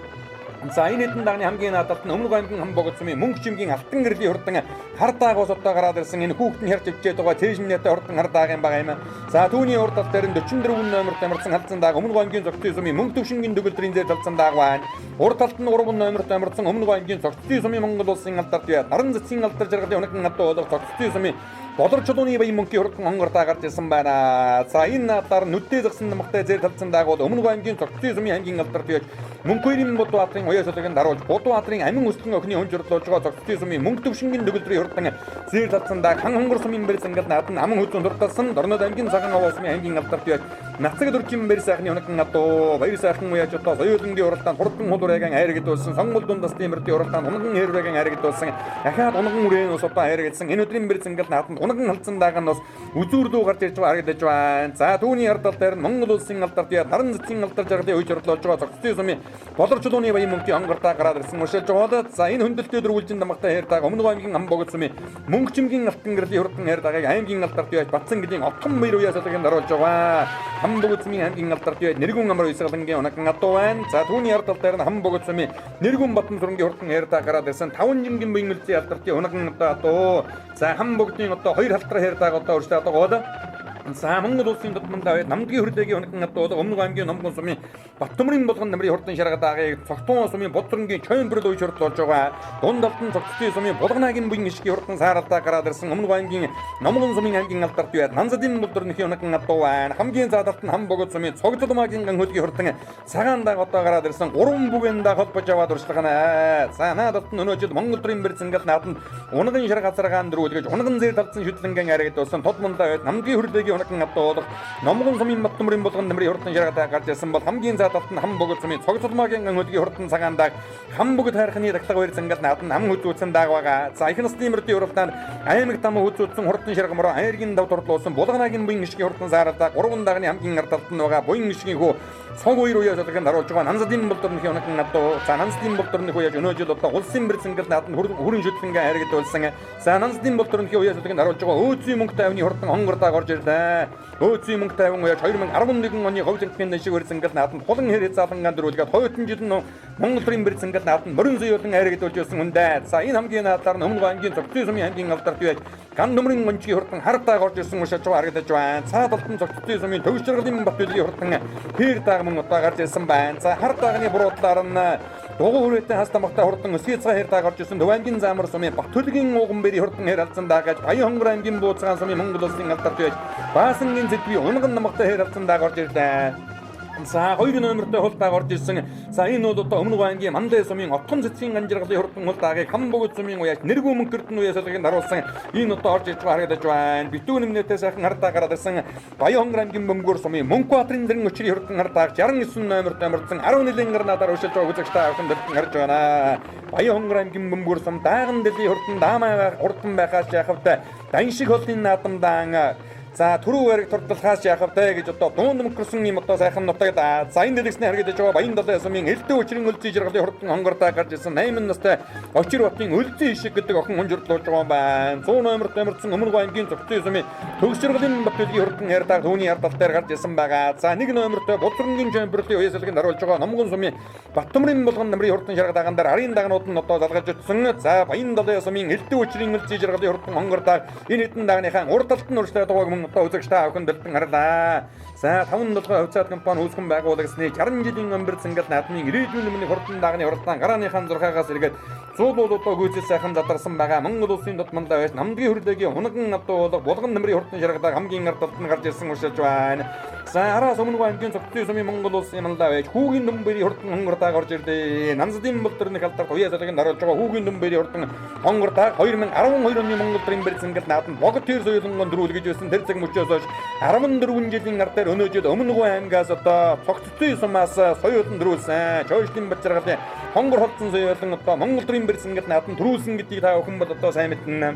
За энэ хэдэн дагны хамгийн наадалт нь Өмнөг аймгийн Хамбогд сумын Мөнгө чимгийн Алтан гэрлийн хурдан хардааг ус одоо гараад ирсэн энэ хүүхдэн хэрж өвчээд байгаа тээжмнэтэй хурдан хардааг юм байгаа юм. За түүний урд тал дээр нь 44 номерт амарсан халцандааг Өмнөг аймгийн Цогцтой сумын Мөнгө төвшингийн төгөлдрийн зээл халцандааг байна. Урд талд нь 3 номерт амарсан Өмнөг аймгийн Цогцтой сумын Монгол улсын алдарт бай Наран цэцгийн алдар жаргалын хунаган атуу болох Цогцтой сумын Болор чулууны баян мөнхийн хурдан хонгортаа гарч ирсэн байна. За энэ надаар нүдтэй згсэн намхтай зээл талцандааг бол Өмнөг аймгийн Цогцтой сумын аймгийн алдарт байж Мөнхөөрийн Будбаатарын уяа салхинд харуулж Будбаатарын амин өсгөн охины өнжирлөж байгаа Цогцтой сумын Мөнгө төвшингийн төгөлдрийн хурдан зээл талцандааг хан хонгор сумын бэр зангал наадан аман хөзөн дурталсан Дорнод аймгийн Цагаан Уусмын аймгийн алдарт байж Нацаг дөржин баяр сайхны хунаган атуу баяр сайхан уяаж одоо соёлынгийн уралдаанд хурдан хулуурайган хайрагдуулсан сонгол дундас тиймэрдийн уралдаанд унган хэрвэгийн хайрагдуулсан дахиад унган үрэн ус одоо хайрагдсан энэ өдрийн бэр зангал наадан унган халцандааг нь бас үзүүрдүү гарч ирж харагдаж байна. За түүний ардал дээр Монгол улсын алдарт бай Наран цэцгийн алдар жаргалын үеж орлуулж байгаа Цогцтой сумын Болор чулууны баян мөнхийн хонгортаа гараад ирсэн уншилж байгаа. За энэ хөндлөлтөд дөрвөлжин дамгтай хайрдаг Өмнөг аймгийн Хамбогд сумын Мөнгө чимгийн Алтан гэрлийн хурдан хайрдагыг аймгийн алдарт бай Батсан гэдгийн Отгон баяр уяа салхинд харуулж байгаа. Хамбогд сумын аймгийн алдарт бай Нэргүн амар уйсгалангийн хунаган атуу байна. За түүний ардал дээр нь Хамбогд сумын Нэргүн Батбан сүрэнгийн хурдан хайрдаг гараад ирсэн 5 жингийн буян мөрдийн алдартын хунаган атуу. За Хамбогдын одоо 2 халтраа хайрдаг одоо урьдчилан одоо за Монгол улсын дутманд аваад намдгийн хөрлөгийн хунаган атуу Өмнөг аймгийн Номгон сумын Баттөмрийн болгон намрын хурдан шаргадаагийг Цогтун сумын Бодсорнгийн Чойнброл уйж хурдлуулж байгаа. Дунд Алтан Цогцтой сумын Булганагийн буян ишгийн хурдан сааралдаа гараад ирсэн Өмнөг аймгийн Номгон сумын аймгийн алдарт бай Нанзадын булдөрнөхийн хунаган атуу байна. Хамгийн заадалт нь Хамбогд сумын Цогцлмаагийн ган хөлгийн хурдан цагаандааг одоо гараад ирсэн 3 бүгэндээ холбож аваад урьдчилгана. За наадалт нь өнөө жил Монгол төрийн бэр зангал нааданд унган шар газаргаан дөрүүлгэж унган зээл талцсан шүтлэнгийн харагдуулсан тодмондоо байд намдгийн хөрлөгийн хунаган атуу Номгон сумын Баттөмрийн болгон намрын хурдан шаргадаа гарч ирсэн бол хамгийн заадалт нь Хамбогд сумын Цогцлмаагийн ган хөлгийн хурдан цагаандааг Хамбогд хайрхны даглага баяр зангал нааданд ам хөзүүцэн дааг байгаа. За их насны мөрдийн уралдаанд аймаг там хөзүүцэн хурдан шаргамроо айргийн дав дурлуулсан Булганагийн буян ишгийн хурдан сааралдаа 3 дагны хамгийн ардалт нь байгаа буян ишгийн хүү цог хоёр уяа салхинд харуулж байгаа Нанзадын булдөрнөхийн хунаган атуу. За Нанзадын булдөрнөх уяаж өнөө жил одоо улсын бэр зангал нааданд хүрэн шүтлэнгээ хайрагдуулсан. За Нанзадын булдөрнөхийн уяа салхинд харуулж байгаа Өөцийн мөнгө тайвны хурдан хонгордаа горж ирлээ. Өөцийн мөнгө тайван уяаж 2011 оны говь зангын шиг бэр зангал нааданд хулан хэрэг залангаан дөрүүлгээд хоёрын жил нь Монгол төрийн бэр зангал нааданд морин соёлын хайрагдуулж байсан хүндээ. За энэ хамгийн наадаар нь Өмнөг аймгийн Цогцтой сумын аймгийн алдарт бай ган нөмрийн гончгийн хурдан хардаа горж ирсэн уншиж харагдаж байна. Цаадалтан Цогцтой сумын төвч жаргалын Батболтын хурдан хэрдэг мөн одоо гарч ирсэн байна. За хардаагны буруудлаар нь дугуй хүрээтэй хастамгтай хурдан өсгий цагаан хэрдэг горж ирсэн Төв аймгийн Заамар сумын Батөлгийн Ууганбари хурдан хэр алцандаа гэж Баян хонгор аймгийн Бууцгаан сумын Монгол улсын алдарт байж Баасангийн Зэдвийн унган намгатай хэр алцандаа горж ирлээ. За 2 номертой хулдаа горж ирсэн. За энэ бол одоо Өмнөг аймгийн Мандай сумын Отгон цэцгийн ганжиргалын хурдан хулдаагийг Хамбогд сумын уяаж Нэргүн мөнгөрдөн уяа салхинд харуулсан. Энэ одоо орж ирж харагдаж байна. Битүүн нэмнэтээ сайхан хардаа гараад ирсэн. Баян хонгор аймгийн Бөмбөр сумын Мөнхбаатарын зэрэг өчрийн хурдан хардааг 69 номерт амарсан 10 нилийн гарнадаар өшөлж байгаа үзэгчтэй авсан дэлгэн харж байна. Баян хонгор аймгийн Бөмбөр сум дааган дэлхийн хурдан даамаа хурдан байхаас яхавтай дан шиг холын наадамдаан за түрүү бариг турталхаас яхавтай гэж одоо дунд мөнгөрсөн юм одоо сайхан нутагд за энэ дэлгэсний харагдаж байгаа Баян далайн сумын элдэн өчрийн өлзий жаргалын хурдан хонгордаа гарч ирсэн 8 настай Очир Батын өлзий ишиг гэдэг охин өнжирлуулж байгаа юм байна. 100 номерт амарсан Өмнөг аймгийн Цогцтой сумын төгс жаргалын Батболтын хурдан хайрдаг түүний ардал дээр гарч ирсэн байгаа. За 1 номертой Болсорнгийн Чойнбролын уяа салхинд харуулж байгаа Номгон сумын Баттөмрийн болгон намрын хурдан шаргадааган дээр арын дагнууд нь одоо залгаж утсан. За Баян далайн сумын элдэн өчрийн өлзий жаргалын хурдан хонгордаа энэ хэдэн дагныхаа урд талд нь урьдчилан дугааг мөн одоо үзэгчтэй авахын дэлгэн харлаа. За 5-7 хувьцаат компани үүсгэн байгуулагсны 60 жилийн өмбөр зангал наадмын ирээдүйн өмнө хурдан дагны хурдан гарааныхаа 6-аас эргээд Зуул бол одоо гүйцэл сайхан задарсан байгаа. Монгол улсын тутмандаа байж намдгийн хөрлөгийн унган авто булган нэмрийн хурдан шаргадаг хамгийн ард талд нь гарч ирсэн уншилж байна. За араас өмнө аймгийн цогцлын сумын Монгол улсын мандаа байж хүүгийн дүмбэрийн хурдан хонгортаа гарч ирлээ. Намзадын болторны халдварт уяа салгын даруулж байгаа хүүгийн дүмбэрийн хурдан хонгортаа 2012 оны Монгол төрийн барьцангал наадам богд тэр соёлонгон дөрүүлгэж байсан тэр цаг мөчөөс хойш 14 жилийн ар дээр өнөөжид өмнө аймгаас одоо цогцлын сумаас соёлон дөрүүлсэн. Чойшлын бачиргалын хонгор холдсон соёлон одоо Монгол төрийн барьцангал наадам төрүүлсэн гэдгийг та бүхэн бол одоо сайн мэднэ.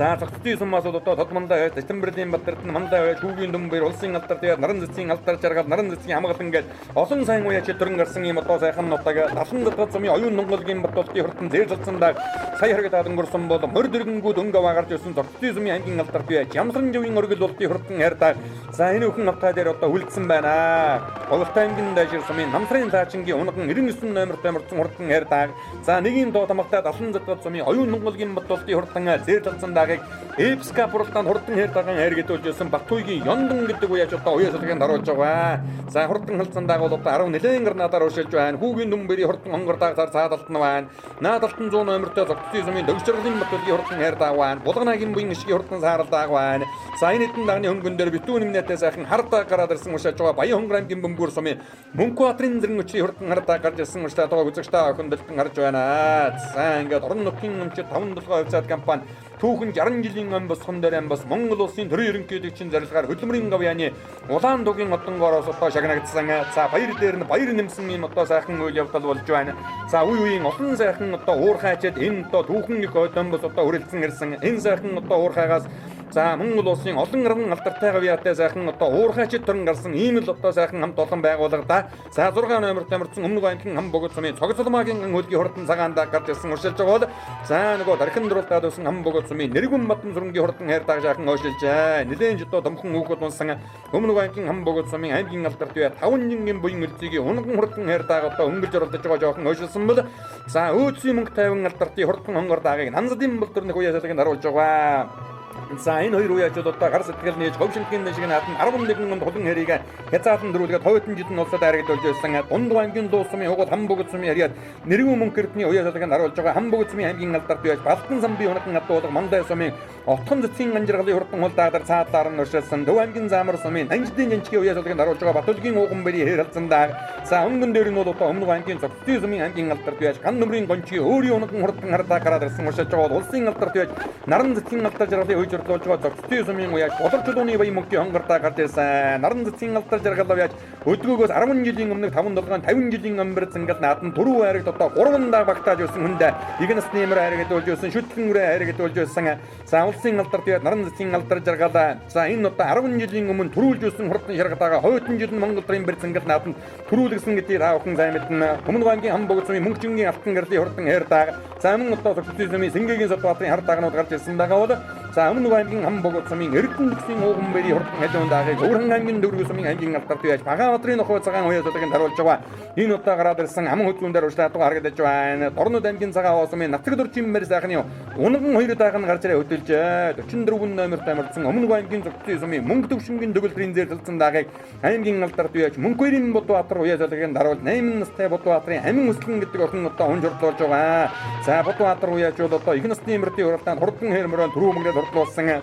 За цогцлын сумаас одоо тодмондоо Сэтэмбэрлийн Батэрт мандаа байж хүүгийн дүмбэр улсын алдар тэгээд наран цэцгийн алдар жаргал наран цэцгийн хамгаалан гээд олон сайн уяач төрөн гарсан юм одоо сайхан нутаг талан дотоод сумын оюун Монголгийн Батболтын хурдан зээлжлцсандаа сая харагдаад өнгөрсөн бол морь дэргэнгүүд өнгө аваарч ирсэн цогцлын сумын ангийн алдар бие Ямсран живийн оргил болтын хурдан хайртаа за энэ бүхэн автаа дээр одоо үлдсэн байна. Голтой ангийн дэжир сумын намсрын цаачингийн унган 99 номертой мөрцөн хурдан хайртаа за нэгийн доо тамагтаа талан дотоод сумын оюун Монголгийн Батболтын хурдан зээлжлцсандаа Эпска бүрэлдэхүүн хурдан хайртаан хайргадуулж байсан Батуйгийн Ёндон гэдэг уяач одоо уяа салгын даруулж байгаа. За хурдан халдсандааг бол одоо 10 нэлээд гарнадаар уушилж байна. Хүүгийн дүмбэрийн хурдан хонгордаагсаар цаадалт нь байна. Наадалтан 100 номертой цогцлын сумын дөгчрөлийн Батуйгийн хурдан хайртаа байна. Булганагийн буян ишгийн хурдан сааралдааг байна. За энэ хэдэн дагны хөнгөн дээр битүүн нэмнэтэй сайхан хардаа гараад ирсэн уушилж байгаа Баян хонгор аймгийн бөмбөр сумын Мөнхбаатарын зэрэг өчрийн хурдан хардаа гарч ирсэн ууштай одоо үзэгчтэй охин дэлгэн гарч байна. За ингээд орон нутгийн өмчөд 5 толгой хувьцаат компани түүхэн 60 жилийн ам босхон дээр амбас Монгол улсын төрийн ерөнхийлөгчийн зарилгаар хөдөлмөрийн гавьяаны улаан дугийн одонгоороос одоо шагнагдсан. За баяр дээр нь баяр нэмсэн юм одоо сайхан үйл явдал болж байна. За үе үеийн олон сайхан одоо уурхайчаад энэ одоо түүхэн их ойдомбос одоо хүрэлцэн ирсэн. Энэ сайхан одоо уурхайгаас за Монгол улсын олон арган алдартай гавьяатай сайхан одоо уурхайчид төрн гарсан ийм л одоо сайхан хамт олон байгууллагада за 6 номерт амарсан өмнөг аймгийн хам богд сумын цогцлмаагийн хөлгийн хурдан цагаанда гарч ирсэн уршилж байгаа бол за нөгөө дархан дурлаад байсан хам богд сумын нэргүн матан зургийн хурдан хайртаг жаахан ойшилжээ. Нэлээд одоо томхон хүүхэд унсан өмнөг аймгийн хам богд сумын аймгийн алдарт бие 5 жингийн буян үлцгийг унган хурдан хайртаг одоо өнгөрж оролдож байгаа жаахан ойшилсан бол за өөцийн мөнгө 50 алдартын хурдан хонгордаагийг намзадын болторны уяа салгын харуулж байгаа. За энэ хоёр уяачууд одоо гар сэтгэл нээж ховшинтгийн шиг наатан 11 хүнд хулан хэрийг хязгаарлан дөрүүлгээд хойдон жидэн улсад харагдуулж байсан. Дунд аймгийн дуу сумын хугад хам богд сумын яриад нэргүүн мөнгө эрдний уяа салгыг харуулж байгаа. Хам богд сумын аймгийн алдарт байж Балтан самбын унаган атуулга Мандай сумын отхон цэцгийн анжиргалын хурдан хулдаадар цаадлаар нь уршилсан. Төв аймгийн Замар сумын Анжидын жанчгийн уяа салгыг харуулж байгаа. Батулгийн ууган бэрийн хэрэлцэндаа за өнгөн дээр нь бол одоо өмнөг аймгийн цогцлын сумын аймгийн алдарт байж ган нөмрийн гончгийн өөрийн унаган хурдан хардаа гараад ирсэн уршилж байгаа. Улсын алдарт байж наран цэцгийн алдар жаргалын хөөж орлуулж байгаа цогцлын сумын уяач болор чулууны баян мөнгөний хонгордаа гарч ирсэн. Наран цэцгийн алдар жаргал уяач өдгөөгөөс 10 жилийн өмнө 5 толгойн 50 жилийн өмнө зангал наатан түрүү хайрагт одоо 3 даг багтааж ирсэн хүндээ игнэс нэмэр хайрагдуулж ирсэн шүтлэн үрэ хайрагдуулж ирсэн. За улсын алдарт яг наран цэцгийн алдар жаргалаа. За энэ одоо 10 жилийн өмнө төрүүлж ирсэн хурдан шаргадаага хойдон жил нь Монгол төрийн барь зангал наатан төрүүлгсэн гэдгийг та бүхэн сайн мэднэ. Өмнөг аймгийн хам богд сумын мөнгөчингийн алтан гэрлийн хурдан хайрдаг. За мөн одоо цогцлын сумын Сэнгээгийн Сатбаатарын хар дагнууд гарч ирсэн байгаа бол за өмнөг аймгийн хам богд сумын Эрдэнэ бүсийн ууган бэрийн хурдан халуун даагыг Өвөрхан аймгийн Дөрвөн сумын аймгийн алдарт байж Багаатарын нохой цагаан уяа салгыг харуулж байгаа. Энэ удаа гараад ирсэн аман хөдөлгөөн дээр урьдчилан харагдаж байна. Дорнод аймгийн цагаан хоо сумын Нацаг дурчин мэр сайхны унган хоёр дааг нь гарч ирээ хөдөлж 44 номертой амарсан өмнөг аймгийн цогцлын сумын мөнгө төвшингийн төгөлдрийн зэрлэлцэн даагыг аймгийн алдарт байж Мөнхбаатарын Будбаатар уяа салгыг харуулж 8 настай Будбаатарын амин өслөн гэдэг охин одоо унж орлуулж байгаа. За Будбаатар уяачууд одоо их насны эмэртийн уралдаанд хурдан хэрмөрөнд түрүү мөнгөд орлуулсан.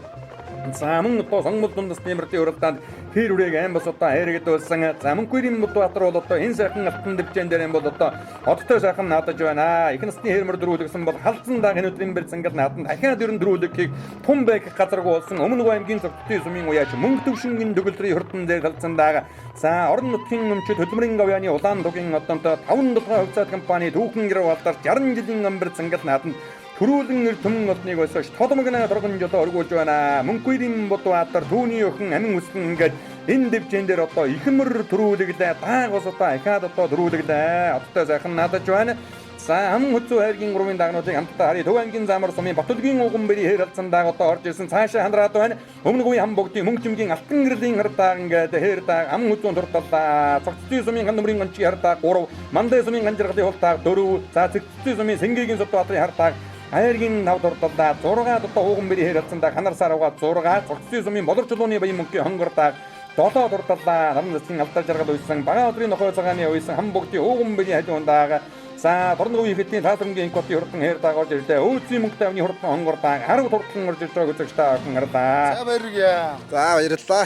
За мөн одоо сонгол дундас нэмэртийн уралдаанд хэр үрээг амбас одоо хайрагдуулсан. За Мөнхбаатарын Будбаатар бол одоо энэ сайхан алтан дэвжэн дээр юм бол одоо одтой сайхан наадаж байна. Их насны хэрмэр дөрүүлгсэн бол халдсан даг энэ өдрийн бэр зангал наатан дахиад ерөн дөрүүлгэхийг тун бэк газаргүй болсон. Өмнөг аймгийн цогцлын сумын уяач мөнгө төвшингийн төгөлдрийн хурдан дээр халдсан даг. За орон нутгийн өмчөд хөдөлмөрийн гавьяаны улаан дугийн одонтой 5 толгой хувьцаат компани түүхэн гэрээ болдорч 60 жилийн өмнө зангал наатан төрүүлэн нэр төмөн одныг өсөж тодмогны дурган жолоо оргуулж байна. Мөнхбаатарын Будбаатар түүний охин амин үслэн ингээд энэ дэвжэн дээр одоо ихмэр төрүүлэглээ. Даагаас одоо ахаад одоо төрүүлэглээ. Одтой сайхан наадаж байна. За аман хөцөө хайргийн гурвын дагнуудыг хамтдаа харъя. Төв аймгийн Замар сумын Батулгийн ууган бэрийн хэрэлцэндаа одоо орж ирсэн цаашаа хандраад байна. Өмнөг үеийн хам богдын мөнгөчмгийн алтан гэрлийн хардаг ингээд хэрдэг аман хөцөө турталлаа. Цогцлын сумын ган нөмрийн гончгийн хардаг 3, Мандай сумын ганжиргалын хултаг 4, за цэгцлэн сумын Сэнгээгийн Сатбаатарын хардаг хайргийн 5 турталлаа 6 одоо ууган бэрийн хэрэлцэндаа ханарсаар угаад 6, цогцлын сумын болор чулууны баян мөнгөний хонгордаг 7 турталлаа. Наран цэцгийн алдар жаргал үйсэн Багаатарын нохой цагааны үйсэн хам богдын ууган бэрийн хажуундаа За Дорног үеийн таасрамгийн инкотын хурдан хээр дагуулж ирлээ. Өвцгийн мөнгөтэй авны хурдан хонгор даан хараг хурдан орж ирж байгааг үзэгчтэй охин харлаа. За баярлалаа. За баярлалаа.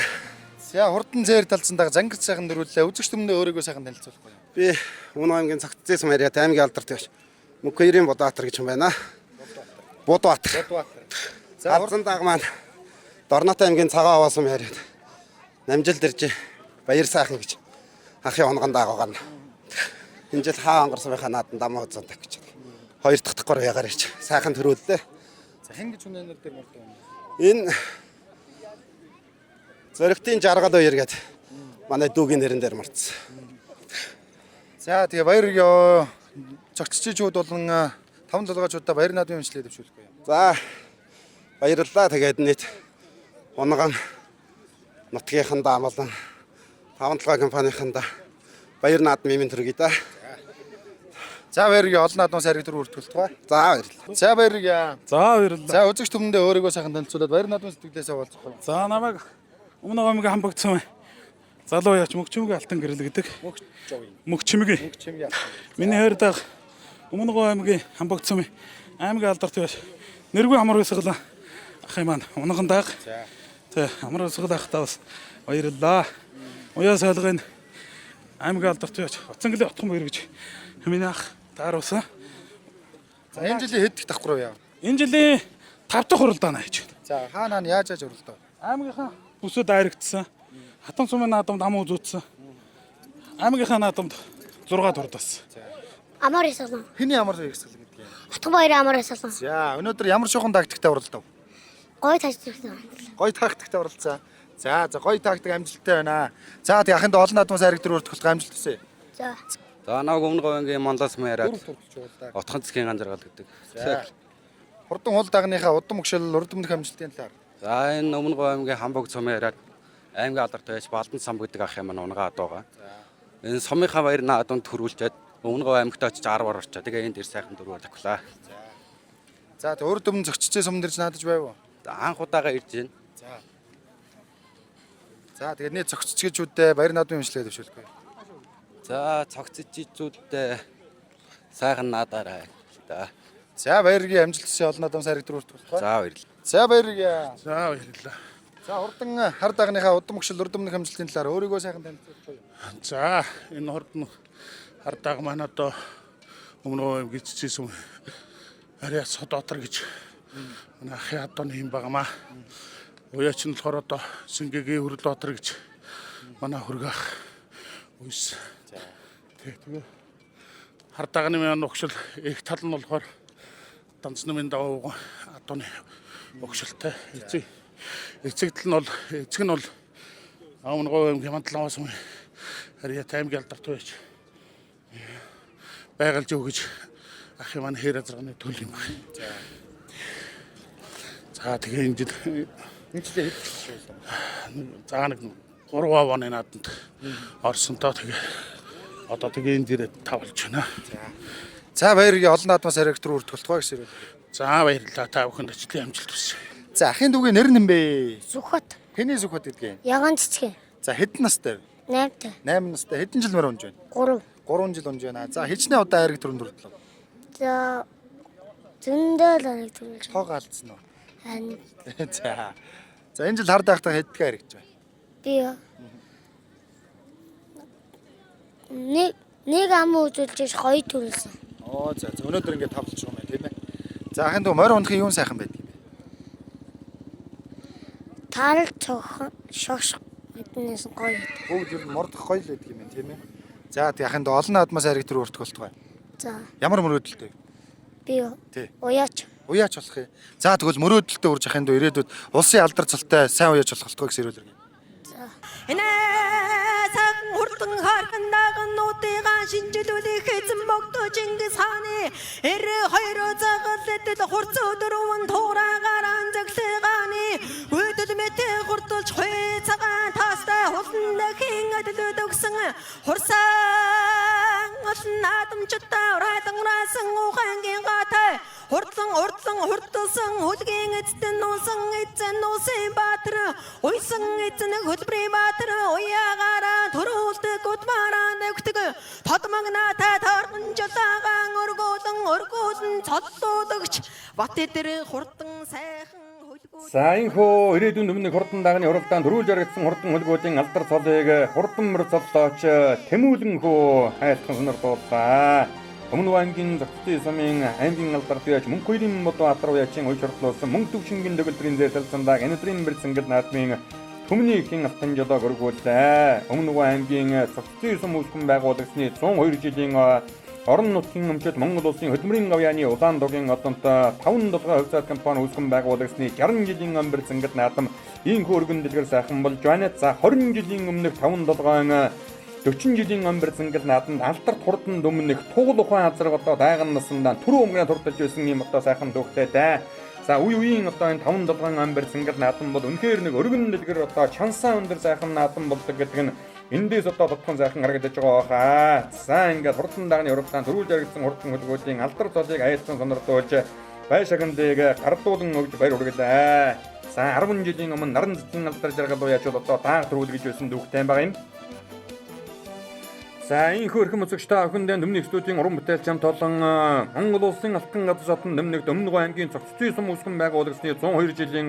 За хурдан зээр талцсандаага зангид сайхан дөрвөллээ. Үзэгч түмнээ өөрийгөө сайхан танилцуулахгүй. Би Өмнө аймгийн Цагтцээс Мариат аймгийн алдарт явж Мөнхөрийн Бодбаатар гэж юм байна. Бодбаатар. За хурдан дааг маань Дорнотой аймгийн Цагаан Аваасан Мариат намжилд ирж баяр сайхан гэж ахын онгон дааг байгаа. Энэ жил хаа онгорсон байхаа наад дамаа үзэнтэй гэж. Хоёр дахь давхар ягаар ирж сайхан төрүүллээ. За хэн гэж үнэнээр дээр мөрдөө юм. Энэ Зөрөгтийн жаргал хоёр гээд манай дүүгийн нэрэн дээр марцсан. За тэгээ баяр ёо. Цогцчичүүд болон 5 толгойчуудаа баяр наадмын хэмжлээ дэвшүүлэхгүй юм. За баярлалаа. Тэгээд нийт унган нутгийнхандаа амлан 5 толгой компанийнхандаа баяр наадмын төргий да. За баяр ёо. Олон наадмын сайрыг дөрөв өртгөлтгөө. За баярлалаа. За баяр ёо. За баярлалаа. За үзэгч түмэндээ өөрийгөө сайхан танилцуулаад баяр наадмын сэтгэлээсээ уулзах. За намайг Өмнө аймгийн хамбагдсан залуу яач мөгчмөгийн алтан гэрэл гэдэг. Мөгчмөгийн. Миний хайртай Өмнө аймгийн хамбагдсан аймгийн алдарт байж нэргүй амар өсгөл ах юм маань унган дааг. Тэ амар өсгөл ахтаа бас баярлалаа. Уяа сайлгын аймгийн алдарт байж Уцангалын отхон баяр гэж миний ах тааруулсан. За энэ жилийн хэд дэх давхар яа? Энэ жилийн 5 дахь хуралдаана хийж байна. За хаанаа яаж уралдав? Аймгийнхаа бүсэд айрагдсан. Хатан сумын наадамд ам үзүүлсэн. Аймгийнхаа наадамд 6 дурдсан. Амар ясалсан. Хэний ямар ихсгэл гэдэг юм? Хатан баярын амар ясалсан. За өнөөдөр ямар шухан тактиктай уралдав? Гой тажчихсан. Гой тактиктай уралдсан. За гой тактик амжилттай байна. За тэг ахынд олон наадмын сайрыг дөрөв өртгөх амжилт хүсье. За. За намайг Өмнө аймгийн Монлос Мариат Отхон засгийн ганжаргал гэдэг. Хурдан хул дагныхаа удам өгшөл урд өмнөх амжилтын талаар. За энэ Өмнө аймгийн Хамбог Цомяриад аймгийн алдарт байж Балдан сам гэдэг ах юм унгаад байгаа. Энэ сумынхаа баяр наадамд төрүүлчихэд Өмнө аймагт очиж 10 орчоо. Тэгээ энэ дэр сайхан дөрвөр тавьлаа. За тэг урд өмнө зөгччээ сум дэрж наадаж байв уу? За анх удаага ирж байна. За тэгээд нэг зөгччгээчүүдтэй баяр наадмын хэмжлээ дэвшүүлэхгүй. За цогцчичүүдтэй сайхан наадаарай. За баяргийн амжилт хүсье олон наадмын сайрыг дөрөв өртгөх. За баярлалаа. За баярлалаа. За баярлалаа. За хурдан хар дагныхаа удам өгшөл урд өмнөх амжилтын талаар өөрийгөө сайхан танилцуулъя. За энэ хурдан хар даг маань одоо Өмнө аймгийн цэцэс арай содотор гэж манай ахын адууны юм байгаамаа. Уяач нь болохоор одоо Сингэгийн хөрөл отор гэж манай хөргөх үйс. Тэгээ хар дагны маань өгшөл их тал нь болохоор данцны минь даваа адууны өгшөлтэй. Эцэг нь бол Өмнө аймгийн Мандлаваас арай таймгийн алдарт байж байгальж өгөж ах юм хээр азрагны төл юм байна. За тэгээ энэ жил хэд за нэг 3 оны нааданд орсонтой тэгээ одоо тэгээ энэ дээр 5 болж байна. За баяргийн олон наадмын сайрыг дөрөв өртгөлтгөө гэсэн. За баярлалаа та бүхэнд ажлын амжилт хүсье. За ахын дүүгийн нэр нь бэ? Зүхот. Хэний зүхот гэдэг юм? Яган цэцгэн. За хэдэн настай? 8-тай. 8 настай. Хэдэн жил мөр унж байна? 3 жил унж байна. За хичнээн удаа хайрыг дөрөнд өртлөө. За зөндөө л хайрыг дөрүүлж. Тоог алдсан уу? Харин. За энэ жил хар даахтаа хэддэг хайр гэж байна? Би нэг ам үзүүлж гоё төрүүлсэн. Оо за өнөөдөр ингээд тавлж байгаа юм тийм ээ. За ахын дүү морь унахын юун сайхан байдаг юм бэ? Тарал цогхон шогш мэднээс гоё. Бүгд ер нь мордох гоё л байдаг юм байна тийм ээ. За тэг ахын дүү олон наадмын сайрыг дөрөв өртгөлтгөө. За. Ямар мөрөөдөлтэй? Би уяач. Уяач болох юм. За тэгвэл мөрөөдөлтөд урж ахын дүү ирээдүйд улсын алдар цалтай сайн уяач болохгүй гэсэн ирүүлэр. За. Энэ сайхан хурдан хархан даган нутыгаа шинжилүүлэх эзэн богдо Чингис хааны 92 загалдэл хурц өдрөвн туураагаар анзаглагааны өдөл мэтэ хурдулж хой цагаан таастай хулн дахин адил өгсөн хурсан наадамчтай урайдан ухаангийн гатай хурдсан хөлгийн эцэн нуусан баатар уйсан эцэн хөлбрийн баатар уяагаараа төрүүлдэг удмаараа нэгтэг подмагнатай торгон жолаагаан өргөөлн цоллуулагч бат эдэр хурдан сайхан хөлгөө. За энхөө ирээдүйн өмнөх хурдан дагны уралдаанд төрүүлж яригдсан хурдан хөлгөөдийн алдар цолыг хурдан мөр цоллооч тэмүүлэн хөө хайлтхан сонирхууллаа. Өмнө аймгийн зохицын сумын аймгийн алдар туяач Мөнхөйрийн мод Атар уяачийн ой шортлуулсан мөнгө төвшингийн дөглөдрийн зэрлэлцэнdag энэдрийн бэр цэнгэл наадмын Түмний ихийн алтан жолоог өргүүллээ. Өмнө аймгийн зохицын сум үүсгэн байгуулагдсны 102 жилийн орон нутгийн өмчөд Монгол улсын хөдөлмөрийн авьяаны улаан дугийн одонт 5 долгоо хувьцаат компани үүсгэн байгуулагдсны 60 жилийн өмбөр цэнгэл наадам ийхүү өргөн дэлгэр сайхан болж байна. За 20 жилийн өмнөх 5 долгоон 40 жилийн өмбөр цэнгэл наадамд алдарт хурдан өмнөх туул ухаан азар одоо дайган насандаа түрүү өмгнээ турталж байсан юм одоо сайхан дүүхтэй дээ. За үеийн одоо энэ 5 долгоон амбар цэнгэл наадам бол үнэхээр нэг өргөн дэлгэр одоо чансаа өндөр сайхан наадам болдог гэдэг нь эндээс одоо тодхон сайхан харагдаж байгаа хаа. За ингээд хурдан дагны уралдаанд төрүүлж яригдсан хурдан хөлгөөдийн алдар цолыг айлтсан сонирдуулж бай шагандыг гардуулан өгж баяр хүргэлээ. За 10 жилийн өмнө наран цэцэн алдар жаргал уяач бол одоо дааг төрүүлгэж байсан дүүхтэй байгаа юм. За энэ хөрхөн мөцөгчтэй охиндын Нөмний студийн уран бүтээлч хамт олон Монгол улсын алтан газар шатны Нөмнийд Өмнөг аймгийн зохицын сум үүсгэн байгуулагдсны 102 жилийн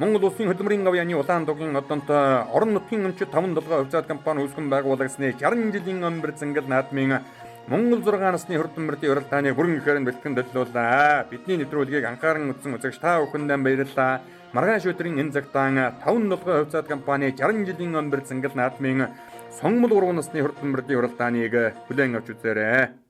Монгол улсын хөдөлмөрийн авьяаны улаан дугийн одонт орон нутгийн өмчөд 5 долгоо хувьцаат компани үүсгэн байгуулагдсны 60 жилийн өмбөр цэнгэл наадмын Монгол 6 насны хурдмөртийн уралдааны бүрэн ихээр нь бэлтгэн төлөвлөлөө. Бидний нэвтрүүлгийг анхааран үзсэн үзэгч та бүхэндээ баярлалаа. Маргааш өдрийн энэ цагтаа 5 долгоо хувьцаат компани 60 жилийн өмбөр цэнгэл наадмын Сонгомл 3 насны хурдмөртийн уралдааныг хүлээн авч үзээрэй.